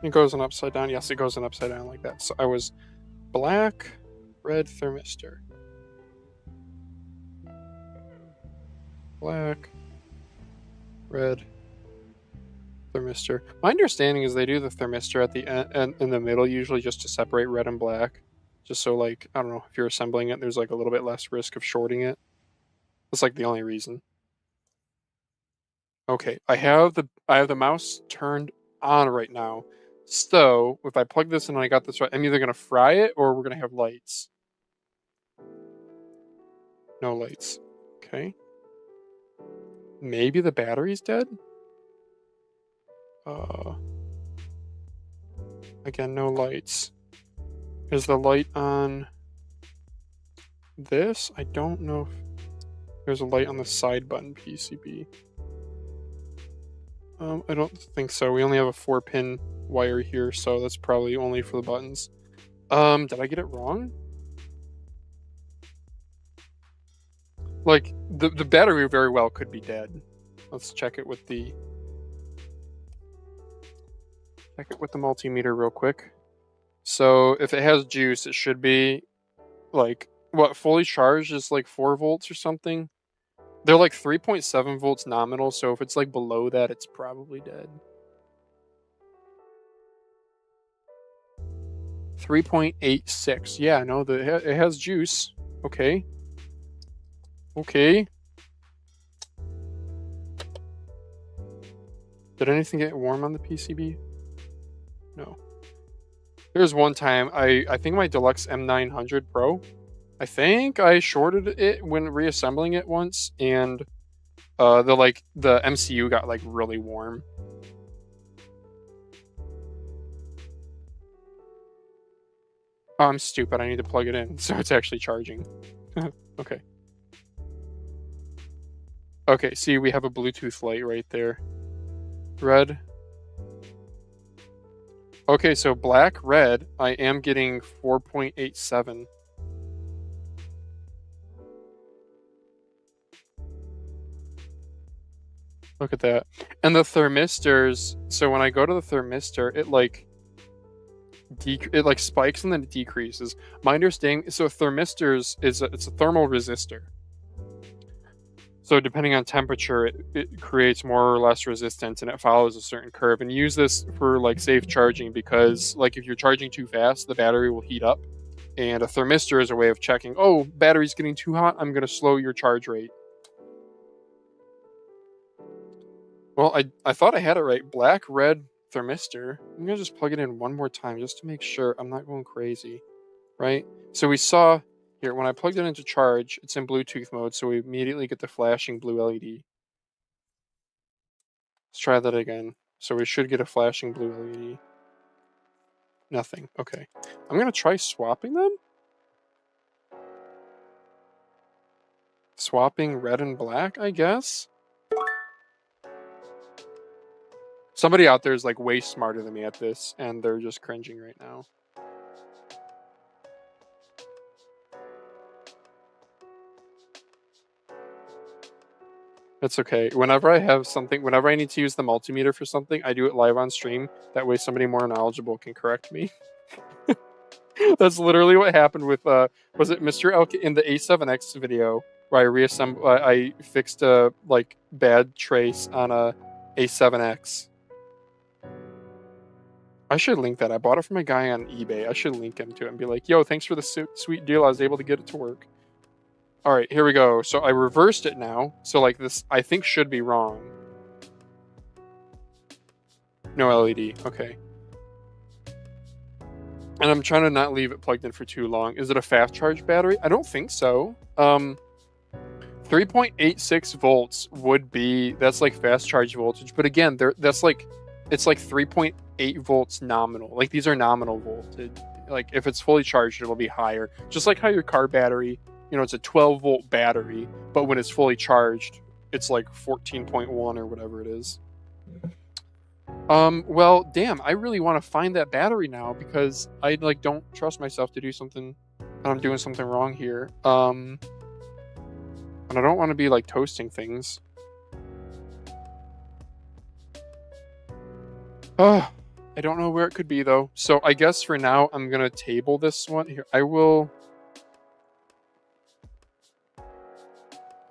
It goes in upside down. Yes, it goes in upside down like that. So I was black, red, thermistor. Black, red, thermistor. My understanding is they do the thermistor at the end, in the middle, usually just to separate red and black. Just so, like, I don't know, if you're assembling it, there's like a little bit less risk of shorting it. That's like the only reason. Okay, I have the mouse turned on right now. So if I plug this in and I got this right, I'm either gonna fry it or we're gonna have lights. No lights. Okay. Maybe the battery's dead? Again, no lights. Is the light on this? I don't know if there's a light on the side button PCB. I don't think so. We only have a 4-pin wire here, so that's probably only for the buttons. Did I get it wrong? Like, the battery very well could be dead. Let's check it with the multimeter real quick. So if it has juice, it should be like, what, fully charged is like 4 volts or something. They're like 3.7 volts nominal, so if it's like below that, it's probably dead. 3.86. Yeah, no, it has juice. Okay. Okay. Did anything get warm on the PCB? No. There's one time, I think my Deluxe M900 Pro, I think I shorted it when reassembling it once, and the MCU got like really warm. Oh, I'm stupid. I need to plug it in so it's actually charging. Okay. Okay, see, we have a Bluetooth light right there. Red. Okay, so black, red, I am getting 4.87. Look at that. And the thermistors, so when I go to the thermistor, it like spikes and then it decreases. My understanding, so thermistors it's a thermal resistor. So depending on temperature, it creates more or less resistance, and it follows a certain curve. And use this for like safe charging, because like if you're charging too fast, the battery will heat up. And a thermistor is a way of checking, oh, battery's getting too hot, I'm going to slow your charge rate. Well, I thought I had it right. Black, red thermistor. I'm going to just plug it in one more time just to make sure I'm not going crazy, right? So we saw here, when I plugged it into charge, it's in Bluetooth mode, so we immediately get the flashing blue LED. Let's try that again. So we should get a flashing blue LED. Nothing. Okay. I'm going to try swapping them. Swapping red and black, I guess. Somebody out there is like way smarter than me at this, and they're just cringing right now. That's okay. Whenever I have something, whenever I need to use the multimeter for something, I do it live on stream. That way somebody more knowledgeable can correct me. That's literally what happened with, was it Mr. Elk in the A7X video, where I fixed a, like, bad trace on a A7X. I should link that. I bought it from a guy on eBay. I should link him to it and be like, yo, thanks for the sweet deal. I was able to get it to work. All right, here we go. So I reversed it now. So like this, I think should be wrong. No LED. Okay. And I'm trying to not leave it plugged in for too long. Is it a fast charge battery? I don't think so. 3.86 volts would be, that's like fast charge voltage. But again, that's like, it's like 3.8 volts nominal. Like these are nominal voltage. Like if it's fully charged, it'll be higher. Just like how your car battery, you know, it's a 12 volt battery, but when it's fully charged, it's like 14.1 or whatever it is. Well, damn, I really want to find that battery now because I like don't trust myself to do something, and I'm doing something wrong here. And I don't want to be like toasting things. I don't know where it could be though. So I guess for now I'm gonna table this one here.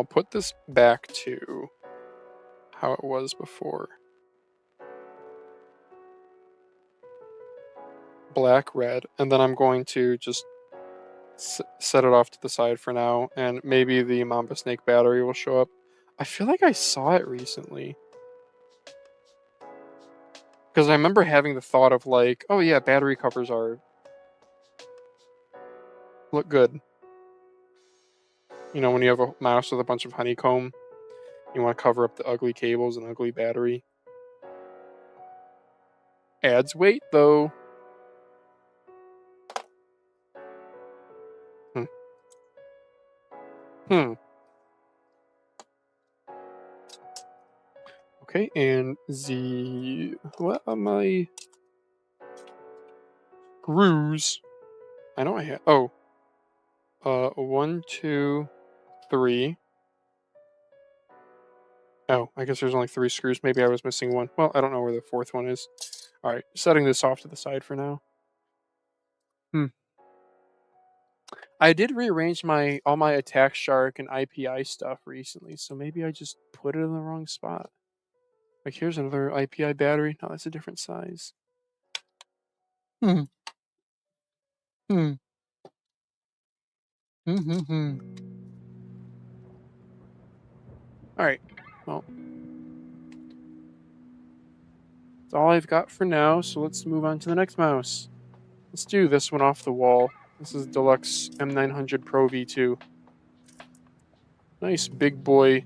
I'll put this back to how it was before. Black, red, and then I'm going to just set it off to the side for now, and maybe the Mamba Snake battery will show up. I feel like I saw it recently. Because I remember having the thought of like, oh yeah, battery covers look good. You know, when you have a mouse with a bunch of honeycomb, you want to cover up the ugly cables and ugly battery. Adds weight though. Okay, and what am I? Screws. I know I have. Oh. 1, 2, 3. Oh, I guess there's only 3 screws. Maybe I was missing one. Well, I don't know where the 4th one is. All right, setting this off to the side for now. I did rearrange all my Attack Shark and IPI stuff recently, so maybe I just put it in the wrong spot. Like here's another IPI battery. No, that's a different size. All right. Well, that's all I've got for now. So let's move on to the next mouse. Let's do this one off the wall. This is Deluxe M900 Pro V2. Nice big boy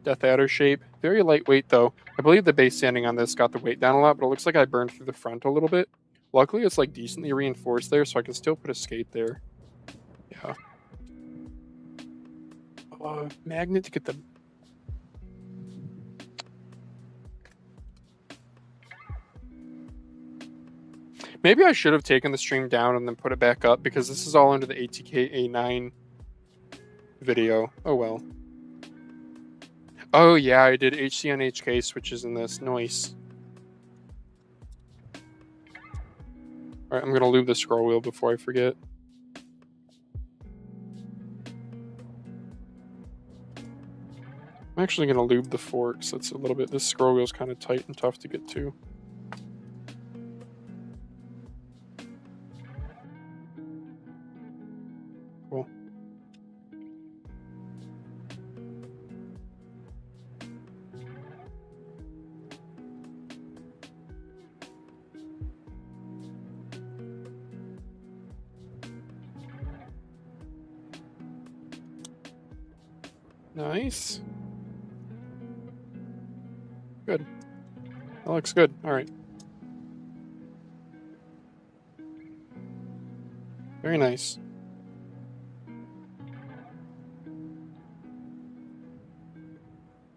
Death Adder shape. Very lightweight though. I believe the base sanding on this got the weight down a lot, but it looks like I burned through the front a little bit. Luckily, it's like decently reinforced there, so I can still put a skate there. Yeah. Magnet to get the... Maybe I should have taken the stream down and then put it back up, because this is all under the ATK A9 video. Oh well. Oh yeah, I did HC on HK switches in this. Nice. Alright, I'm gonna lube the scroll wheel before I forget. I'm actually going to lube the forks. That's a little bit, this scroll wheel's kind of tight and tough to get to. Cool. Nice. Good. That looks good. All right. Very nice. I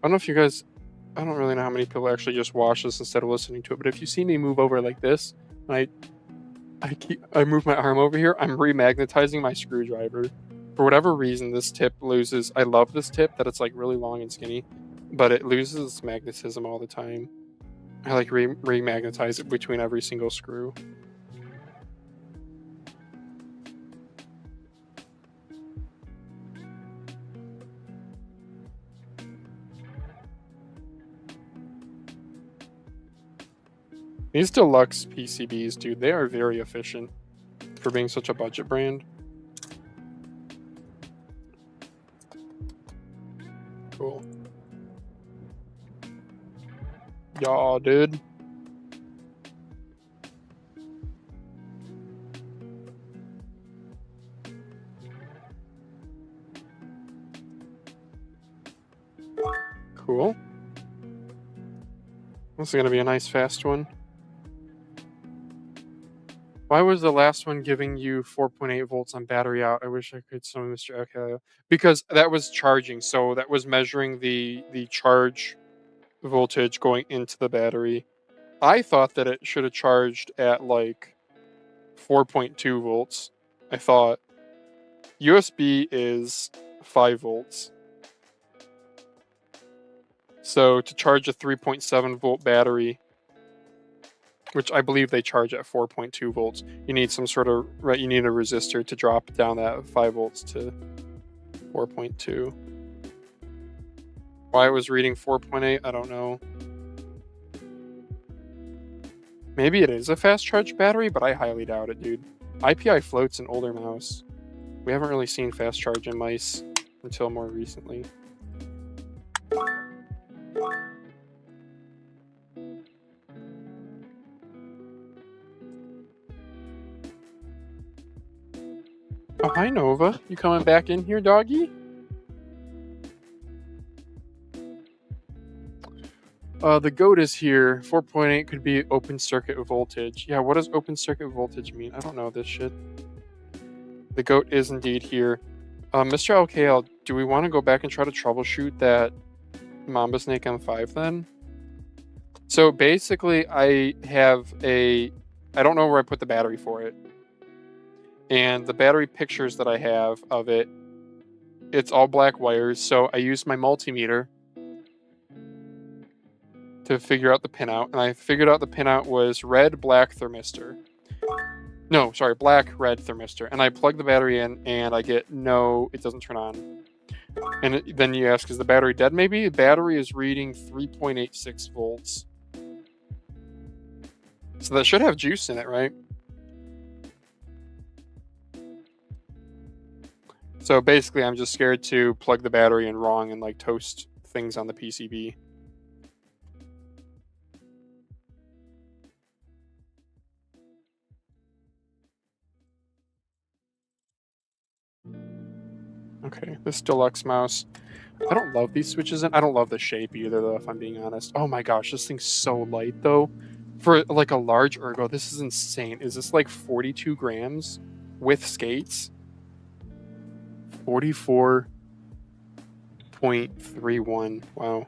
don't know if you guys, I don't really know how many people actually just watch this instead of listening to it, but if you see me move over like this, and I move my arm over here, I'm remagnetizing my screwdriver. For whatever reason, this tip loses, I love this tip that it's like really long and skinny, but it loses its magnetism all the time. I like remagnetize it between every single screw. These deluxe PCBs, dude, they are very efficient for being such a budget brand. Cool. Yeah, dude. Cool. This is going to be a nice fast one. Why was the last one giving you 4.8 volts on battery out? I wish I could show Mr. Okay. Because that was charging, so that was measuring the charge voltage going into the battery. I thought that it should have charged at like 4.2 volts. I thought USB is 5 volts. So to charge a 3.7 volt battery, which I believe they charge at 4.2 volts, you need some sort of, right, you need a resistor to drop down that 5 volts to 4.2. Why it was reading 4.8, I don't know. Maybe it is a fast charge battery, but I highly doubt it, dude. IPI float's an older mouse. We haven't really seen fast charge in mice until more recently. Oh, hi, Nova. You coming back in here, doggy? The goat is here. 4.8 could be open circuit voltage. Yeah, what does open circuit voltage mean? I don't know this shit. The goat is indeed here. Mr. LKL, do we want to go back and try to troubleshoot that Mamba Snake M5 then? So basically, I don't know where I put the battery for it. And the battery pictures that I have of it, it's all black wires. So I used my multimeter to figure out the pinout. And I figured out the pinout was red, black thermistor. No, sorry, black, red thermistor. And I plug the battery in and I get no, it doesn't turn on. And then you ask, is the battery dead maybe? The battery is reading 3.86 volts. So that should have juice in it, right? So basically, I'm just scared to plug the battery in wrong and like toast things on the PCB. Okay, this deluxe mouse. I don't love these switches, and I don't love the shape either, though, if I'm being honest. Oh my gosh, this thing's so light, though. For like a large ergo, this is insane. Is this like 42 grams with skates? 44.31. Wow.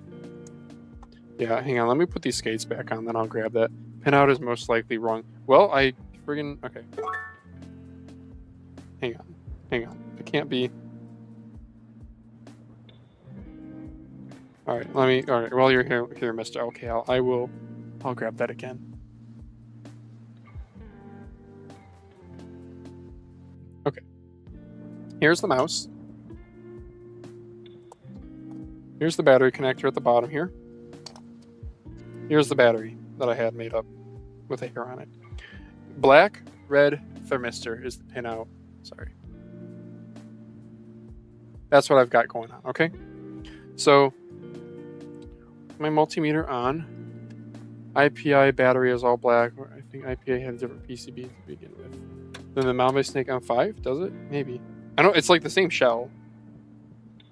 Yeah, hang on. Let me put these skates back on, then I'll grab that. Pinout is most likely wrong. Well, I friggin'... Okay. Hang on. Hang on. It can't be... Alright, let me... Alright, while you're here, Mr. Okay, I'll grab that again. Okay. Here's the mouse. Here's the battery connector at the bottom here. Here's the battery that I had made up with a hair on it. Black, red thermistor is the pin out. Sorry. That's what I've got going on, okay? So, my multimeter on. IPI battery is all black. I think IPA had a different PCB to begin with. Then the Malmö Snake on 5, does it? Maybe. I know it's like the same shell.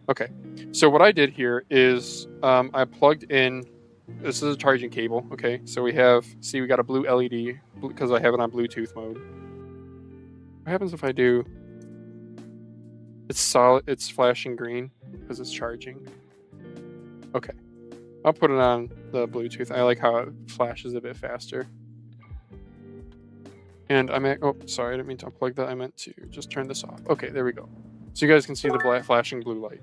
Okay, so what I did here is I plugged in, this is a charging cable, okay? So we got a blue LED because I have it on Bluetooth mode. What happens if I do, it's solid, it's flashing green because it's charging. Okay, I'll put it on the Bluetooth. I like how it flashes a bit faster. And oh, sorry, I didn't mean to unplug that. I meant to just turn this off. Okay, there we go. So you guys can see the black flashing blue light.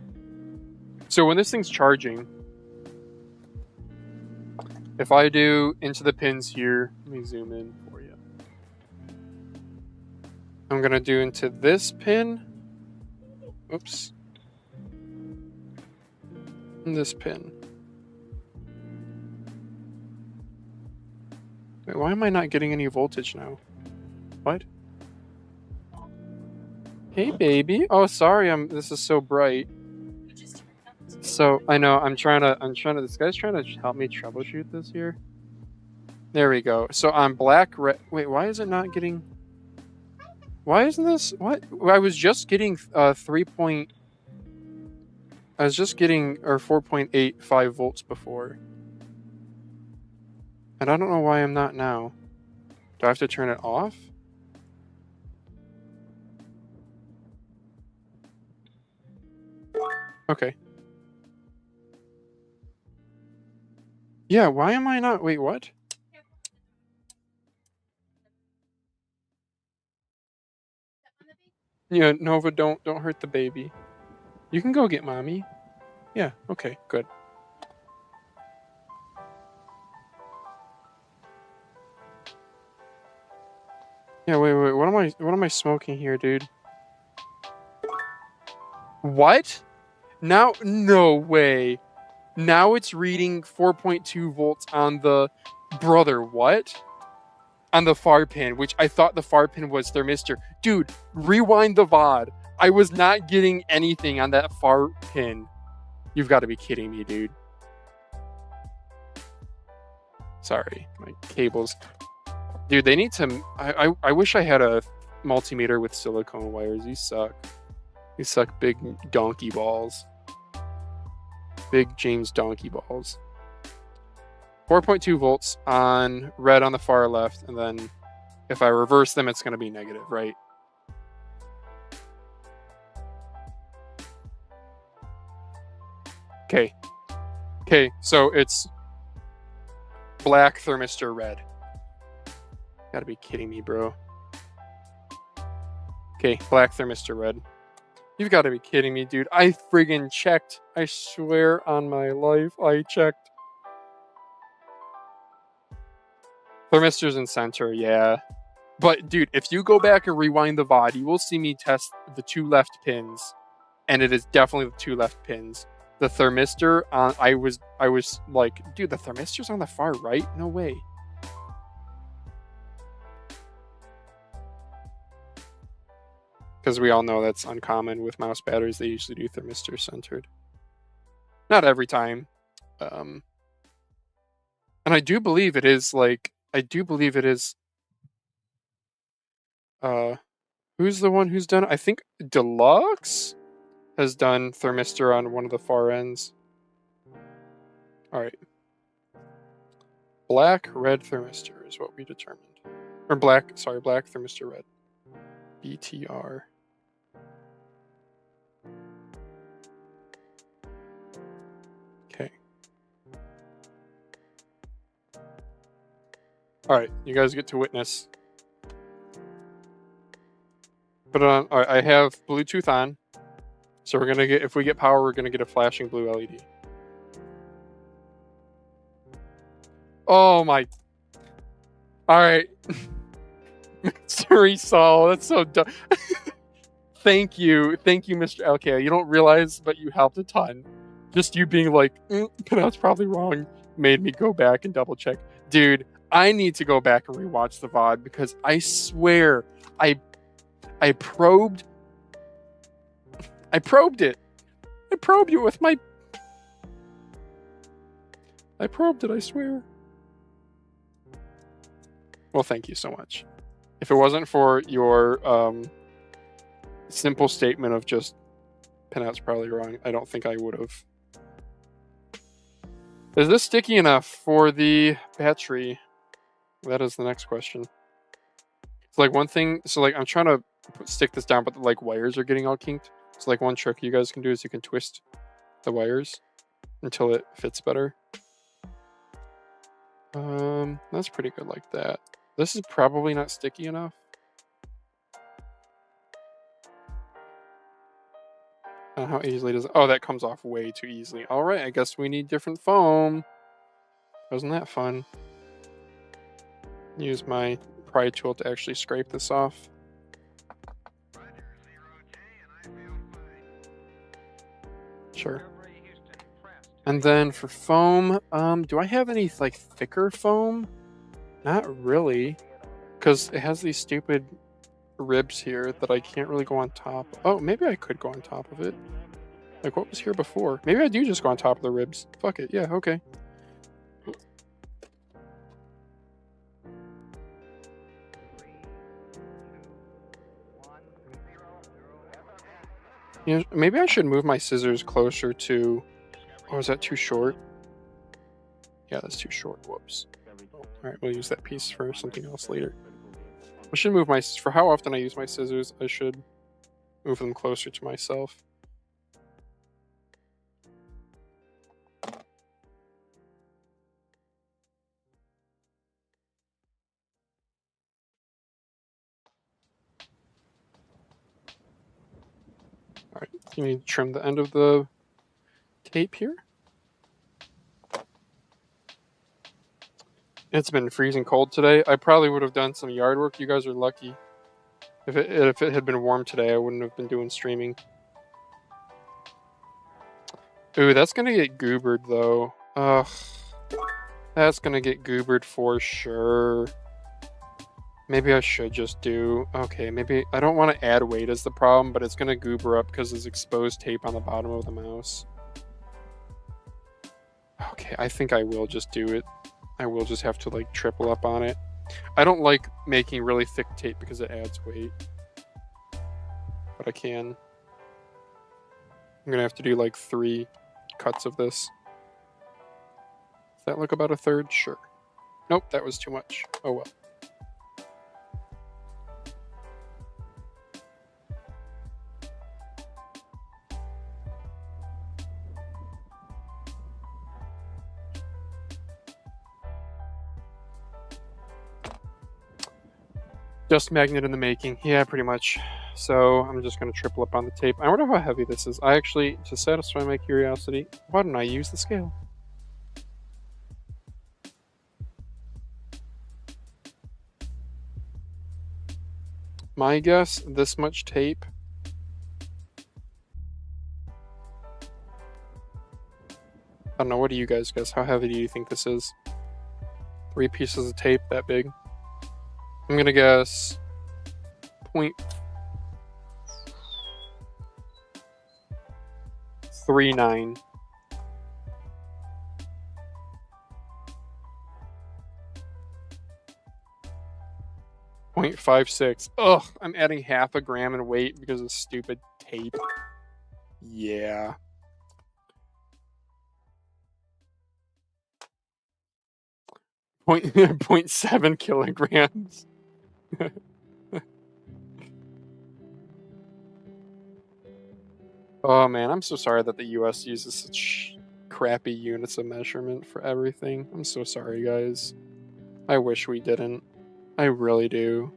So when this thing's charging, if I do into the pins here, let me zoom in for you. I'm gonna do into this pin. Oops. And this pin. Wait, why am I not getting any voltage now? What? Hey, baby. Oh, sorry. This is so bright. So I know I'm trying to. This guy's trying to help me troubleshoot this here. There we go. So on black, red. Wait, why is it not getting? Why isn't this? What? I was just getting 3. I was just getting 4.85 volts before, and I don't know why I'm not now. Do I have to turn it off? Okay. Yeah, why am I not? Wait, what? Yeah, Nova, don't hurt the baby. You can go get mommy. Yeah, okay, good. Yeah, wait, what am I smoking here, dude? What? Now, no way. Now it's reading 4.2 volts on the brother. What? On the far pin, which I thought the far pin was thermistor. Dude, rewind the VOD. I was not getting anything on that far pin. You've got to be kidding me, dude. Sorry, my cables. Dude, they need to. I wish I had a multimeter with silicone wires. These suck. These suck big donkey balls. Big James donkey balls. 4.2 volts on red on the far left, and then if I reverse them, it's going to be negative, right? Okay. Okay, so it's black thermistor red. Gotta be kidding me, bro. Okay, black thermistor red. You've got to be kidding me, dude. I friggin' checked. I swear on my life, I checked. Thermistor's in center, yeah. But, dude, if you go back and rewind the VOD, you will see me test the 2 left pins. And it is definitely the 2 left pins. The thermistor, I was like, dude, the thermistor's on the far right? No way. Because we all know that's uncommon with mouse batteries. They usually do thermistor centered. Not every time. And I do believe it is like, who's the one who's done it? I think Deluxe has done thermistor on one of the far ends. All right. Black, red thermistor is what we determined. Or black thermistor red. BTR. Okay. All right, you guys get to witness. Put it on. All right, I have Bluetooth on. So we're gonna get, if we get power, we're gonna get a flashing blue LED. Oh my. All right. Mystery Sol, that's so dumb. Thank you, Mr. LK. You don't realize, but you helped a ton. Just you being like, that's probably wrong, made me go back and double check. Dude, I need to go back and rewatch the VOD because I swear I probed it. I probed it with my... I probed it, I swear. Well, thank you so much. If it wasn't for your simple statement of just Pinout's probably wrong, I don't think I would have. Is this sticky enough for the battery? That is the next question. It's like one thing, so like I'm trying to stick this down, but the like wires are getting all kinked. So like one trick you guys can do is you can twist the wires until it fits better. That's pretty good like that. This is probably not sticky enough. How easily does it? Oh, that comes off way too easily. All right, I guess we need different foam. Wasn't that fun? Use my pry tool to actually scrape this off. Sure. And then for foam, do I have any like thicker foam? Not really, because it has these stupid ribs here that I can't really go on top. Oh, maybe I could go on top of it. Like what was here before? Maybe I do just go on top of the ribs. Fuck it. Yeah, okay. You know, maybe I should move my scissors closer to... Oh, is that too short? Yeah, that's too short. Whoops. Alright, we'll use that piece for something else later. I should move my... For how often I use my scissors, I should move them closer to myself. Alright, you need to trim the end of the tape here. It's been freezing cold today. I probably would have done some yard work. You guys are lucky. If it had been warm today, I wouldn't have been doing streaming. Ooh, that's gonna get goobered though. Ugh. That's gonna get goobered for sure. Maybe I should just do... Okay, maybe... I don't want to add weight as the problem, but it's gonna goober up because there's exposed tape on the bottom of the mouse. Okay, I think I will just do it. I will just have to like triple up on it. I don't like making really thick tape because it adds weight. But I can. I'm gonna have to do like 3 cuts of this. Does that look about a third? Sure. Nope, that was too much. Oh well. Dust magnet in the making. Yeah, pretty much. So I'm just going to triple up on the tape. I wonder how heavy this is. I actually, to satisfy my curiosity, why don't I use the scale? My guess, this much tape. I don't know, what do you guys guess? How heavy do you think this is? 3 pieces of tape that big? I'm gonna guess 0.39. .56. Ugh, I'm adding half a gram in weight because of stupid tape. Yeah. Point 0.7 kilograms. Oh man, I'm so sorry that the US uses such crappy units of measurement for everything. I'm so sorry, guys. I wish we didn't. I really do.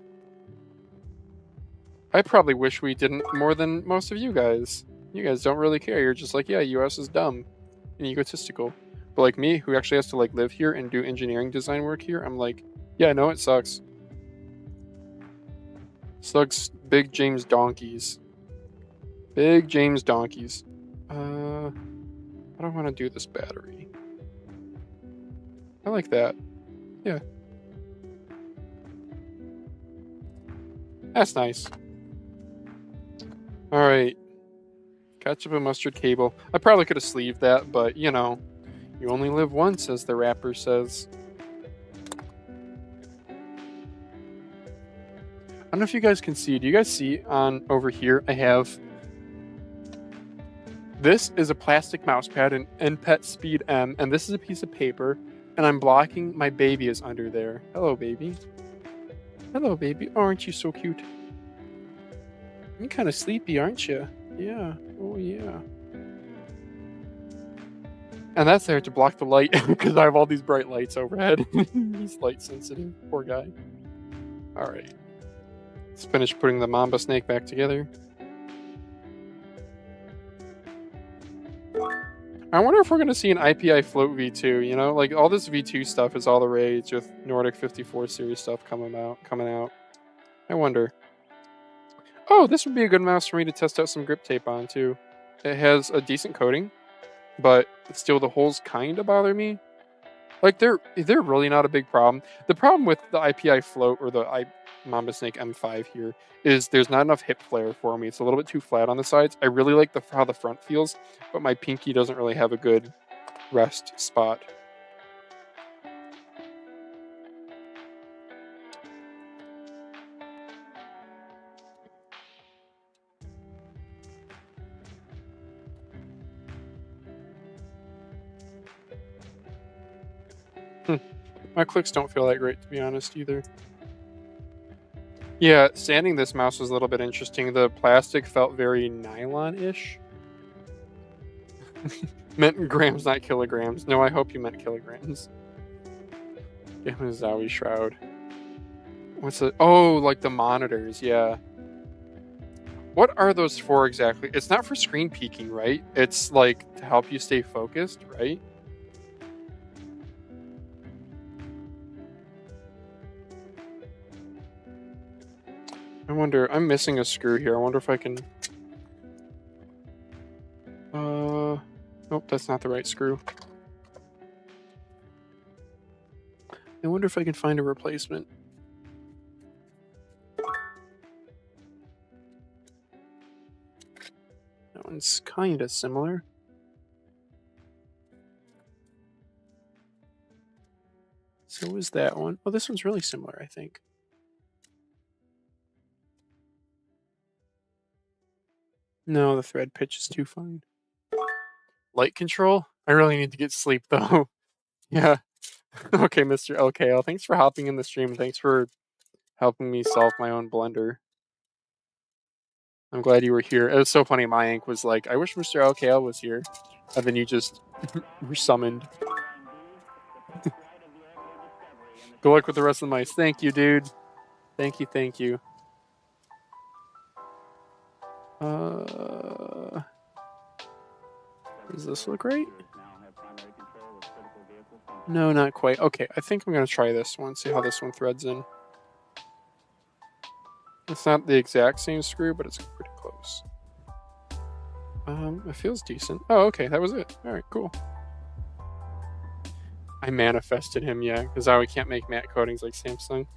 I probably wish we didn't more than most of you guys. You guys don't really care. You're just like, yeah, US is dumb and egotistical. But like me, who actually has to like live here and do engineering design work here, I'm like, yeah, no, it sucks. Sucks big James donkeys. Big James donkeys. I don't want to do this battery. I like that. Yeah. That's nice. All right. Ketchup and mustard cable. I probably could have sleeved that, but you know, you only live once, as the rapper says. I don't know if you guys can see. Do you guys see on over here? I have. This is a plastic mouse pad, an NPET Speed M, and this is a piece of paper, and I'm blocking. My baby is under there. Hello, baby. Hello, baby. Oh, aren't you so cute? You're kind of sleepy, aren't you? Yeah. Oh, yeah. And that's there to block the light because I have all these bright lights overhead. He's light sensitive. Poor guy. All right. Let's finish putting the Mamba snake back together. I wonder if we're going to see an IPI float V2, you know? Like, all this V2 stuff is all the rage with Nordic 54 series stuff coming out. I wonder. Oh, this would be a good mouse for me to test out some grip tape on, too. It has a decent coating, but still the holes kind of bother me. Like, they're really not a big problem. The problem with the IPI float or the Mamba Snake M5 here is there's not enough hip flare for me. It's a little bit too flat on the sides. I really like how the front feels, but my pinky doesn't really have a good rest spot. My clicks don't feel that great, to be honest, either. Yeah, sanding this mouse was a little bit interesting. The plastic felt very nylon-ish. Meant grams, not kilograms. No, I hope you meant kilograms. Give him a Zowie shroud. What's it? Oh, like the monitors, yeah. What are those for exactly? It's not for screen peeking, right? It's like to help you stay focused, right? I wonder, I'm missing a screw here. I wonder if I can... Nope, that's not the right screw. I wonder if I can find a replacement. That one's kind of similar. So is that one. Oh, this one's really similar, I think. No, the thread pitch is too fine. Light control? I really need to get sleep, though. Yeah. Okay, Mr. LKL. Thanks for hopping in the stream. Thanks for helping me solve my own blender. I'm glad you were here. It was so funny. My ink was like, I wish Mr. LKL was here. And then you just were summoned. Good luck with the rest of the mice. Thank you, dude. Thank you, thank you. Does this look right? No, not quite. Okay, I think I'm going to try this one, see how this one threads in. It's not the exact same screw, but it's pretty close. It feels decent. Oh, okay, that was it. All right, cool. I manifested him, yeah, because now we can't make matte coatings like Samsung.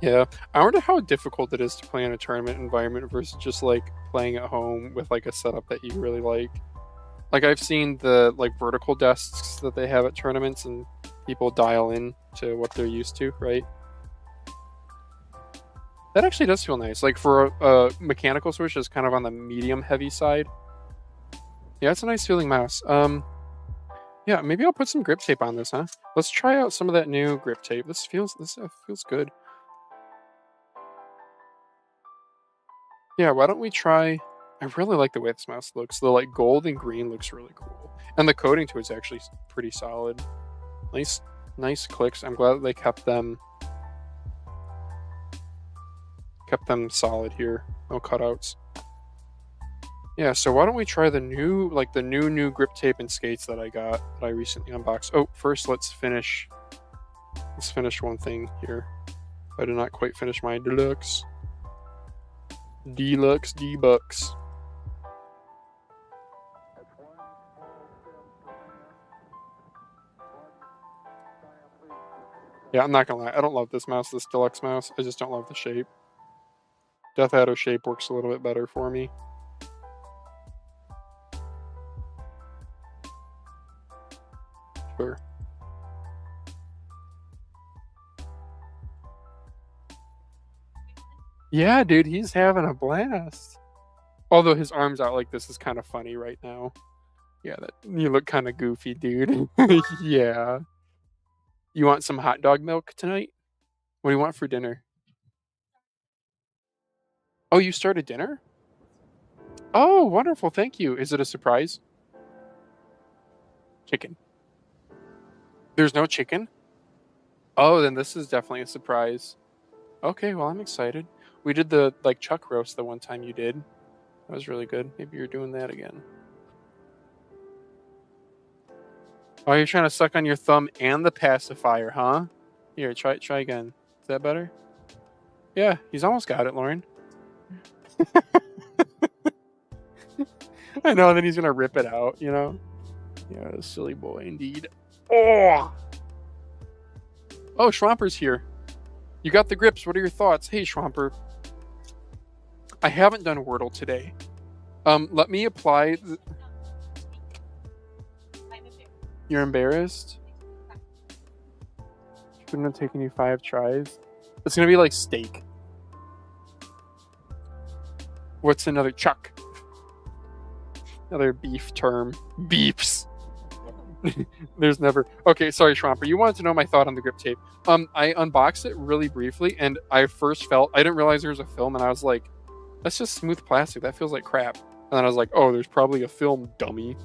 Yeah, I wonder how difficult it is to play in a tournament environment versus just like playing at home with like a setup that you really like. Like I've seen the like vertical desks that they have at tournaments and people dial in to what they're used to, right? That actually does feel nice. Like for a mechanical switch is kind of on the medium heavy side. Yeah, it's a nice feeling mouse. Yeah, maybe I'll put some grip tape on this, huh? Let's try out some of that new grip tape. This feels good. Yeah, why don't we try... I really like the way this mouse looks. The like gold and green looks really cool. And the coating to it's actually pretty solid. Nice clicks. I'm glad they kept them solid here. No cutouts. Yeah, so why don't we try the new grip tape and skates that I recently unboxed. Oh, first let's finish one thing here. I did not quite finish my deluxe. Deluxe D-Bucks. Yeah, I'm not gonna lie. I don't love this mouse, this deluxe mouse. I just don't love the shape. Death Adder shape works a little bit better for me. Sure. Yeah, dude, he's having a blast. Although his arms out like this is kind of funny right now. Yeah, that you look kind of goofy, dude. Yeah. You want some hot dog milk tonight? What do you want for dinner? Oh, you started dinner? Oh, wonderful. Thank you. Is it a surprise? Chicken. There's no chicken? Oh, then this is definitely a surprise. Okay, well, I'm excited. We did the like chuck roast the one time you did. That was really good. Maybe you're doing that again. Oh, you're trying to suck on your thumb and the pacifier, huh? Here, try again. Is that better? Yeah, he's almost got it, Lauren. I know, and then he's gonna rip it out, you know? Yeah, silly boy indeed. Oh! Oh, Schwamper's here. You got the grips. What are your thoughts? Hey, Schwamper. I haven't done Wordle today. Let me apply. You're embarrassed? Shouldn't have taken you 5 tries. It's gonna be like steak. What's another chuck? Another beef term. Beefs. There's never. Okay, sorry, Schwamper. You wanted to know my thought on the grip tape. I unboxed it really briefly, and I first felt I didn't realize there was a film, and I was like, "That's just smooth plastic. That feels like crap." And then I was like, "Oh, there's probably a film, dummy."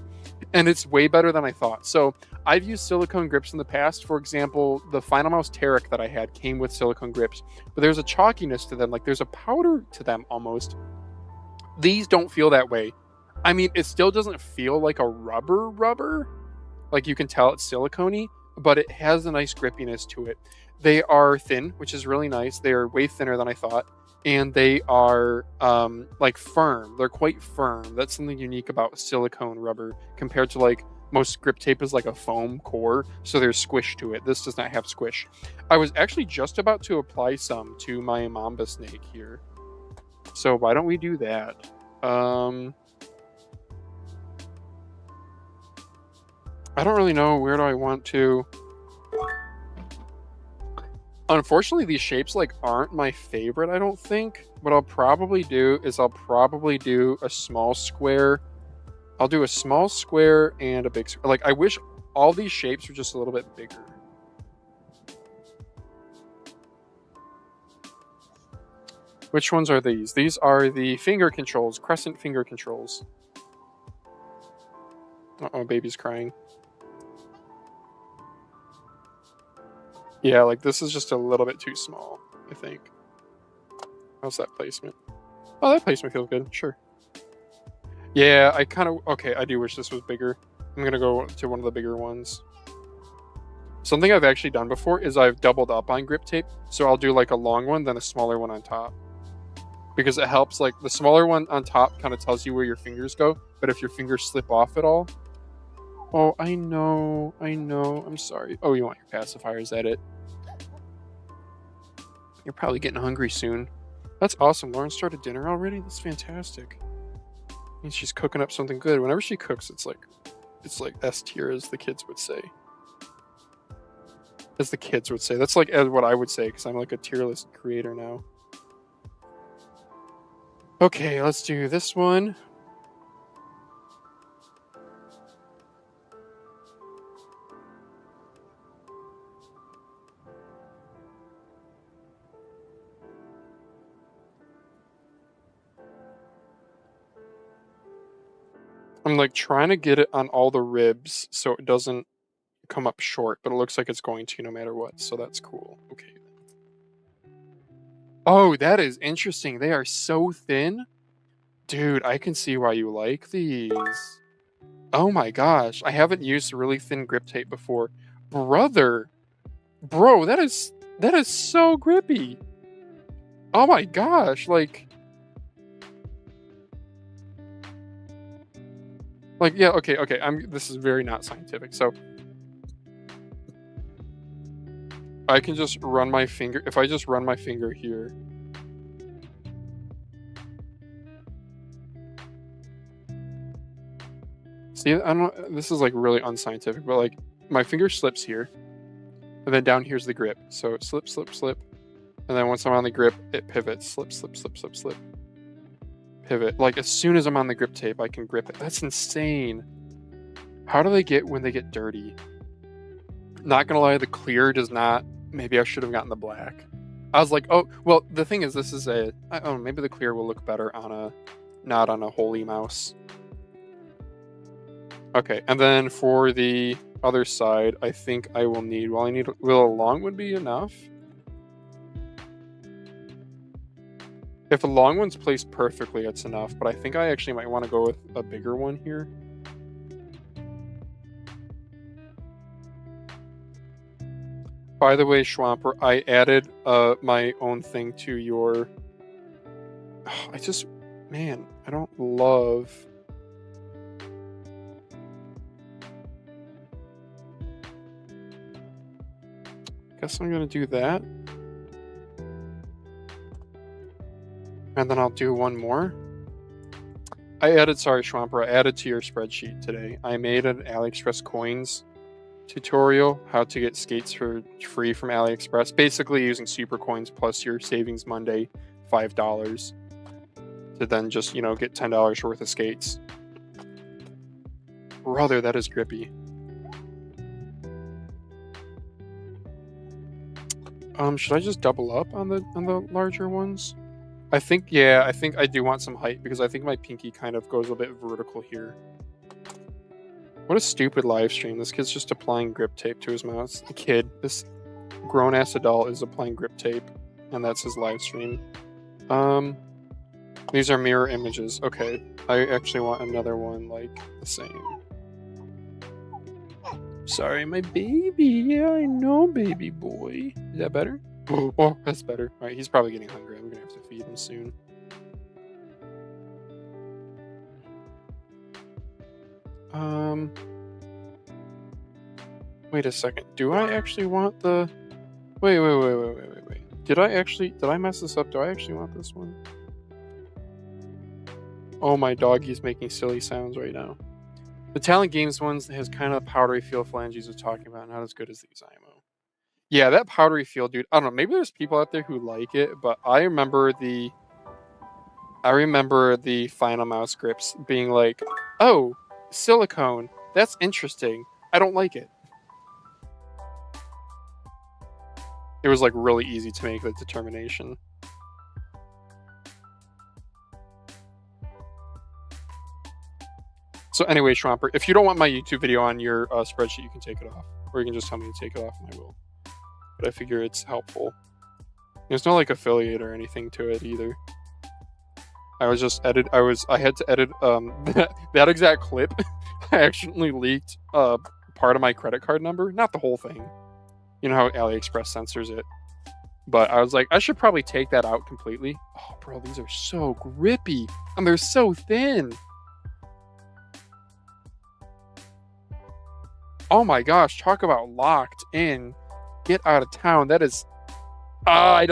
And it's way better than I thought. So I've used silicone grips in the past. For example, the Final Mouse Tarek that I had came with silicone grips, but there's a chalkiness to them. Like there's a powder to them almost. These don't feel that way. I mean, it still doesn't feel like a rubber. Like you can tell it's silicone-y, but it has a nice grippiness to it. They are thin, which is really nice. They are way thinner than I thought. And they are like firm. They're quite firm. That's something unique about silicone rubber compared to like most grip tape is like a foam core, so there's squish to it. This does not have squish. I was actually just about to apply some to my Mamba snake here. So why don't we do that? I don't really know. Where do I want to? Unfortunately, these shapes like aren't my favorite, I don't think. What I'll probably do is I'll probably do a small square. I'll do a small square and a big square. Like I wish all these shapes were just a little bit bigger. Which ones are these? These are the finger controls, crescent finger controls. Uh-oh, baby's crying. Yeah, like this is just a little bit too small, I think. How's that placement? Oh, that placement feels good, sure. Yeah, I kind of, okay, I do wish this was bigger. I'm gonna go to one of the bigger ones. Something I've actually done before is I've doubled up on grip tape. So I'll do like a long one, then a smaller one on top. Because it helps, like the smaller one on top kind of tells you where your fingers go. But if your fingers slip off at all. Oh, I know, I'm sorry. Oh, you want your pacifier, is that it? You're probably getting hungry soon. That's awesome. Lauren started dinner already? That's fantastic. Means she's cooking up something good. Whenever she cooks, it's like S tier, as the kids would say. As the kids would say. That's like what I would say, because I'm like a tier list creator now. Okay, let's do this one. I'm like trying to get it on all the ribs so it doesn't come up short, but it looks like it's going to no matter what, so that's cool. Okay. Oh, that is interesting. They are so thin. Dude, I can see why you like these. Oh my gosh, I haven't used really thin grip tape before. Brother. Bro, that is so grippy. Oh my gosh, like Like, yeah, okay. This is very not scientific. So I can just run my finger. If I just run my finger here. See, I don't. This is like really unscientific, but like my finger slips here, and then down here's the grip. So it slip, slip, slip, and then once I'm on the grip, it pivots. Slip, slip, slip, slip, slip. Pivot. Like as soon as I'm on the grip tape, I can grip it. That's insane. How do they get when they get dirty? Not gonna lie, the clear does not. Maybe I should have gotten the black. I was like, oh, well, the thing is, this is a. I don't know, maybe the clear will look better on a, not on a holy mouse. Okay, and then for the other side, I think I will need. Well, will a long one be enough? If a long one's placed perfectly, it's enough. But I think I actually might want to go with a bigger one here. By the way, Schwamper, I added my own thing to your. I just, man, I don't love. Guess I'm gonna do that, and then I'll do one more. Sorry, Schwamper, I added to your spreadsheet today. I made an AliExpress coins tutorial, how to get skates for free from AliExpress. Basically using super coins plus your savings Monday $5 to then just, get $10 worth of skates. Brother, that is grippy. Should I just double up on the larger ones? I think I do want some height because I think my pinky kind of goes a bit vertical here. What a stupid live stream. This kid's just applying grip tape to his mouse. The kid, this grown-ass adult is applying grip tape, and that's his live stream. These are mirror images. Okay, I actually want another one like the same. Sorry, my baby. Yeah, I know, baby boy. Is that better? Oh, that's better. All right, he's probably getting hungry. I'm gonna have to feed him soon. Wait a second. Do I actually want the... Wait. Did I mess this up? Do I actually want this one? Oh, my doggy's making silly sounds right now. The Talent Games ones has kind of powdery feel Phalanges was talking about, not as good as these IMO. Yeah, that powdery feel, dude. I don't know. Maybe there's people out there who like it, but I remember the Final Mouse grips being like, oh, silicone. That's interesting. I don't like it. It was like really easy to make the determination. So anyway, Schwamper, if you don't want my YouTube video on your spreadsheet, you can take it off. Or you can just tell me to take it off and I will. But I figure it's helpful. There's no like affiliate or anything to it either. I had to edit that exact clip. I accidentally leaked part of my credit card number, not the whole thing. You know how AliExpress censors it. But I was like, I should probably take that out completely. Oh, bro, these are so grippy. And they're so thin. Oh my gosh, talk about locked in. Get out of town. That is... I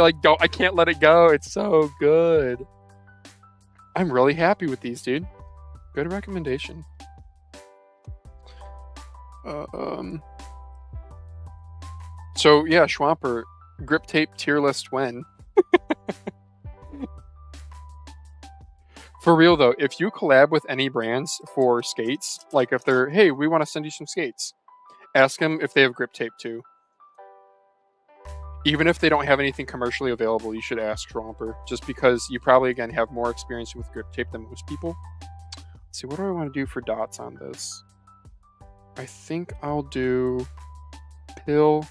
can't let it go. It's so good. I'm really happy with these, dude. Good recommendation. So yeah, Schwamper, grip tape tier list when. For real though, if you collab with any brands for skates, like if they're, hey, we want to send you some skates, ask them if they have grip tape too. Even if they don't have anything commercially available, you should ask Schwamper, just because you probably, again, have more experience with grip tape than most people. Let's see, what do I want to do for dots on this? I think I'll do pill,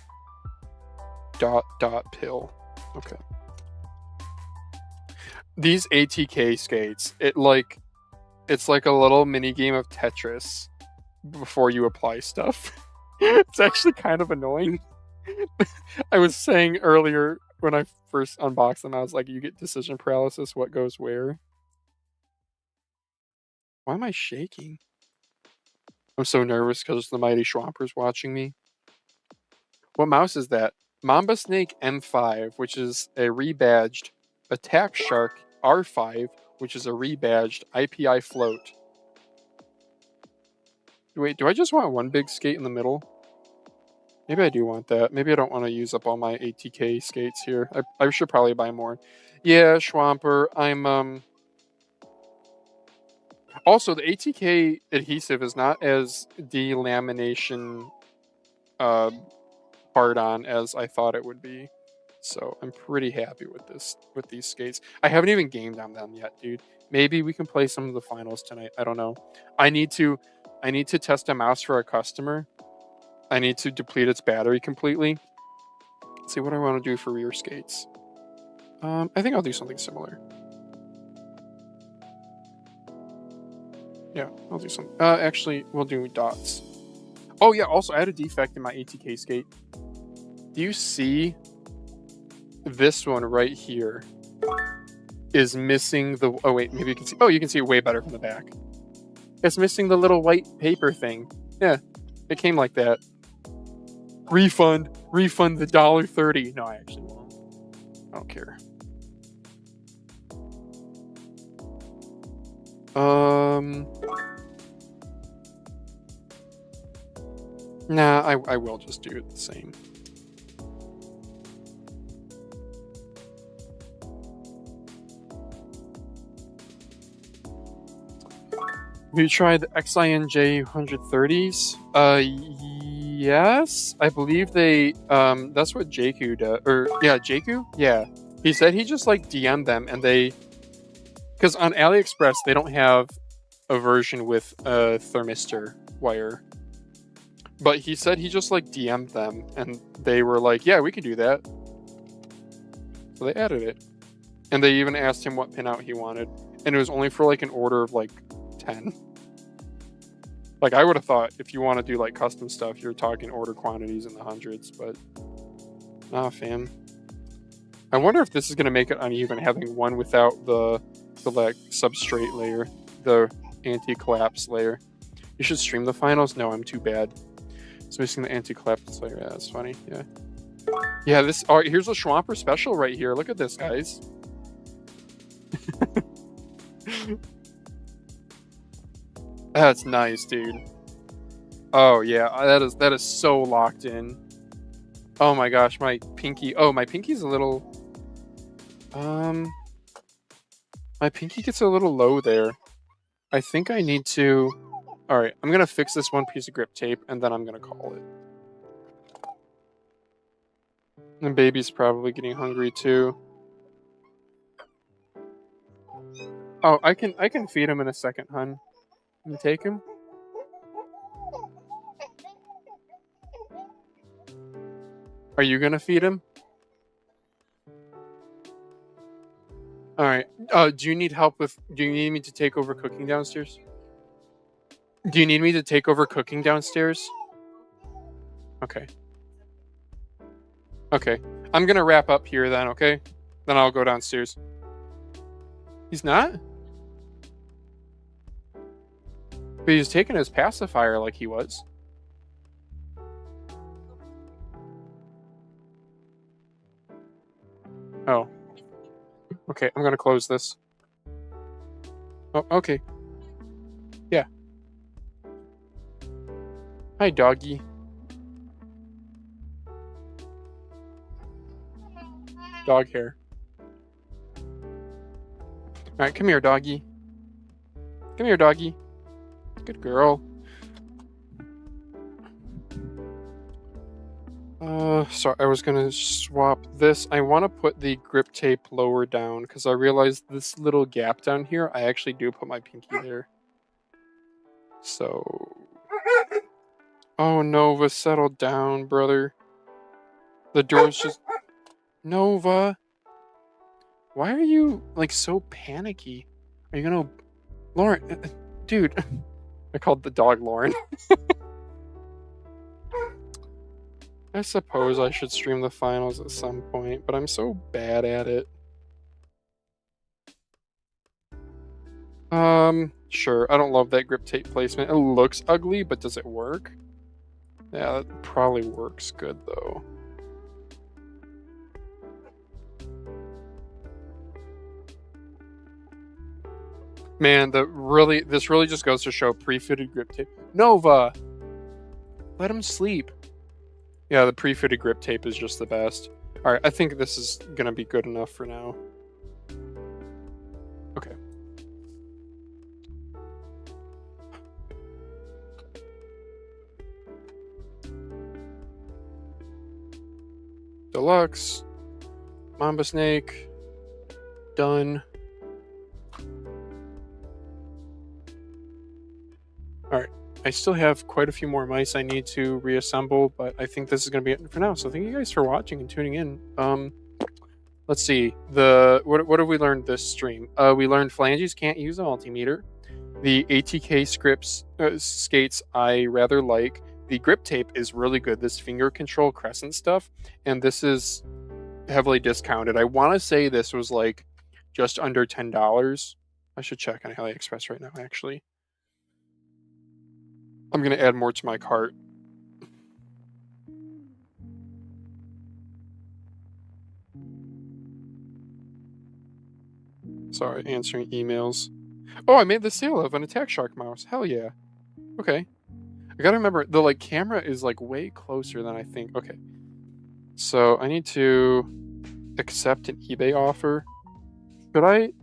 dot, pill. Okay. These ATK skates, it's like a little mini game of Tetris before you apply stuff. It's actually kind of annoying. I was saying earlier when I first unboxed them, I was like, you get decision paralysis, what goes where? Why am I shaking? I'm so nervous because the mighty Schwamper's watching me. What mouse is that? Mamba Snake M5, which is a rebadged Attack Shark R5, which is a rebadged IPI float. Wait, do I just want one big skate in the middle? Maybe I do want that. Maybe I don't want to use up all my ATK skates here. I should probably buy more. Yeah, Schwamper, I'm Also, the ATK adhesive is not as delamination hard on as I thought it would be. So I'm pretty happy with these skates. I haven't even gamed on them yet, dude. Maybe we can play some of the finals tonight. I don't know. I need to test a mouse for a customer. I need to deplete its battery completely. Let's see what I want to do for rear skates. I think I'll do something similar. Yeah, I'll do something. Actually, we'll do dots. Oh yeah, also I had a defect in my ATK skate. Do you see this one right here is missing the... Oh wait, maybe you can see... Oh, you can see it way better from the back. It's missing the little white paper thing. Yeah, it came like that. Refund the $1.30. No, I actually won't. I don't care. Nah, I will just do it the same. Have you tried the XINJ 130s? Yes. I believe they, that's what Jakku does. Or, yeah, Jakku? Yeah. He said he just, like, DM'd them, and they... Because on AliExpress, they don't have a version with a thermistor wire. But he said he just, like, DM'd them, and they were like, yeah, we can do that. So they added it. And they even asked him what pinout he wanted. And it was only for, like, an order of, like, 10. Like, I would have thought if you want to do, like, custom stuff, you're talking order quantities in the hundreds, but... Nah, fam. I wonder if this is going to make it uneven, having one without the like, substrate layer, the anti-collapse layer. You should stream the finals? No, I'm too bad. It's missing the anti-collapse layer. Yeah, that's funny. Yeah. Yeah, this... All right, here's a Schwamper special right here. Look at this, guys. That's nice, dude. Oh yeah, that is so locked in. Oh my gosh, my pinky. Oh, my pinky's a little. My pinky gets a little low there. I think I need to. All right, I'm gonna fix this one piece of grip tape, and then I'm gonna call it. And baby's probably getting hungry too. Oh, I can feed him in a second, hun. And take him. Are you gonna feed him? All right. Do you need help with? Do you need me to take over cooking downstairs? Do you need me to take over cooking downstairs? Okay. Okay. I'm gonna wrap up here then. Okay. Then I'll go downstairs. He's not? But he's taking his pacifier like he was. Oh. Okay, I'm gonna close this. Oh, okay. Yeah. Hi, doggy. Dog hair. Alright, come here, doggy. Come here, doggy. Good girl. Sorry, I was gonna swap this. I want to put the grip tape lower down because I realized this little gap down here, I actually do put my pinky there. So... Oh, Nova, settle down, brother. The door's just... Nova! Why are you, like, so panicky? Are you gonna... Lauren, dude... I called the dog Lauren. I suppose I should stream the finals at some point, but I'm so bad at it. Sure, I don't love that grip tape placement. It looks ugly, but does it work? Yeah, that probably works good though. Man, this really just goes to show pre-fitted grip tape. Nova, let him sleep. Yeah, the pre-fitted grip tape is just the best. All right, I think this is gonna be good enough for now. Okay. Deluxe, Mamba Snake, done. All right, I still have quite a few more mice I need to reassemble, but I think this is going to be it for now. So thank you guys for watching and tuning in. Let's see. What have we learned this stream? We learned phalanges can't use a multimeter. The ATK skates I rather like. The grip tape is really good. This finger control crescent stuff, and this is heavily discounted. I want to say this was like just under $10. I should check on AliExpress right now, actually. I'm going to add more to my cart. Sorry, answering emails. Oh, I made the sale of an Attack Shark mouse. Hell yeah. Okay. I gotta remember, the like camera is like way closer than I think. Okay. So I need to accept an eBay offer. Should I?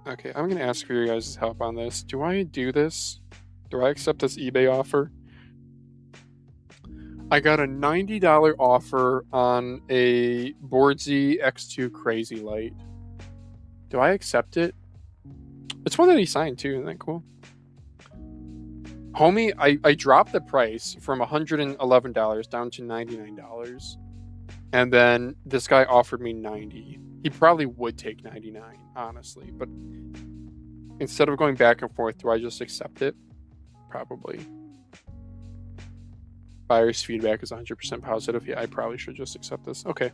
Okay, I'm gonna ask for your guys' help on this. Do I do this? Do I accept this eBay offer? I got a $90 offer on a Boardsy X2 Crazy Light. Do I accept it? It's one that he signed too, isn't that cool? Homie, I dropped the price from $111 down to $99. And then this guy offered me $90. He probably would take $99, honestly. But instead of going back and forth, do I just accept it? Probably. Buyer's feedback is 100% positive. Yeah, I probably should just accept this. Okay.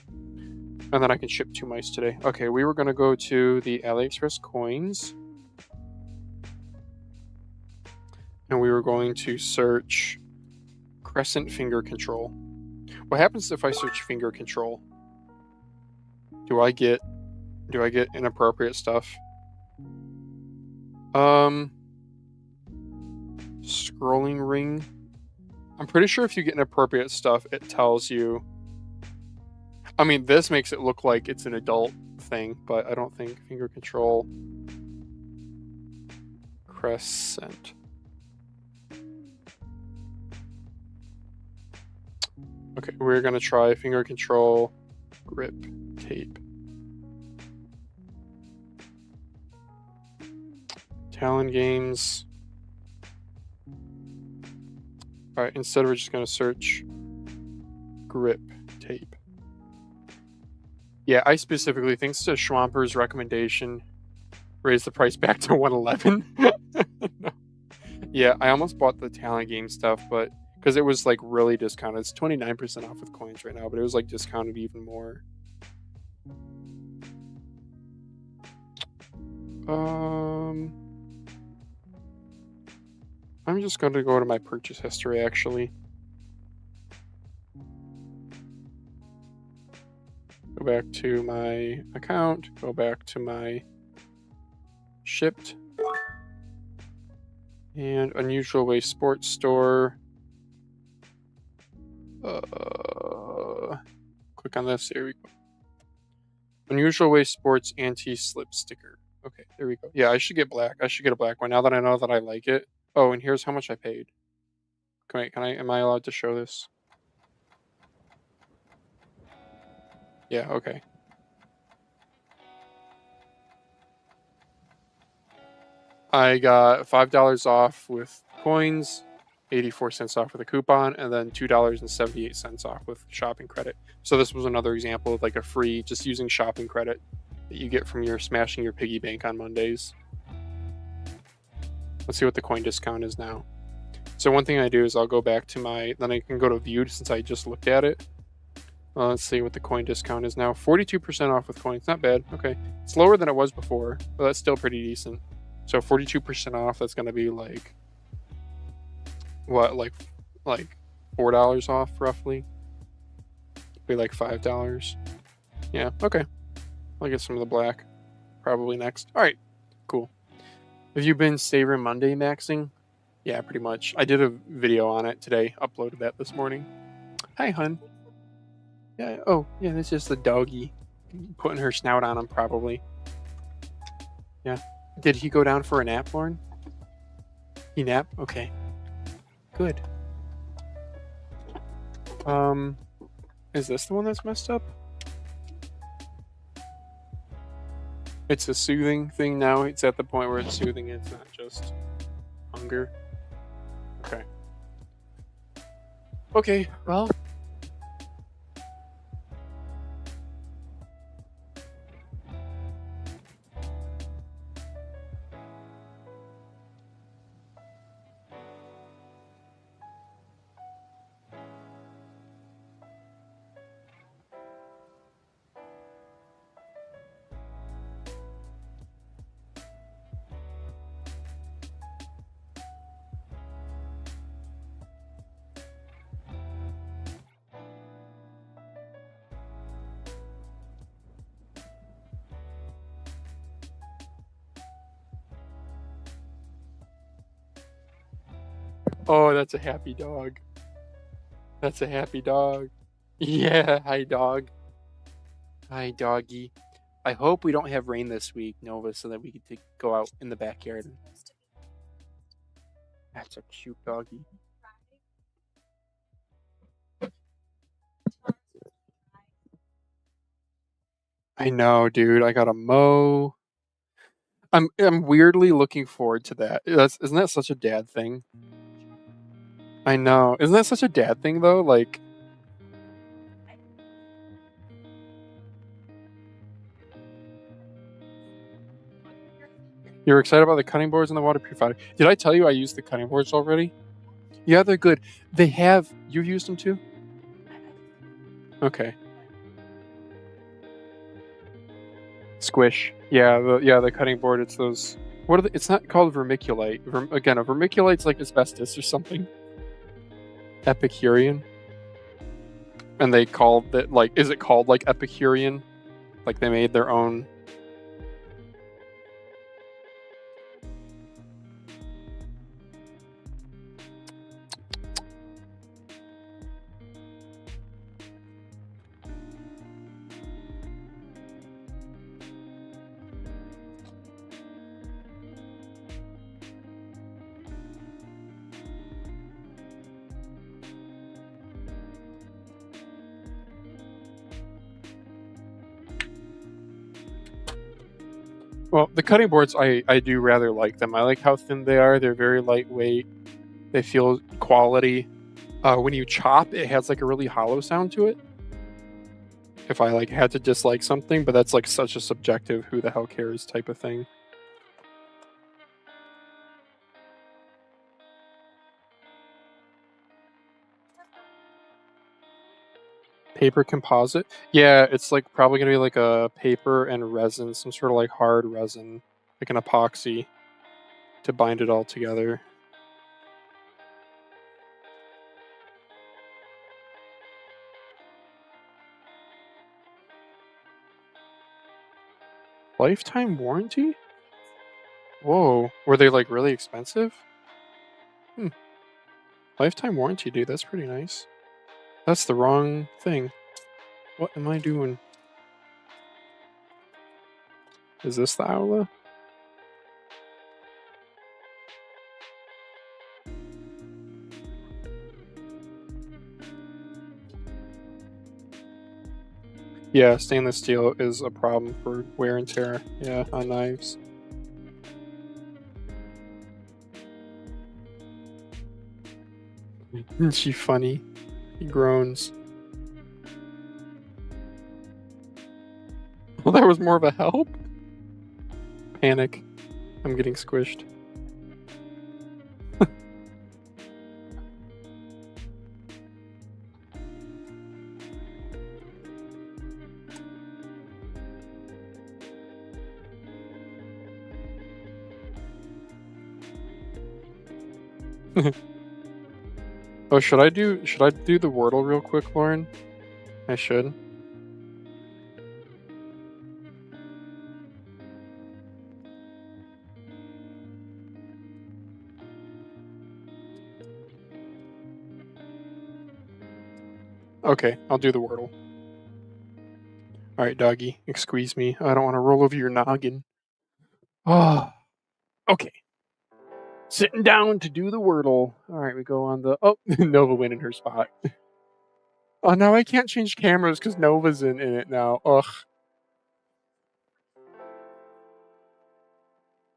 And then I can ship 2 mice today. Okay, we were going to go to the AliExpress coins. And we were going to search crescent finger control. What happens if I search finger control? Do I get inappropriate stuff? Scrolling ring. I'm pretty sure if you get inappropriate stuff, it tells you. I mean, this makes it look like it's an adult thing, but I don't think finger control. Crescent. Okay, we're gonna try finger control grip tape. Talon games. All right, instead we're just gonna search grip tape. Yeah, I specifically, thanks to Schwamper's recommendation, raised the price back to $111. No. Yeah, I almost bought the Talon game stuff, but because it was like really discounted. It's 29% off with coins right now, but it was like discounted even more. I'm just going to go to my purchase history actually. Go back to my account, go back to my shipped and Unusual Way Sports Store. Click on this. Here we go. Unusual Way Sports anti-slip sticker. Okay, there we go. Yeah, I should get black. I should get a black one now that I know that I like it. Oh, and here's how much I paid. Am I allowed to show this? Yeah, okay. I got $5 off with coins, 84 cents off with a coupon, and then $2.78 off with shopping credit. So this was another example of like a free, just using shopping credit that you get from your smashing your piggy bank on Mondays. Let's see what the coin discount is now. So one thing I do is I'll go back to then I can go to viewed since I just looked at it. Let's see what the coin discount is now. 42% off with coins, not bad. Okay, it's lower than it was before, but that's still pretty decent. So 42% off, that's going to be like, what, like $4 off roughly? Be like $5. Yeah, okay. I'll get some of the black probably next. All right, cool. Have you been Saver Monday maxing? Yeah, pretty much. I did a video on it today, uploaded that this morning. Hi, hun. Yeah, oh, yeah, that's just the doggy putting her snout on him, probably. Yeah. Did he go down for a nap, Lauren? He nap? Okay. Good. Is this the one that's messed up? It's a soothing thing now. It's at the point where it's soothing. It's not just hunger. Okay. Okay, well. Oh, that's a happy dog. That's a happy dog. Yeah, hi, dog. Hi, doggy. I hope we don't have rain this week, Nova, so that we get to go out in the backyard. That's a cute doggy. I know, dude. I gotta mow. I'm weirdly looking forward to that. Isn't that such a dad thing? I know. Isn't that such a dad thing though? Like, you're excited about the cutting boards and the water purifier. Did I tell you I used the cutting boards already? Yeah, they're good. They have. You used them too? Okay. Squish. Yeah, the cutting board. It's those. What are they? It's not called vermiculite. Again, a vermiculite's like asbestos or something. Epicurean. And they called it like. Is it called like Epicurean? Like they made their own. Well, the cutting boards, I do rather like them. I like how thin they are. They're very lightweight. They feel quality. When you chop, it has like a really hollow sound to it. If I like had to dislike something, but that's like such a subjective who the hell cares type of thing. Paper composite? Yeah, it's like probably gonna be like a paper and resin, some sort of like hard resin, like an epoxy to bind it all together. Lifetime warranty? Whoa, were they like really expensive? Lifetime warranty, dude, that's pretty nice. That's the wrong thing. What am I doing? Is this the Aula? Yeah, stainless steel is a problem for wear and tear, yeah, on knives. Isn't she funny? He groans. Well, that was more of a help? Panic. I'm getting squished. Oh, should I do the Wordle real quick, Lauren? I should. Okay, I'll do the Wordle. All right, doggy, excuse me. I don't want to roll over your noggin. Oh, okay. Sitting down to do the Wordle. All right, we go on the... Oh, Nova went in her spot. Oh, now I can't change cameras because Nova's in it now. Ugh.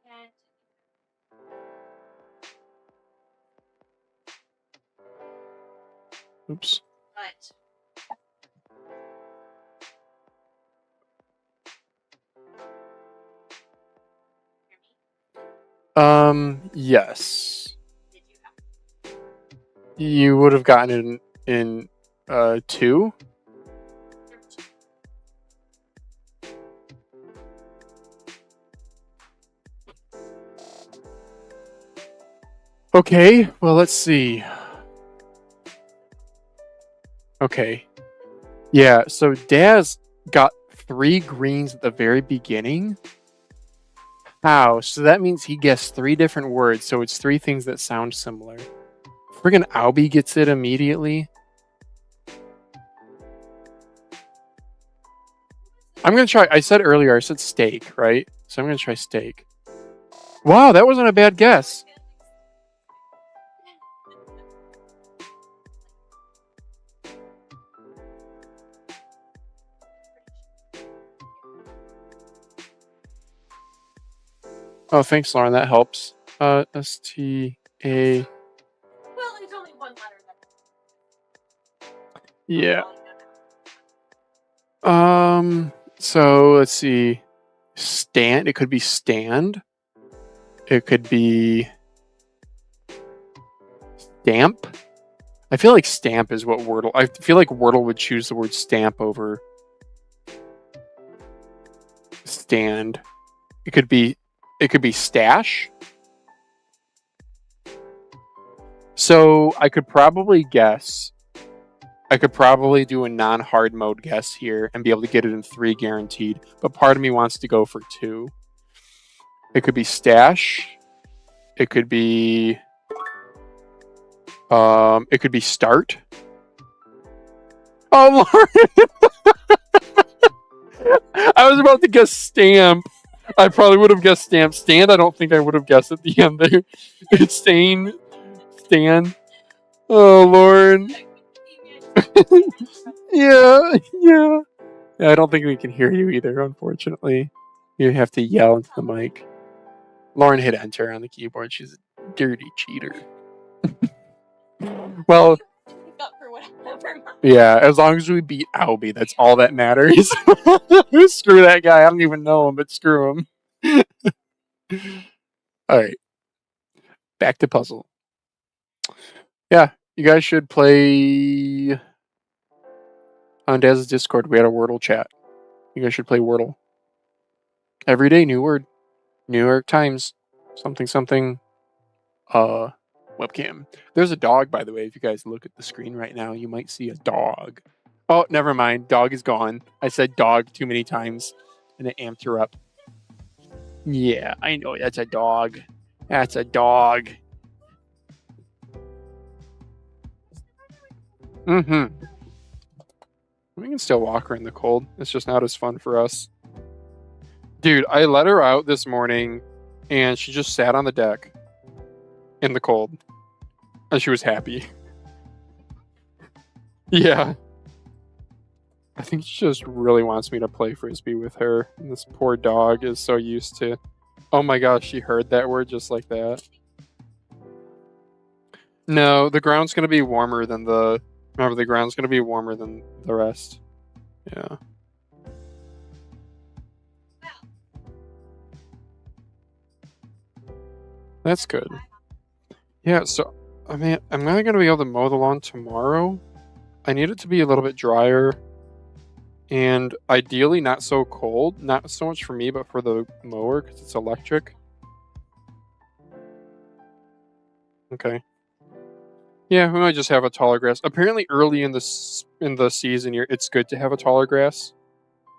And Oops. but hear me? Yes. Did you have You would have gotten it in 2. number 2? Okay, well, let's see. Okay. Yeah, so Daz got 3 greens at the very beginning. How? So that means he guessed 3 different words, so it's 3 things that sound similar. Friggin' Albie gets it immediately. I'm gonna try... I said earlier, I said steak, right? So I'm gonna try steak. Wow, that wasn't a bad guess. Oh, thanks, Lauren. That helps. S-T-A... Well, it's only one letter. Yeah. So let's see. Stand. It could be stand. It could be stamp. I feel like stamp is what Wordle... I feel like Wordle would choose the word stamp over stand. It could be stash. So I could probably guess. I could probably do a non-hard mode guess here and be able to get it in 3 guaranteed. But part of me wants to go for 2. It could be stash. It could be start. Oh, Lauren! I was about to guess stamp. I probably would have guessed stamp. Stand, I don't think I would have guessed at the end there. It's stain. Stand. Oh, Lauren. Yeah. I don't think we can hear you either, unfortunately. You have to yell into the mic. Lauren hit enter on the keyboard. She's a dirty cheater. Well, yeah, as long as we beat Albie, that's all that matters. Screw that guy. I don't even know him, but screw him. Alright. Back to puzzle. Yeah, you guys should play on Daz's Discord. We had a Wordle chat. You guys should play Wordle. Every day, new word. New York Times. Something. Webcam. There's a dog, by the way. If you guys look at the screen right now, you might see a dog. Oh, never mind. Dog is gone. I said dog too many times, and it amped her up. Yeah, I know. That's a dog. That's a dog. We can still walk her in the cold. It's just not as fun for us. Dude, I let her out this morning, and she just sat on the deck in the cold. And she was happy. Yeah. I think she just really wants me to play Frisbee with her. And this poor dog is so used to... Oh my gosh, she heard that word just like that. No, the ground's going to be warmer than the... Remember, the ground's going to be warmer than the rest. Yeah. That's good. Yeah, so... I mean, I'm not going to be able to mow the lawn tomorrow. I need it to be a little bit drier. And ideally not so cold. Not so much for me, but for the mower, because it's electric. Okay. Yeah, we might just have a taller grass. Apparently, early in the season, it's good to have a taller grass.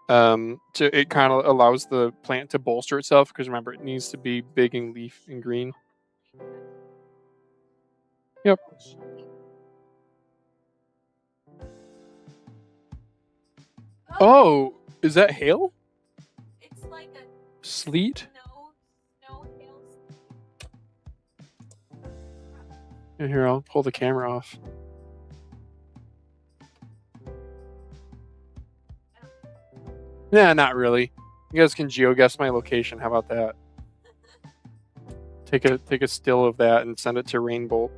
It kind of allows the plant to bolster itself because remember, it needs to be big and leaf and green. Yep. Oh, is that hail? It's like a Sleet? snow hail. Here, I'll pull the camera off. Nah, not really. You guys can geoguess my location. How about that? Take a still of that and send it to Rainbolt.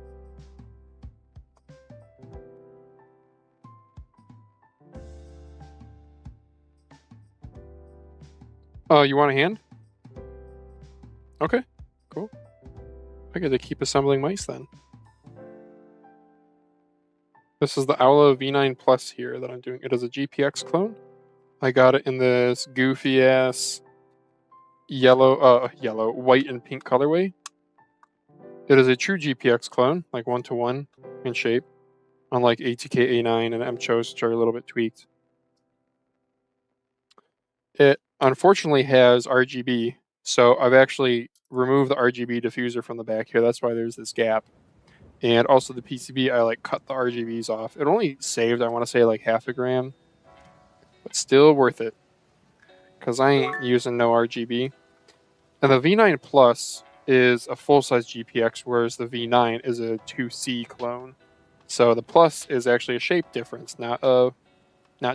Oh, you want a hand? Okay, cool. I get to keep assembling mice then. This is the Owla V9 Plus here that I'm doing. It is a GPX clone. I got it in this goofy ass white and pink colorway. It is a true GPX clone, like 1-to-1 in shape, unlike ATK A9 and MCHOs, which are a little bit tweaked. It unfortunately has RGB, so I've actually removed the RGB diffuser from the back here. That's why there's this gap. And also the PCB, I like cut the RGBs off. It only saved, I want to say, like 0.5 grams, but still worth it because I ain't using no RGB. And the V9 Plus is a full-size GPX, whereas the V9 is a 2C clone. So the Plus is actually a shape difference, not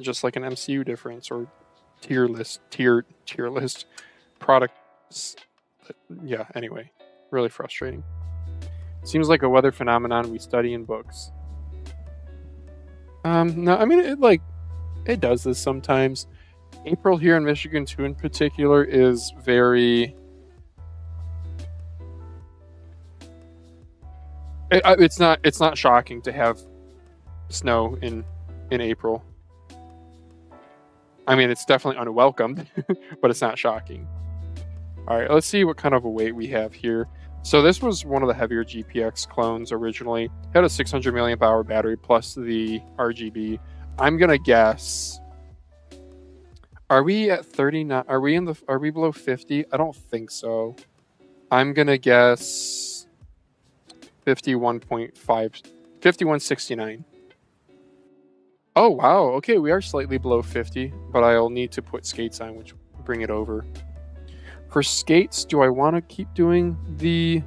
just like an MCU difference or tier list products. Yeah, anyway, really frustrating. Seems like a weather phenomenon we study in books. No, I mean it does this sometimes. April here in Michigan too, in particular, is very. It's not shocking to have snow in April. I mean, it's definitely unwelcome, but it's not shocking. All right, let's see what kind of a weight we have here. So this was one of the heavier GPX clones originally. It had a 600 milliamp hour battery plus the RGB. I'm gonna guess. Are we at 39? Are we below 50? I don't think so. I'm gonna guess 51.5, 5169. Oh wow, okay, we are slightly below 50, but I'll need to put skates on, which will bring it over. For skates, do I want to keep doing the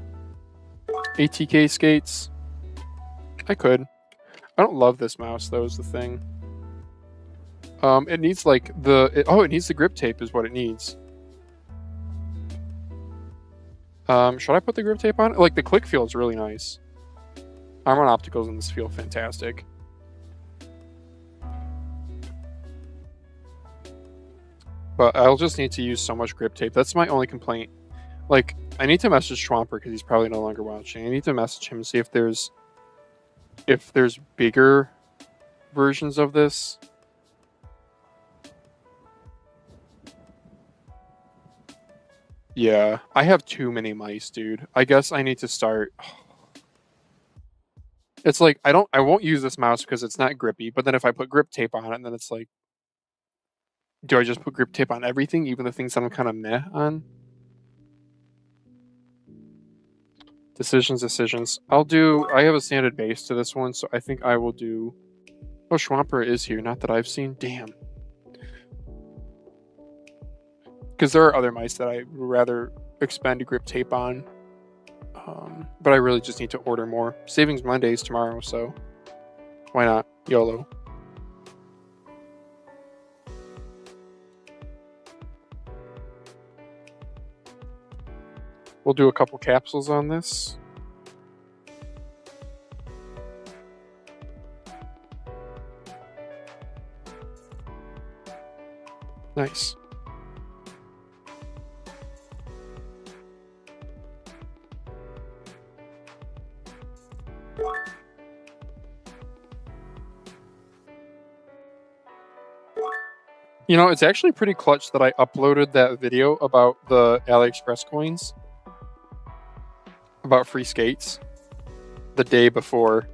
ATK skates? I could. I don't love this mouse, though, is the thing. It needs like it needs the grip tape is what it needs. Should I put the grip tape on it? Like, the click feel is really nice. Armor opticals in this feel fantastic. But I'll just need to use so much grip tape. That's my only complaint. Like, I need to message Schwamper because he's probably no longer watching. I need to message him and see if there's bigger versions of this. Yeah, I have too many mice, dude. I guess I need to start. It's like I won't use this mouse because it's not grippy. But then if I put grip tape on it, then it's like, do I just put grip tape on everything, even the things that I'm kind of meh on? Decisions. I have a sanded base to this one, so I think I will do. Oh, Schwamper is here. Not that I've seen. Damn. Because there are other mice that I would rather expend grip tape on. But I really just need to order more. Savings Monday's tomorrow, so why not? YOLO. We'll do a couple capsules on this. Nice. You know, it's actually pretty clutch that I uploaded that video about the AliExpress coins, about free skates, the day before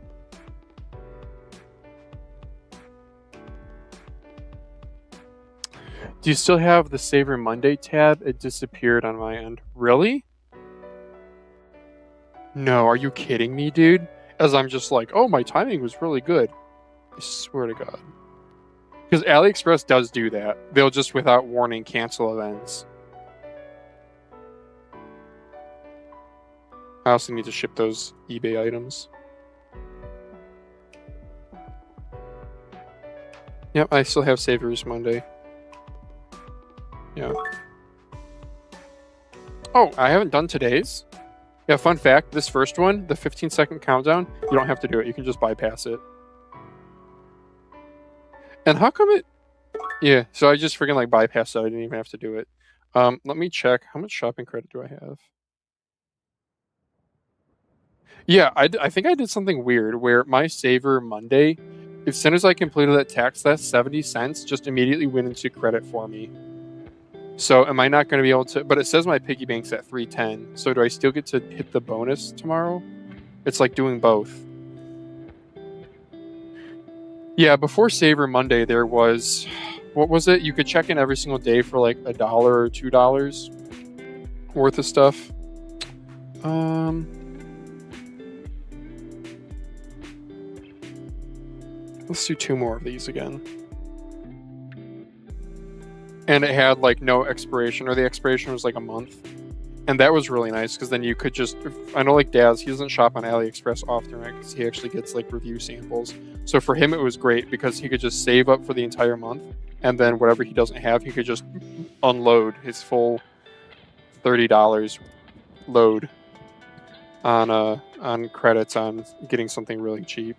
Do you still have the Savor Monday tab? It disappeared on my end. Really? No, are you kidding me, dude? As I'm just like, oh, my timing was really good. I swear to God. Because AliExpress does do that. They'll just, without warning, cancel events. I also need to ship those eBay items. Yep, I still have Savors Monday. Yeah. Oh, I haven't done today's. Yeah, fun fact, this first one, the 15-second countdown, you don't have to do it. You can just bypass it. And how come it... Yeah, so I just freaking like bypassed it. I didn't even have to do it. Let me check. How much shopping credit do I have? Yeah, I think I did something weird where my Savor Monday, as soon as I completed that tax, that 70 cents just immediately went into credit for me. So am I not going to be able to... But it says my piggy bank's at 310. So do I still get to hit the bonus tomorrow? It's like doing both. Yeah, before Savor Monday, there was... What was it? You could check in every single day for like $1 or $2 worth of stuff. Let's do 2 more of these again. And it had like no expiration, or the expiration was like a month. And that was really nice because then you could just... I know like Daz, he doesn't shop on AliExpress often, right? Because he actually gets like review samples. So for him, it was great because he could just save up for the entire month. And then whatever he doesn't have, he could just unload his full $30 load on credits on getting something really cheap.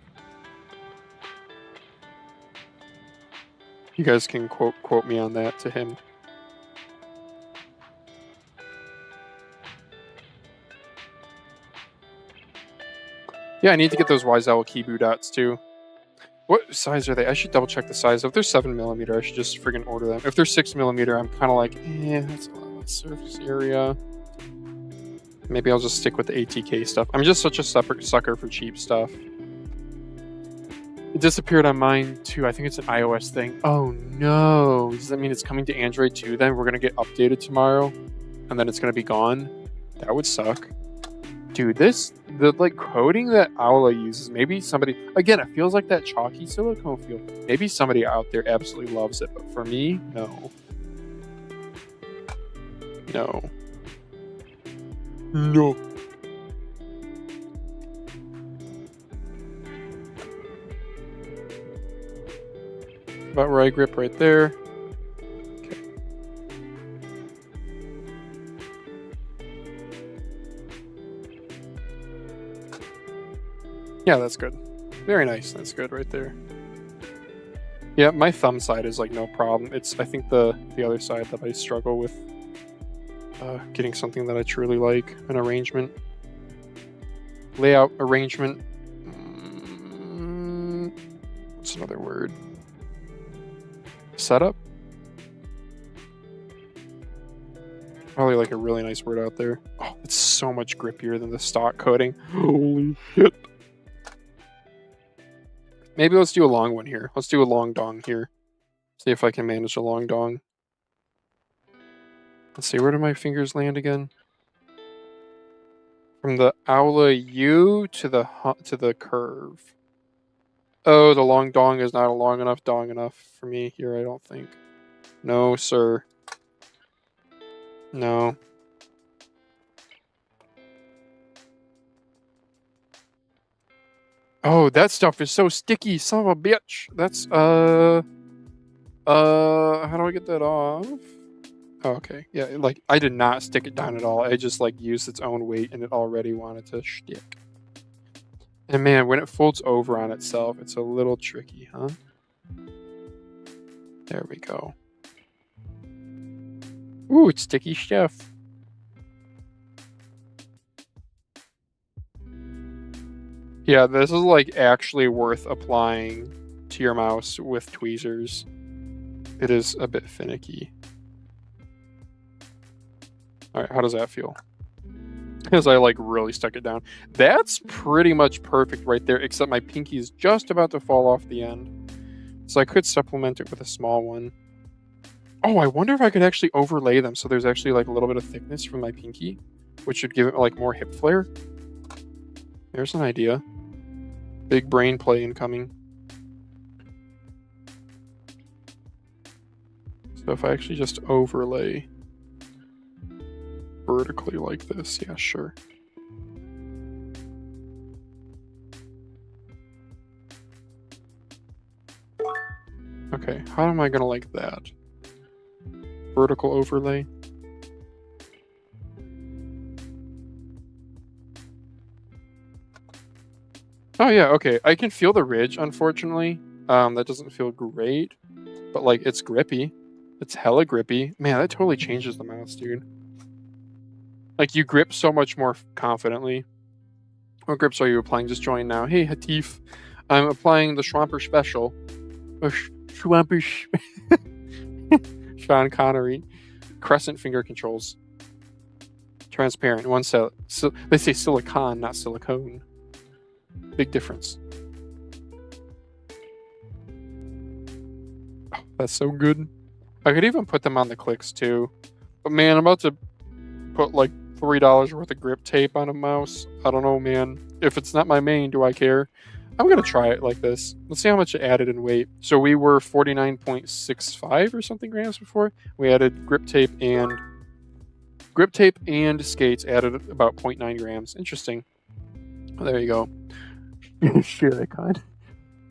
You guys can quote me on that to him. Yeah, I need to get those Wiseowl Kibu dots too. What size are they? I should double check the size. If they're 7mm, I should just friggin' order them. If they're 6mm, I'm kind of like, that's a lot of surface area. Maybe I'll just stick with the ATK stuff. I'm just such a sucker for cheap stuff. It disappeared on mine too. I think it's an iOS thing. Oh no. Does that mean it's coming to Android too then? We're going to get updated tomorrow and then it's going to be gone? That would suck. Dude, the like coding that Aula uses, maybe somebody, again, it feels like that chalky silicone feel. Maybe somebody out there absolutely loves it, but for me, no. No. No. About where I grip right there. Okay. Yeah, that's good. Very nice. That's good right there. Yeah, my thumb side is like no problem. It's, I think the other side that I struggle with getting something that I truly like, an arrangement. Layout arrangement. What's another word? Setup? Probably like a really nice word out there. Oh, it's so much grippier than the stock coding. Holy shit. Maybe let's do a long one here. Let's do a long dong here. See if I can manage a long dong. Let's see, where do my fingers land again? From the Aula U to the curve. Oh, the long dong is not a long enough dong enough for me here, I don't think. No, sir. No. Oh, that stuff is so sticky, son of a bitch. That's, how do I get that off? Oh, okay. Yeah, like, I did not stick it down at all. I just, like, used its own weight and it already wanted to stick. And man, when it folds over on itself, it's a little tricky, huh? There we go. Ooh, it's sticky stuff. Yeah, this is like actually worth applying to your mouse with tweezers. It is a bit finicky. All right, how does that feel? As I like really stuck it down. That's pretty much perfect right there, except my pinky is just about to fall off the end. So I could supplement it with a small one. Oh, I wonder if I could actually overlay them so there's actually like a little bit of thickness from my pinky, which would give it like more hip flare. There's an idea. Big brain play incoming. So if I actually just overlay vertically like this, yeah, sure. Okay, how am I gonna like that? Vertical overlay. Oh yeah, okay. I can feel the ridge, unfortunately. That doesn't feel great, but like it's grippy. It's hella grippy. Man, that totally changes the mouse, dude. Like you grip so much more confidently. What grips are you applying? Just join now. Hey, Hatif. I'm applying the Schwamper Special. Schwamper. Sean Connery. Crescent finger controls. Transparent. One cell. So they say silicon, not silicone. Big difference. Oh, that's so good. I could even put them on the clicks too. But man, I'm about to put like $3 worth of grip tape on a mouse. I don't know, man. If it's not my main, do I care? I'm gonna try it like this. Let's see how much it added in weight. So we were 49.65 or something grams before. We added grip tape and skates added about 0.9 grams. Interesting. Oh, there you go. Shit, I can't.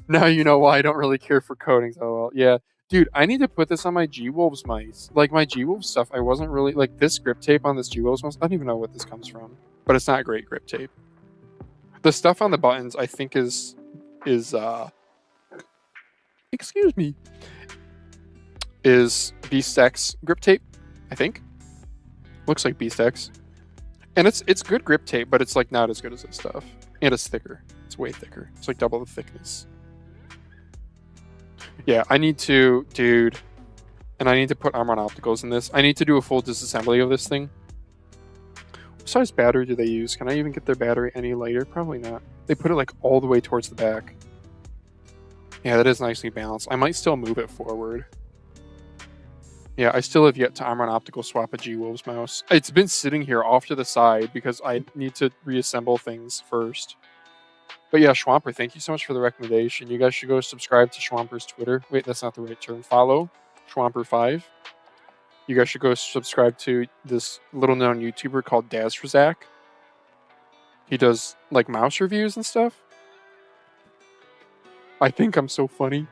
Now you know why I don't really care for coatings. Oh well, yeah. Dude, I need to put this on my G-Wolves mice. Like my G-Wolves stuff, I wasn't really like this grip tape on this G-Wolves mouse. I don't even know what this comes from, but it's not great grip tape. The stuff on the buttons, I think, is excuse me, is Beast-X grip tape. I think looks like Beast-X, and it's good grip tape, but it's like not as good as this stuff, and it's thicker. It's way thicker. It's like double the thickness. Yeah, I need to, dude, and I need to put Armor Opticals in this. I need to do a full disassembly of this thing. What size battery do they use? Can I even get their battery any lighter? Probably not. They put it like all the way towards the back. Yeah, that is nicely balanced. I might still move it forward. Yeah, I still have yet to Armor Optical swap a G-Wolves mouse. It's been sitting here off to the side because I need to reassemble things first. But yeah, Schwamper, thank you so much for the recommendation. You guys should go subscribe to Schwamper's Twitter. Wait, that's not the right term. Follow Schwamper5. You guys should go subscribe to this little-known YouTuber called Dazrazak. He does, like, mouse reviews and stuff. I think I'm so funny.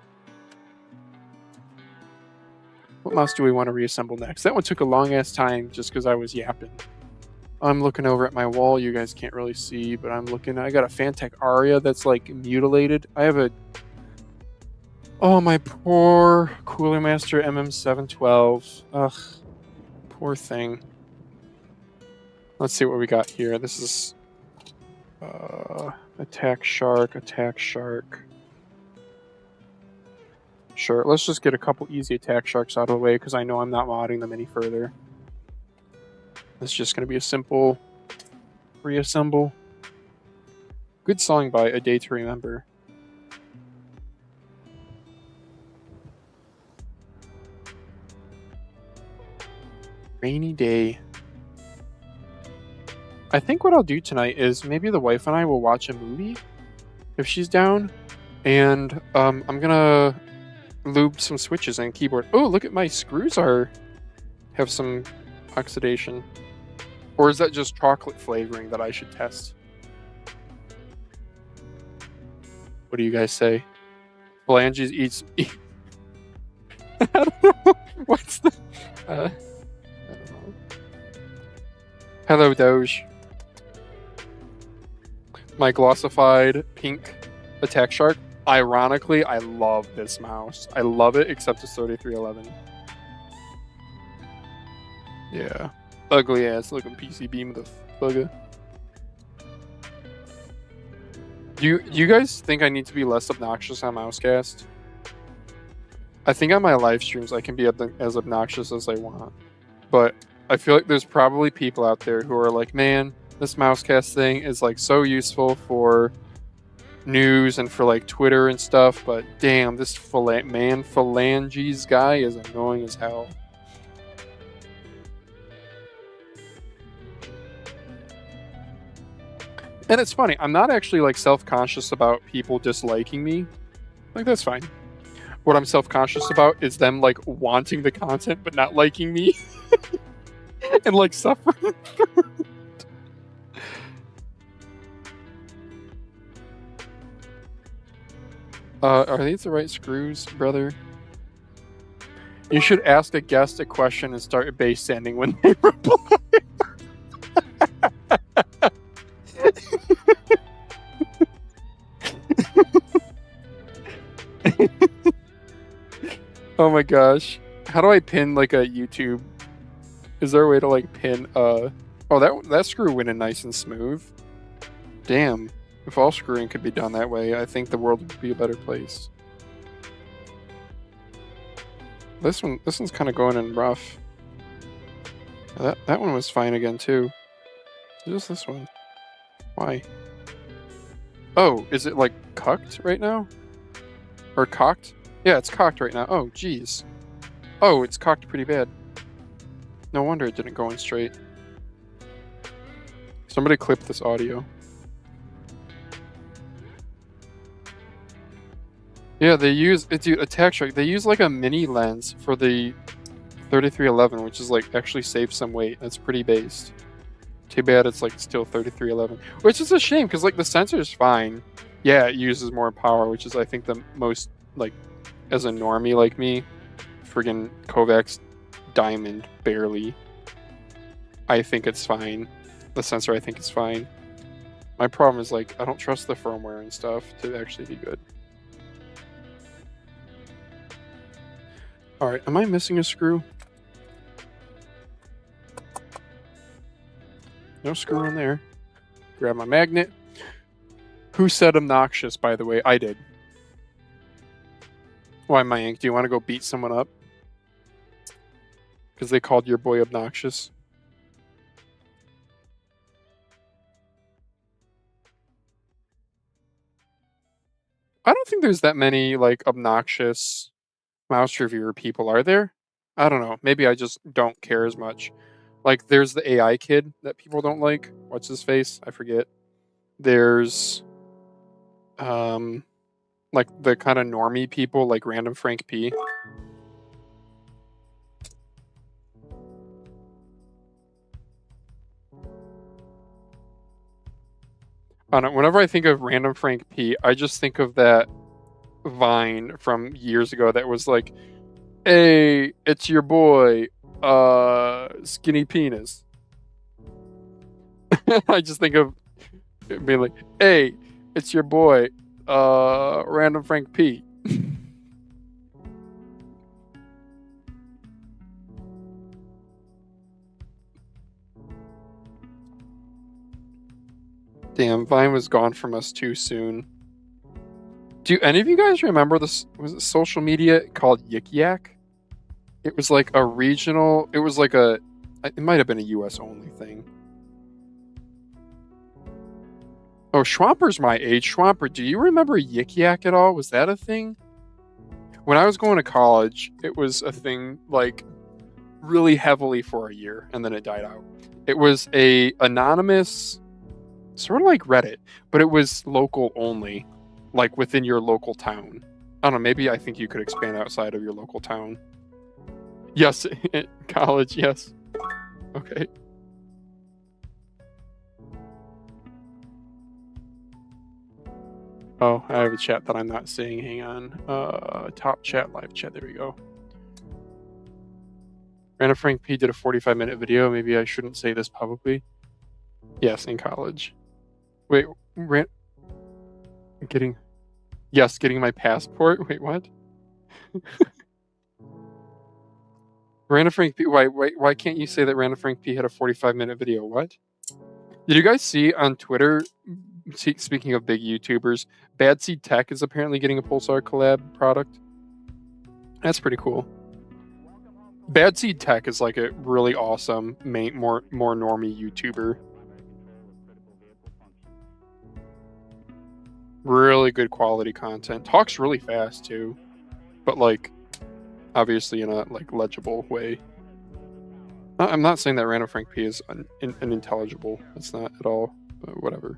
What mouse do we want to reassemble next? That one took a long-ass time just because I was yapping. I'm looking over at my wall. You guys can't really see, but I'm looking. I got a Fantech Aria that's like mutilated. I have a... Oh, my poor Cooler Master MM712. Ugh. Poor thing. Let's see what we got here. This is... Attack Shark. Sure, let's just get a couple easy Attack Sharks out of the way because I know I'm not modding them any further. It's just going to be a simple reassemble. Good song by A Day to Remember. Rainy day. I think what I'll do tonight is maybe the wife and I will watch a movie if she's down. And I'm going to lube some switches and keyboard. Oh, look at my screws have some oxidation. Or is that just chocolate flavoring that I should test? What do you guys say? Phalanges eats... I don't know. What's the... I don't know. Hello, Doge. My glossified pink Attack Shark. Ironically, I love this mouse. I love it, except it's 3311. Yeah. Ugly ass looking PCB with a bugger. Do you guys think I need to be less obnoxious on Mousecast? I think on my live streams I can be as obnoxious as I want. But I feel like there's probably people out there who are like, man, this Mousecast thing is like so useful for news and for like Twitter and stuff, but damn, this phalanges guy is annoying as hell. And it's funny, I'm not actually like self-conscious about people disliking me. Like, that's fine. What I'm self-conscious about is them like wanting the content but not liking me and like suffering. Are these the right screws, brother? You should ask a guest a question and start base sanding when they reply. Oh my gosh. How do I pin like a YouTube? Is there a way to like pin oh, that screw went in nice and smooth. Damn. If all screwing could be done that way, I think the world would be a better place. This one's kind of going in rough. That one was fine again too. Just this one. Why? Oh, is it like cocked right now? Or cocked? Yeah, it's cocked right now. Oh, geez. Oh, it's cocked pretty bad. No wonder it didn't go in straight. Somebody clip this audio. Yeah, they use dude, Attack Strike. They use like a mini lens for the 3311, which is like actually saves some weight. That's pretty based. Too bad it's like still 3311, which is a shame because like the sensor is fine. Yeah, it uses more power, which is I think the most like as a normie like me, friggin' Kovacs Diamond barely. I think it's fine. The sensor I think is fine. My problem is like I don't trust the firmware and stuff to actually be good. All right, am I missing a screw? No screw in there. Grab my magnet. Who said obnoxious, by the way? I did. Why, Mayank? Do you want to go beat someone up? Because they called your boy obnoxious? I don't think there's that many, like, obnoxious mouse reviewer people, are there? I don't know. Maybe I just don't care as much. Like, there's the AI kid that people don't like. What's his face? I forget. There's, like, the kind of normie people, like Random Frank P. I don't know. Whenever I think of Random Frank P, I just think of that Vine from years ago that was like, hey, it's your boy, Skinny Penis. I just think of it being like, hey, it's your boy, Random Frank P. Damn, Vine was gone from us too soon. Do any of you guys remember this? Was it social media called Yik Yak? It was like a regional. It was like a. It might have been a U.S. only thing. Oh, Schwamper's my age. Schwamper, do you remember Yik Yak at all? Was that a thing? When I was going to college, it was a thing like really heavily for a year, and then it died out. It was a anonymous, sort of like Reddit, but it was local only, like within your local town. I don't know. Maybe I think you could expand outside of your local town. Yes, college. Yes. Okay. Oh, I have a chat that I'm not seeing. Hang on. Top chat, live chat. There we go. Random Frank P did a 45-minute video. Maybe I shouldn't say this publicly. Yes, in college. Wait, getting my passport. Wait, what? Random Frank P. Why can't you say that Random Frank P had a 45-minute video? What? Did you guys see on Twitter? Speaking of big YouTubers, Bad Seed Tech is apparently getting a Pulsar collab product. That's pretty cool. Bad Seed Tech is like a really awesome, more normie YouTuber. Really good quality content. Talks really fast too, but like obviously in a like legible way. I'm not saying that Random Frank P is unintelligible. It's not at all. But whatever.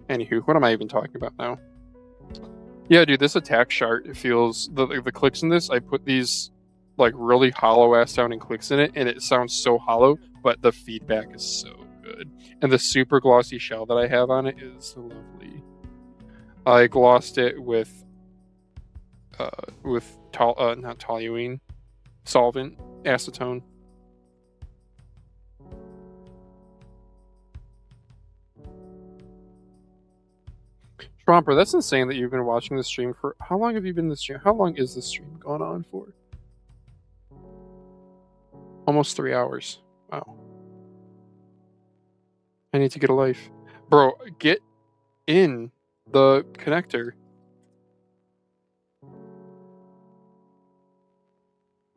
Anywho, what am I even talking about now? Yeah, dude, this attack chart, it feels the clicks in this. I put these like really hollow ass sounding clicks in it, and it sounds so hollow, but the feedback is so good. And the super glossy shell that I have on it is lovely. I glossed it with not toluene solvent, acetone. Tromper, that's insane that you've been watching this stream for how long have you been in this stream? How long is this stream going on for? Almost 3 hours. Wow. I need to get a life. Bro, get in the connector.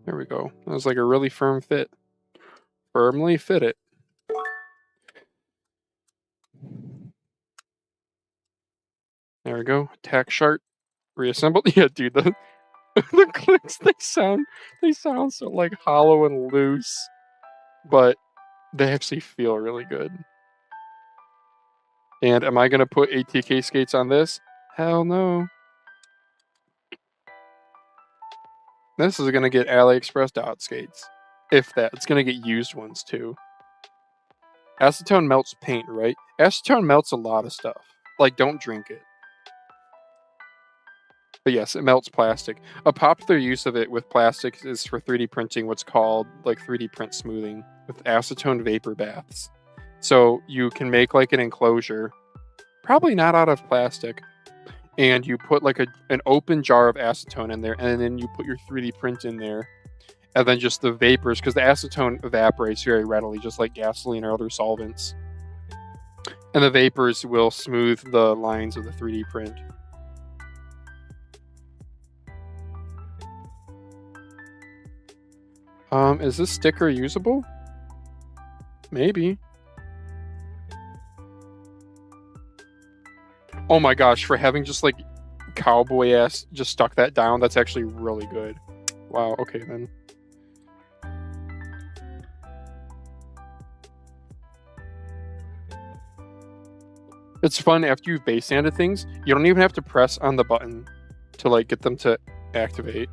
There we go. That was like a really firm fit. Firmly fit it. There we go. Attack chart. Reassembled. Yeah, dude, the clicks, they sound so like hollow and loose, but they actually feel really good. And am I gonna put ATK skates on this? Hell no. This is gonna get AliExpress dot skates. If that. It's gonna get used ones too. Acetone melts paint, right? Acetone melts a lot of stuff. Like, don't drink it. But yes, it melts plastic. A popular use of it with plastics is for 3D printing what's called like 3D print smoothing with acetone vapor baths. So you can make like an enclosure, probably not out of plastic, and you put like an open jar of acetone in there, and then you put your 3D print in there, and then just the vapors, because the acetone evaporates very readily, just like gasoline or other solvents. And the vapors will smooth the lines of the 3D print. Is this sticker usable? Maybe. Oh my gosh, for having just like cowboy ass just stuck that down, that's actually really good. Wow, okay then. It's fun after you've base sanded things, you don't even have to press on the button to like get them to activate.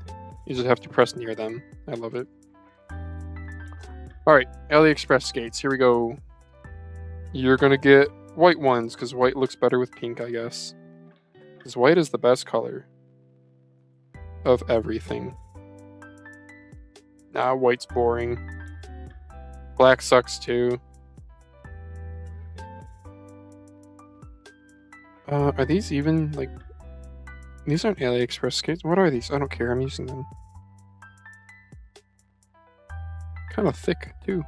You just have to press near them. I love it. Alright, AliExpress skates. Here we go. You're gonna get white ones, because white looks better with pink, I guess. Because white is the best color of everything. Nah, white's boring. Black sucks too. Are these even, like... These aren't AliExpress skates. What are these? I don't care, I'm using them. Kind of thick too.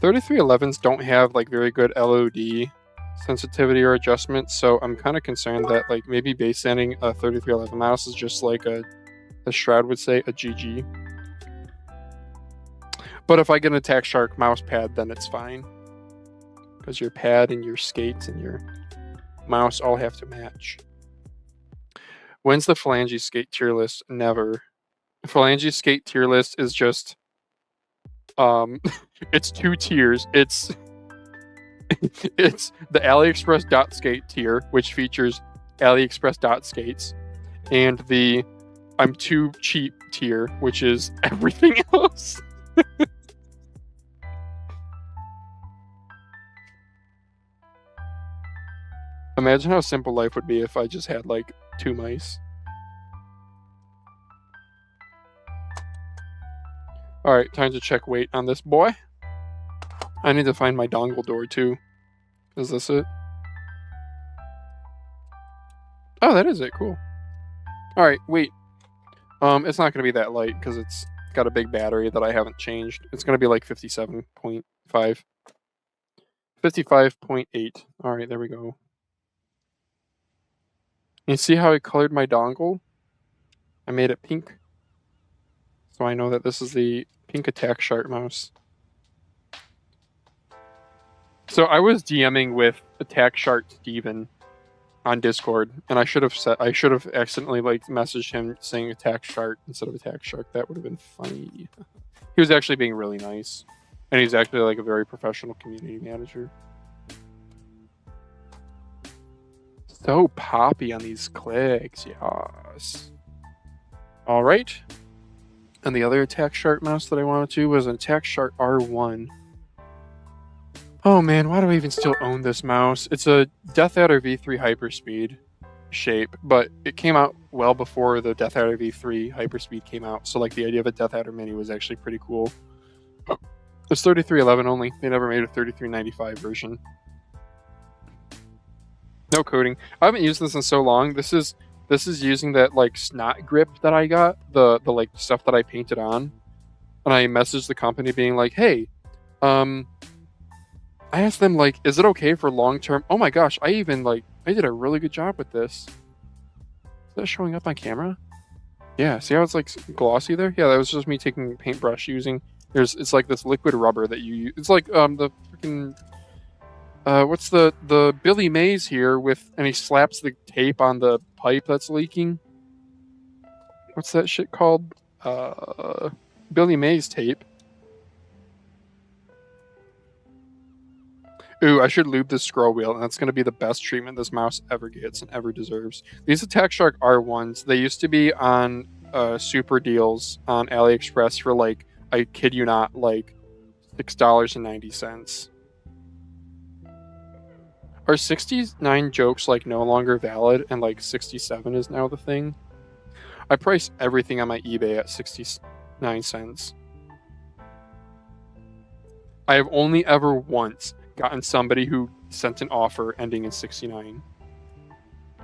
3311s don't have like very good LOD sensitivity or adjustment, so I'm kind of concerned that like maybe base sanding a 3311 mouse is just like a Shroud would say, a GG. But if I get an Attack Shark mouse pad, then it's fine. Because your pad and your skates and your mouse all have to match. When's the Phalange skate tier list? Never. Phalange skate tier list is just it's 2 tiers. It's the AliExpress dot skate tier, which features AliExpress dot skates, and the I'm too cheap tier, which is everything else. Imagine how simple life would be if I just had like 2 mice. Alright, time to check weight on this boy. I need to find my dongle door too. Is this it? Oh, that is it. Cool. Alright, weight. It's not going to be that light because it's got a big battery that I haven't changed. It's going to be like 57.5. 55.8. Alright, there we go. You see how I colored my dongle? I made it pink. So I know that this is the pink Attack Shark mouse. So I was DMing with Attack Shark Steven on Discord, and I should have accidentally like messaged him saying Attack Shark instead of Attack Shark. That would have been funny. He was actually being really nice, and he's actually like a very professional community manager. So poppy on these clicks, yes. All right. And the other Attack Shark mouse that I wanted to was an Attack Shark R1. Oh man, why do I even still own this mouse? It's a Death Adder V3 Hyperspeed shape, but it came out well before the Death Adder V3 Hyperspeed came out. So like the idea of a Death Adder Mini was actually pretty cool. It's 3311 only. They never made a 3395 version. No coating. I haven't used this in so long. This is using that like snot grip that I got, the like stuff that I painted on. And I messaged the company being like, "Hey, I asked them like, is it okay for long term?" Oh my gosh, I did a really good job with this. Is that showing up on camera? Yeah, see how it's like glossy there? Yeah, that was just me taking a paintbrush using. It's like this liquid rubber that you use. It's like the freaking what's the Billy Mays here with, and he slaps the tape on the pipe that's leaking. What's that shit called? Billy Mays tape. Ooh, I should lube this scroll wheel, and that's going to be the best treatment this mouse ever gets and ever deserves. These Attack Shark R1s, they used to be on super deals on AliExpress for like, I kid you not, like $6.90. Are 69 jokes like no longer valid and like 67 is now the thing? I price everything on my eBay at 69 cents. I have only ever once gotten somebody who sent an offer ending in 69.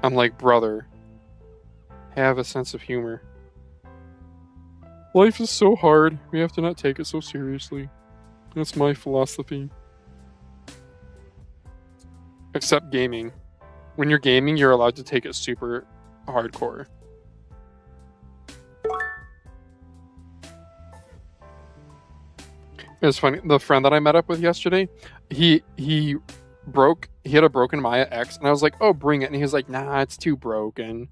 I'm like, brother, have a sense of humor. Life is so hard. We have to not take it so seriously. That's my philosophy. Except gaming. When you're gaming, you're allowed to take it super hardcore. It was funny. The friend that I met up with yesterday, he had a broken Maya X, and I was like, "Oh, bring it." And he was like, "Nah, it's too broken."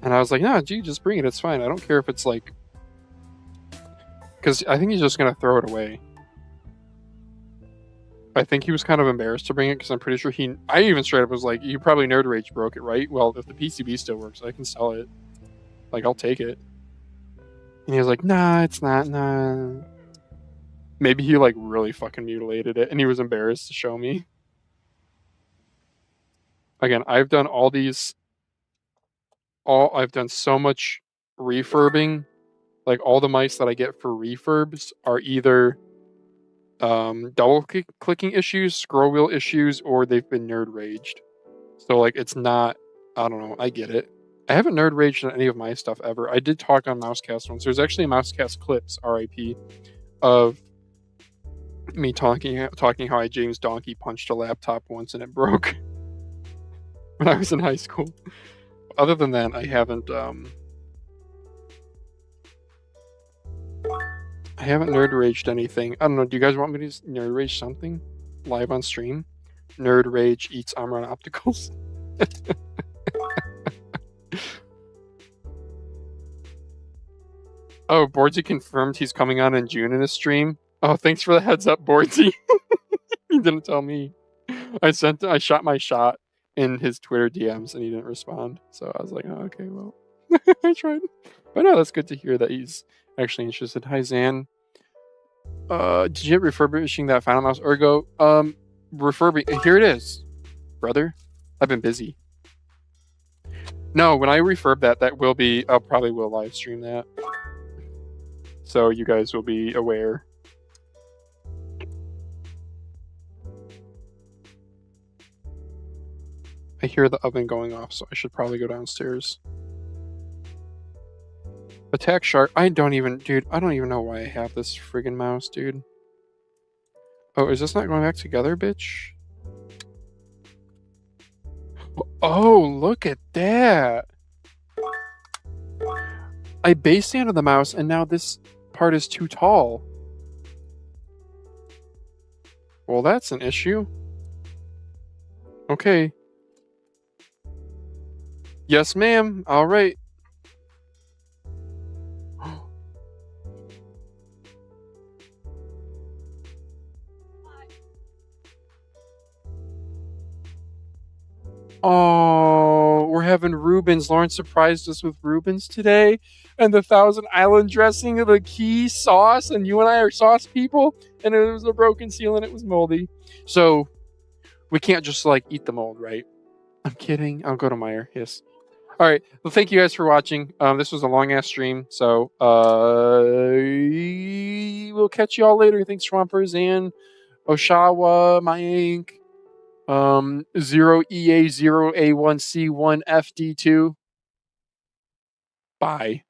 And I was like, "Nah, gee, just bring it. It's fine. I don't care if it's like," because I think he's just gonna throw it away. I think he was kind of embarrassed to bring it because I'm pretty sure I even straight up was like, "You probably Nerd Rage broke it, right? Well, if the PCB still works, I can sell it. Like, I'll take it." And he was like, "Nah, it's not. Nah." Maybe he like really fucking mutilated it and he was embarrassed to show me. Again, I've done I've done so much refurbing. Like all the mice that I get for refurbs are either double clicking issues, scroll wheel issues, or they've been nerd raged. So like it's not, I don't know, I get it. I haven't nerd raged on any of my stuff ever. I did talk on Mousecast once. There's actually a Mousecast clips, RIP, of me talking how I James Donkey punched a laptop once and it broke when I was in high school. Other than that, I haven't nerd raged anything. I don't know. Do you guys want me to nerd rage something live on stream? Nerd rage eats Amron Opticals. Oh, Boardsy confirmed he's coming on in June in a stream. Oh, thanks for the heads up, Boardsy. He didn't tell me. I shot my shot in his Twitter DMs and he didn't respond. So I was like, oh, okay, well, I tried. But no, that's good to hear that he's actually interested. Hi, Zan. Did you get refurbishing that Final Mouse Ergo? Refurbing. Here it is, brother. I've been busy. No, when I refurb that will be. I'll probably will live stream that, so you guys will be aware. I hear the oven going off, so I should probably go downstairs. Attack Shark. I don't even know why I have this friggin' mouse, dude. Oh, is this not going back together, bitch? Oh, look at that. I base sanded the mouse, and now this part is too tall. Well, that's an issue. Okay. Yes, ma'am. All right. Oh, we're having Rubens. Lauren surprised us with Rubens today. And the Thousand Island dressing of the key sauce. And you and I are sauce people. And it was a broken seal and it was moldy. So we can't just like eat the mold, right? I'm kidding. I'll go to Meyer. Yes. All right. Well, thank you guys for watching. This was a long ass stream. So we'll catch you all later. Thanks, Swampers and Oshawa, Mayank. 0EA0A1C1FD2. Bye.